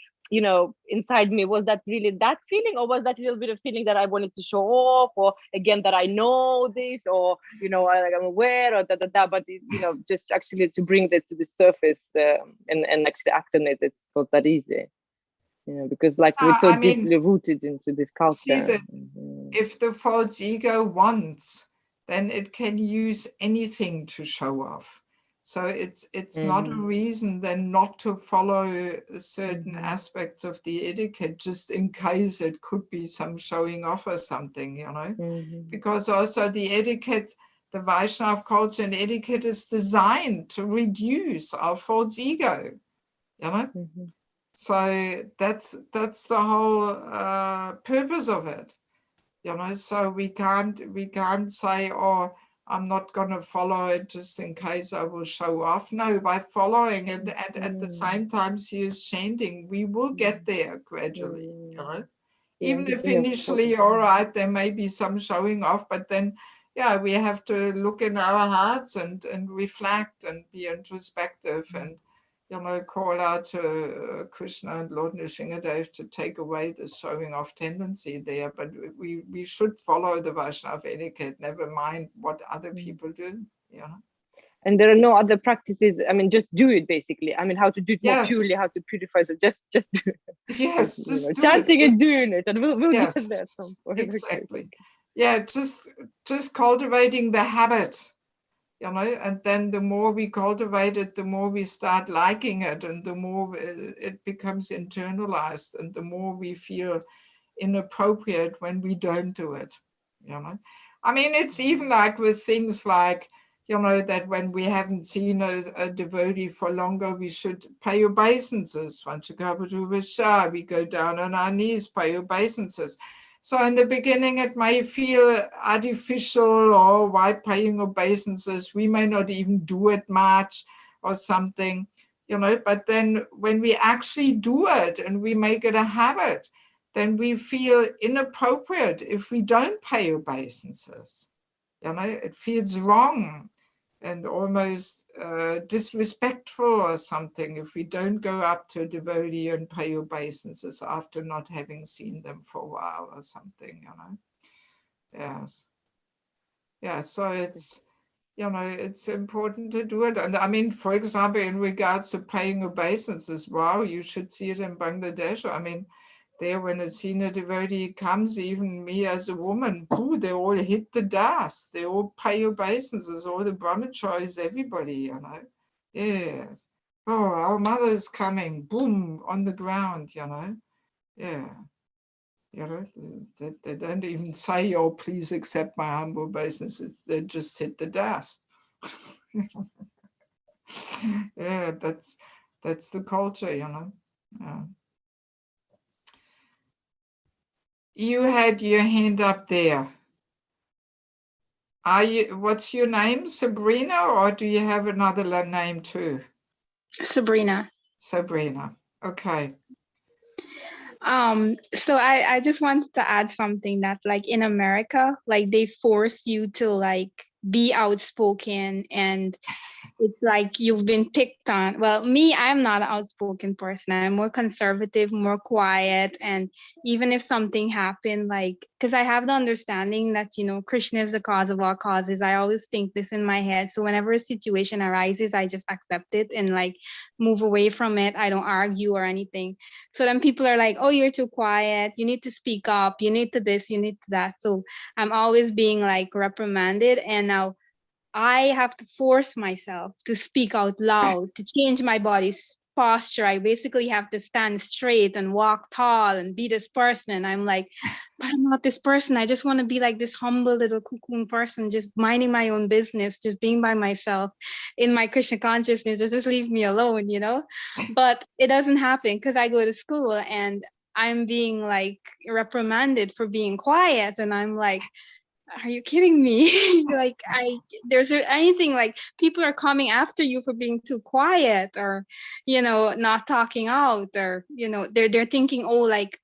inside me, was that really that feeling, or was that little bit of feeling that I wanted to show off, or again that I know this, or I'm aware, or But just actually to bring that to the surface and actually act on it, it's not that easy. Because like we're so deeply rooted into this culture. See that if the false ego wants, then it can use anything to show off. So it's not a reason then not to follow certain aspects of the etiquette, just in case it could be some showing off or something, Because also the etiquette, the Vaishnava culture and etiquette is designed to reduce our false ego, So that's the whole purpose of it, So we can't say, oh, I'm not going to follow it just in case I will show off. No, by following it and at the same time she is chanting, we will get there gradually, Even if initially, all right, there may be some showing off, but then, we have to look in our hearts and reflect and be introspective and call out to Krishna and Lord Nrsingadev to take away the showing off tendency there. But we should follow the Vaishnava etiquette, never mind what other people do. And there are no other practices. Just do it basically. How to do it more purely, how to purify. So just do it. Yes, just chanting and doing it, and we'll get there at some point. Exactly. Yeah, just cultivating the habit. And then the more we cultivate it, the more we start liking it, and the more it becomes internalized, and the more we feel inappropriate when we don't do it. It's even like with things like, that when we haven't seen a devotee for longer, we should pay obeisances. We go down on our knees, pay obeisances. So in the beginning, it may feel artificial, or why paying obeisances? We may not even do it much or something, but then when we actually do it and we make it a habit, then we feel inappropriate if we don't pay obeisances. It feels wrong. and almost disrespectful or something if we don't go up to a devotee and pay obeisances after not having seen them for a while or something, you know. Yes. Yeah, so it's, you know, it's important to do it. And I mean, for example, in regards to paying obeisances, wow, you should see it in Bangladesh. I mean, there when a senior devotee comes, even me as a woman, boo, they all hit the dust. They all pay obeisances, all the brahmacharis, everybody, you know. Yes. Oh, our mother is coming, boom, on the ground, you know. Yeah. You know, they don't even say, oh, please accept my humble obeisances. They just hit the dust. Yeah, that's the culture, you know. Yeah. You had your hand up there. What's your name, Sabrina, or do you have another name too? Sabrina. Sabrina. Okay. So I just wanted to add something that like in America, like they force you to like be outspoken, and it's like you've been picked on. Well, me, I'm not an outspoken person. I'm more conservative, more quiet. And even if something happened, like, because I have the understanding that, you know, Krishna is the cause of all causes. I always think this in my head. So whenever a situation arises, I just accept it and like move away from it. I don't argue or anything. So then people are like, oh, you're too quiet. You need to speak up. You need to this, you need to that. So I'm always being like reprimanded. And now I have to force myself to speak out loud, to change my body's posture. I basically have to stand straight and walk tall and be this person. And I'm like, but I'm not this person. I just want to be like this humble little cocoon person, just minding my own business, just being by myself in my Krishna consciousness. Just leave me alone, you know? But it doesn't happen because I go to school and I'm being like reprimanded for being quiet. And I'm like, are you kidding me? Like there's anything like people are coming after you for being too quiet, or, you know, not talking out, or, you know, they're thinking, oh, like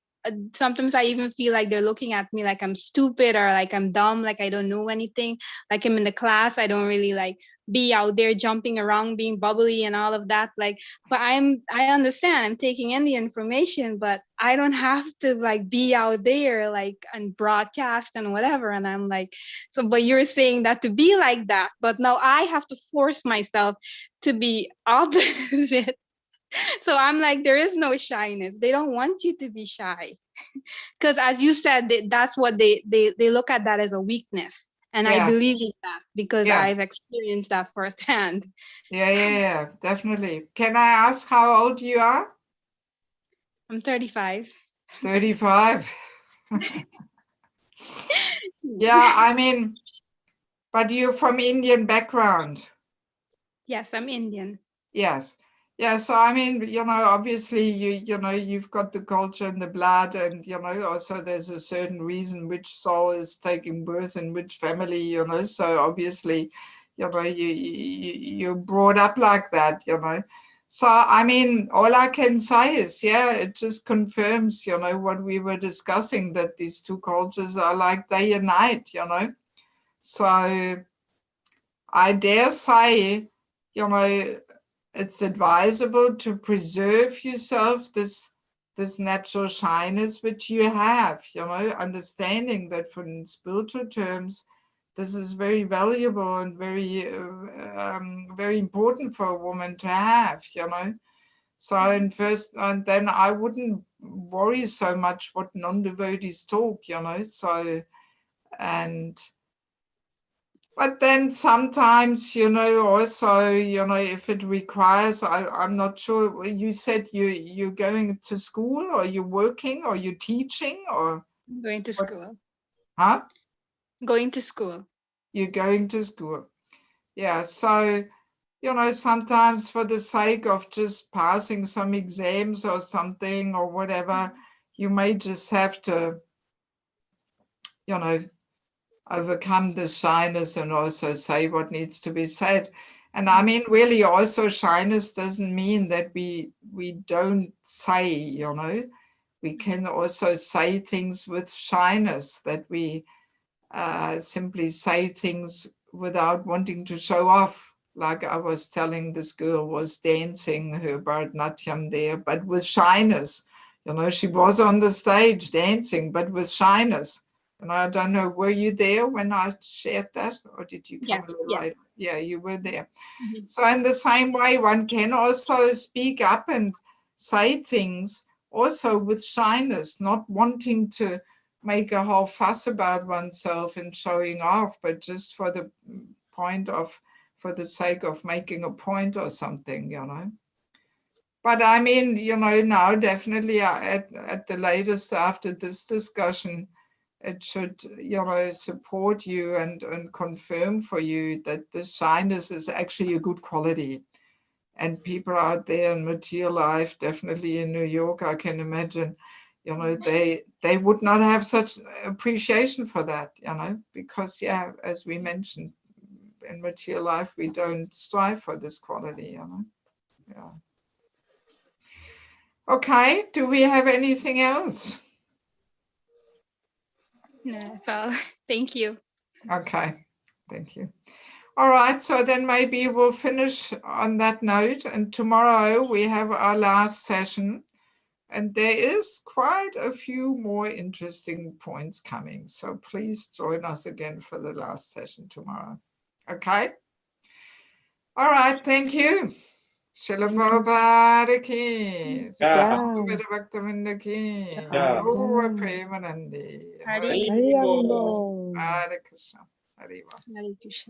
sometimes I even feel like they're looking at me like I'm stupid or like I'm dumb, like I don't know anything, like I'm in the class, I don't really like be out there jumping around, being bubbly and all of that. Like, but I understand, I'm taking in the information, but I don't have to like be out there like and broadcast and whatever. And I'm like, so, but you're saying that to be like that, but now I have to force myself to be opposite. So I'm like, there is no shyness. They don't want you to be shy. Because as you said, that's what they look at that as a weakness. And I Yeah. believe in that because Yeah. I've experienced that firsthand. Yeah, definitely. Can I ask how old you are? I'm 35. 35. Yeah, I mean, but you're from Indian background. Yes, I'm Indian. Yes. Yeah, so I mean, you know, obviously you know, you've got the culture and the blood, and, you know, also there's a certain reason which soul is taking birth in which family, you know, so obviously, you know, you're brought up like that, you know. So, I mean, all I can say is, yeah, it just confirms, you know, what we were discussing, that these two cultures are like day and night, you know. So I dare say, you know, it's advisable to preserve yourself this natural shyness which you have, you know, understanding that in spiritual terms, this is very valuable and very important for a woman to have, you know. So and then I wouldn't worry so much what non-devotees talk, you know. So, but then sometimes, you know, also, you know, if it requires, I'm not sure, you said you're going to school, or you're working, or you're teaching, or? I'm going to school. Huh? Going to school. You're going to school. Yeah, so, you know, sometimes for the sake of just passing some exams or something or whatever, you may just have to, you know, overcome the shyness and also say what needs to be said. And I mean, really, also shyness doesn't mean that we don't say, you know, we can also say things with shyness, that we simply say things without wanting to show off. Like I was telling, this girl was dancing her Bharatanatyam there, but with shyness. You know, she was on the stage dancing, but with shyness. And I don't know, were you there when I shared that, or did you come Yeah, a little yeah. later? Yeah, you were there. Mhm. So in the same way, one can also speak up and say things also with shyness, not wanting to make a whole fuss about oneself and showing off, but just for the for the sake of making a point or something, you know. But I mean, you know, now definitely at the latest after this discussion, it should, you know, support you and confirm for you that this shyness is actually a good quality. And people out there in material life, definitely in New York, I can imagine, you know, they would not have such appreciation for that, you know, because, yeah, as we mentioned, in material life, we don't strive for this quality, you know. Yeah. Okay, do we have anything else? No, so thank you. Okay, thank you. All right, so then maybe we'll finish on that note, and tomorrow we have our last session, and there is quite a few more interesting points coming. So please join us again for the last session tomorrow. Okay? All right, thank you. Srila Prabhupada ki, Yeah. Sarvamavada Bhaktavinda ki, Yeah. Gaura Premanandi, Hare Hare Hare Krishna. Hare Krishna, Hare Krishna. Hare Krishna.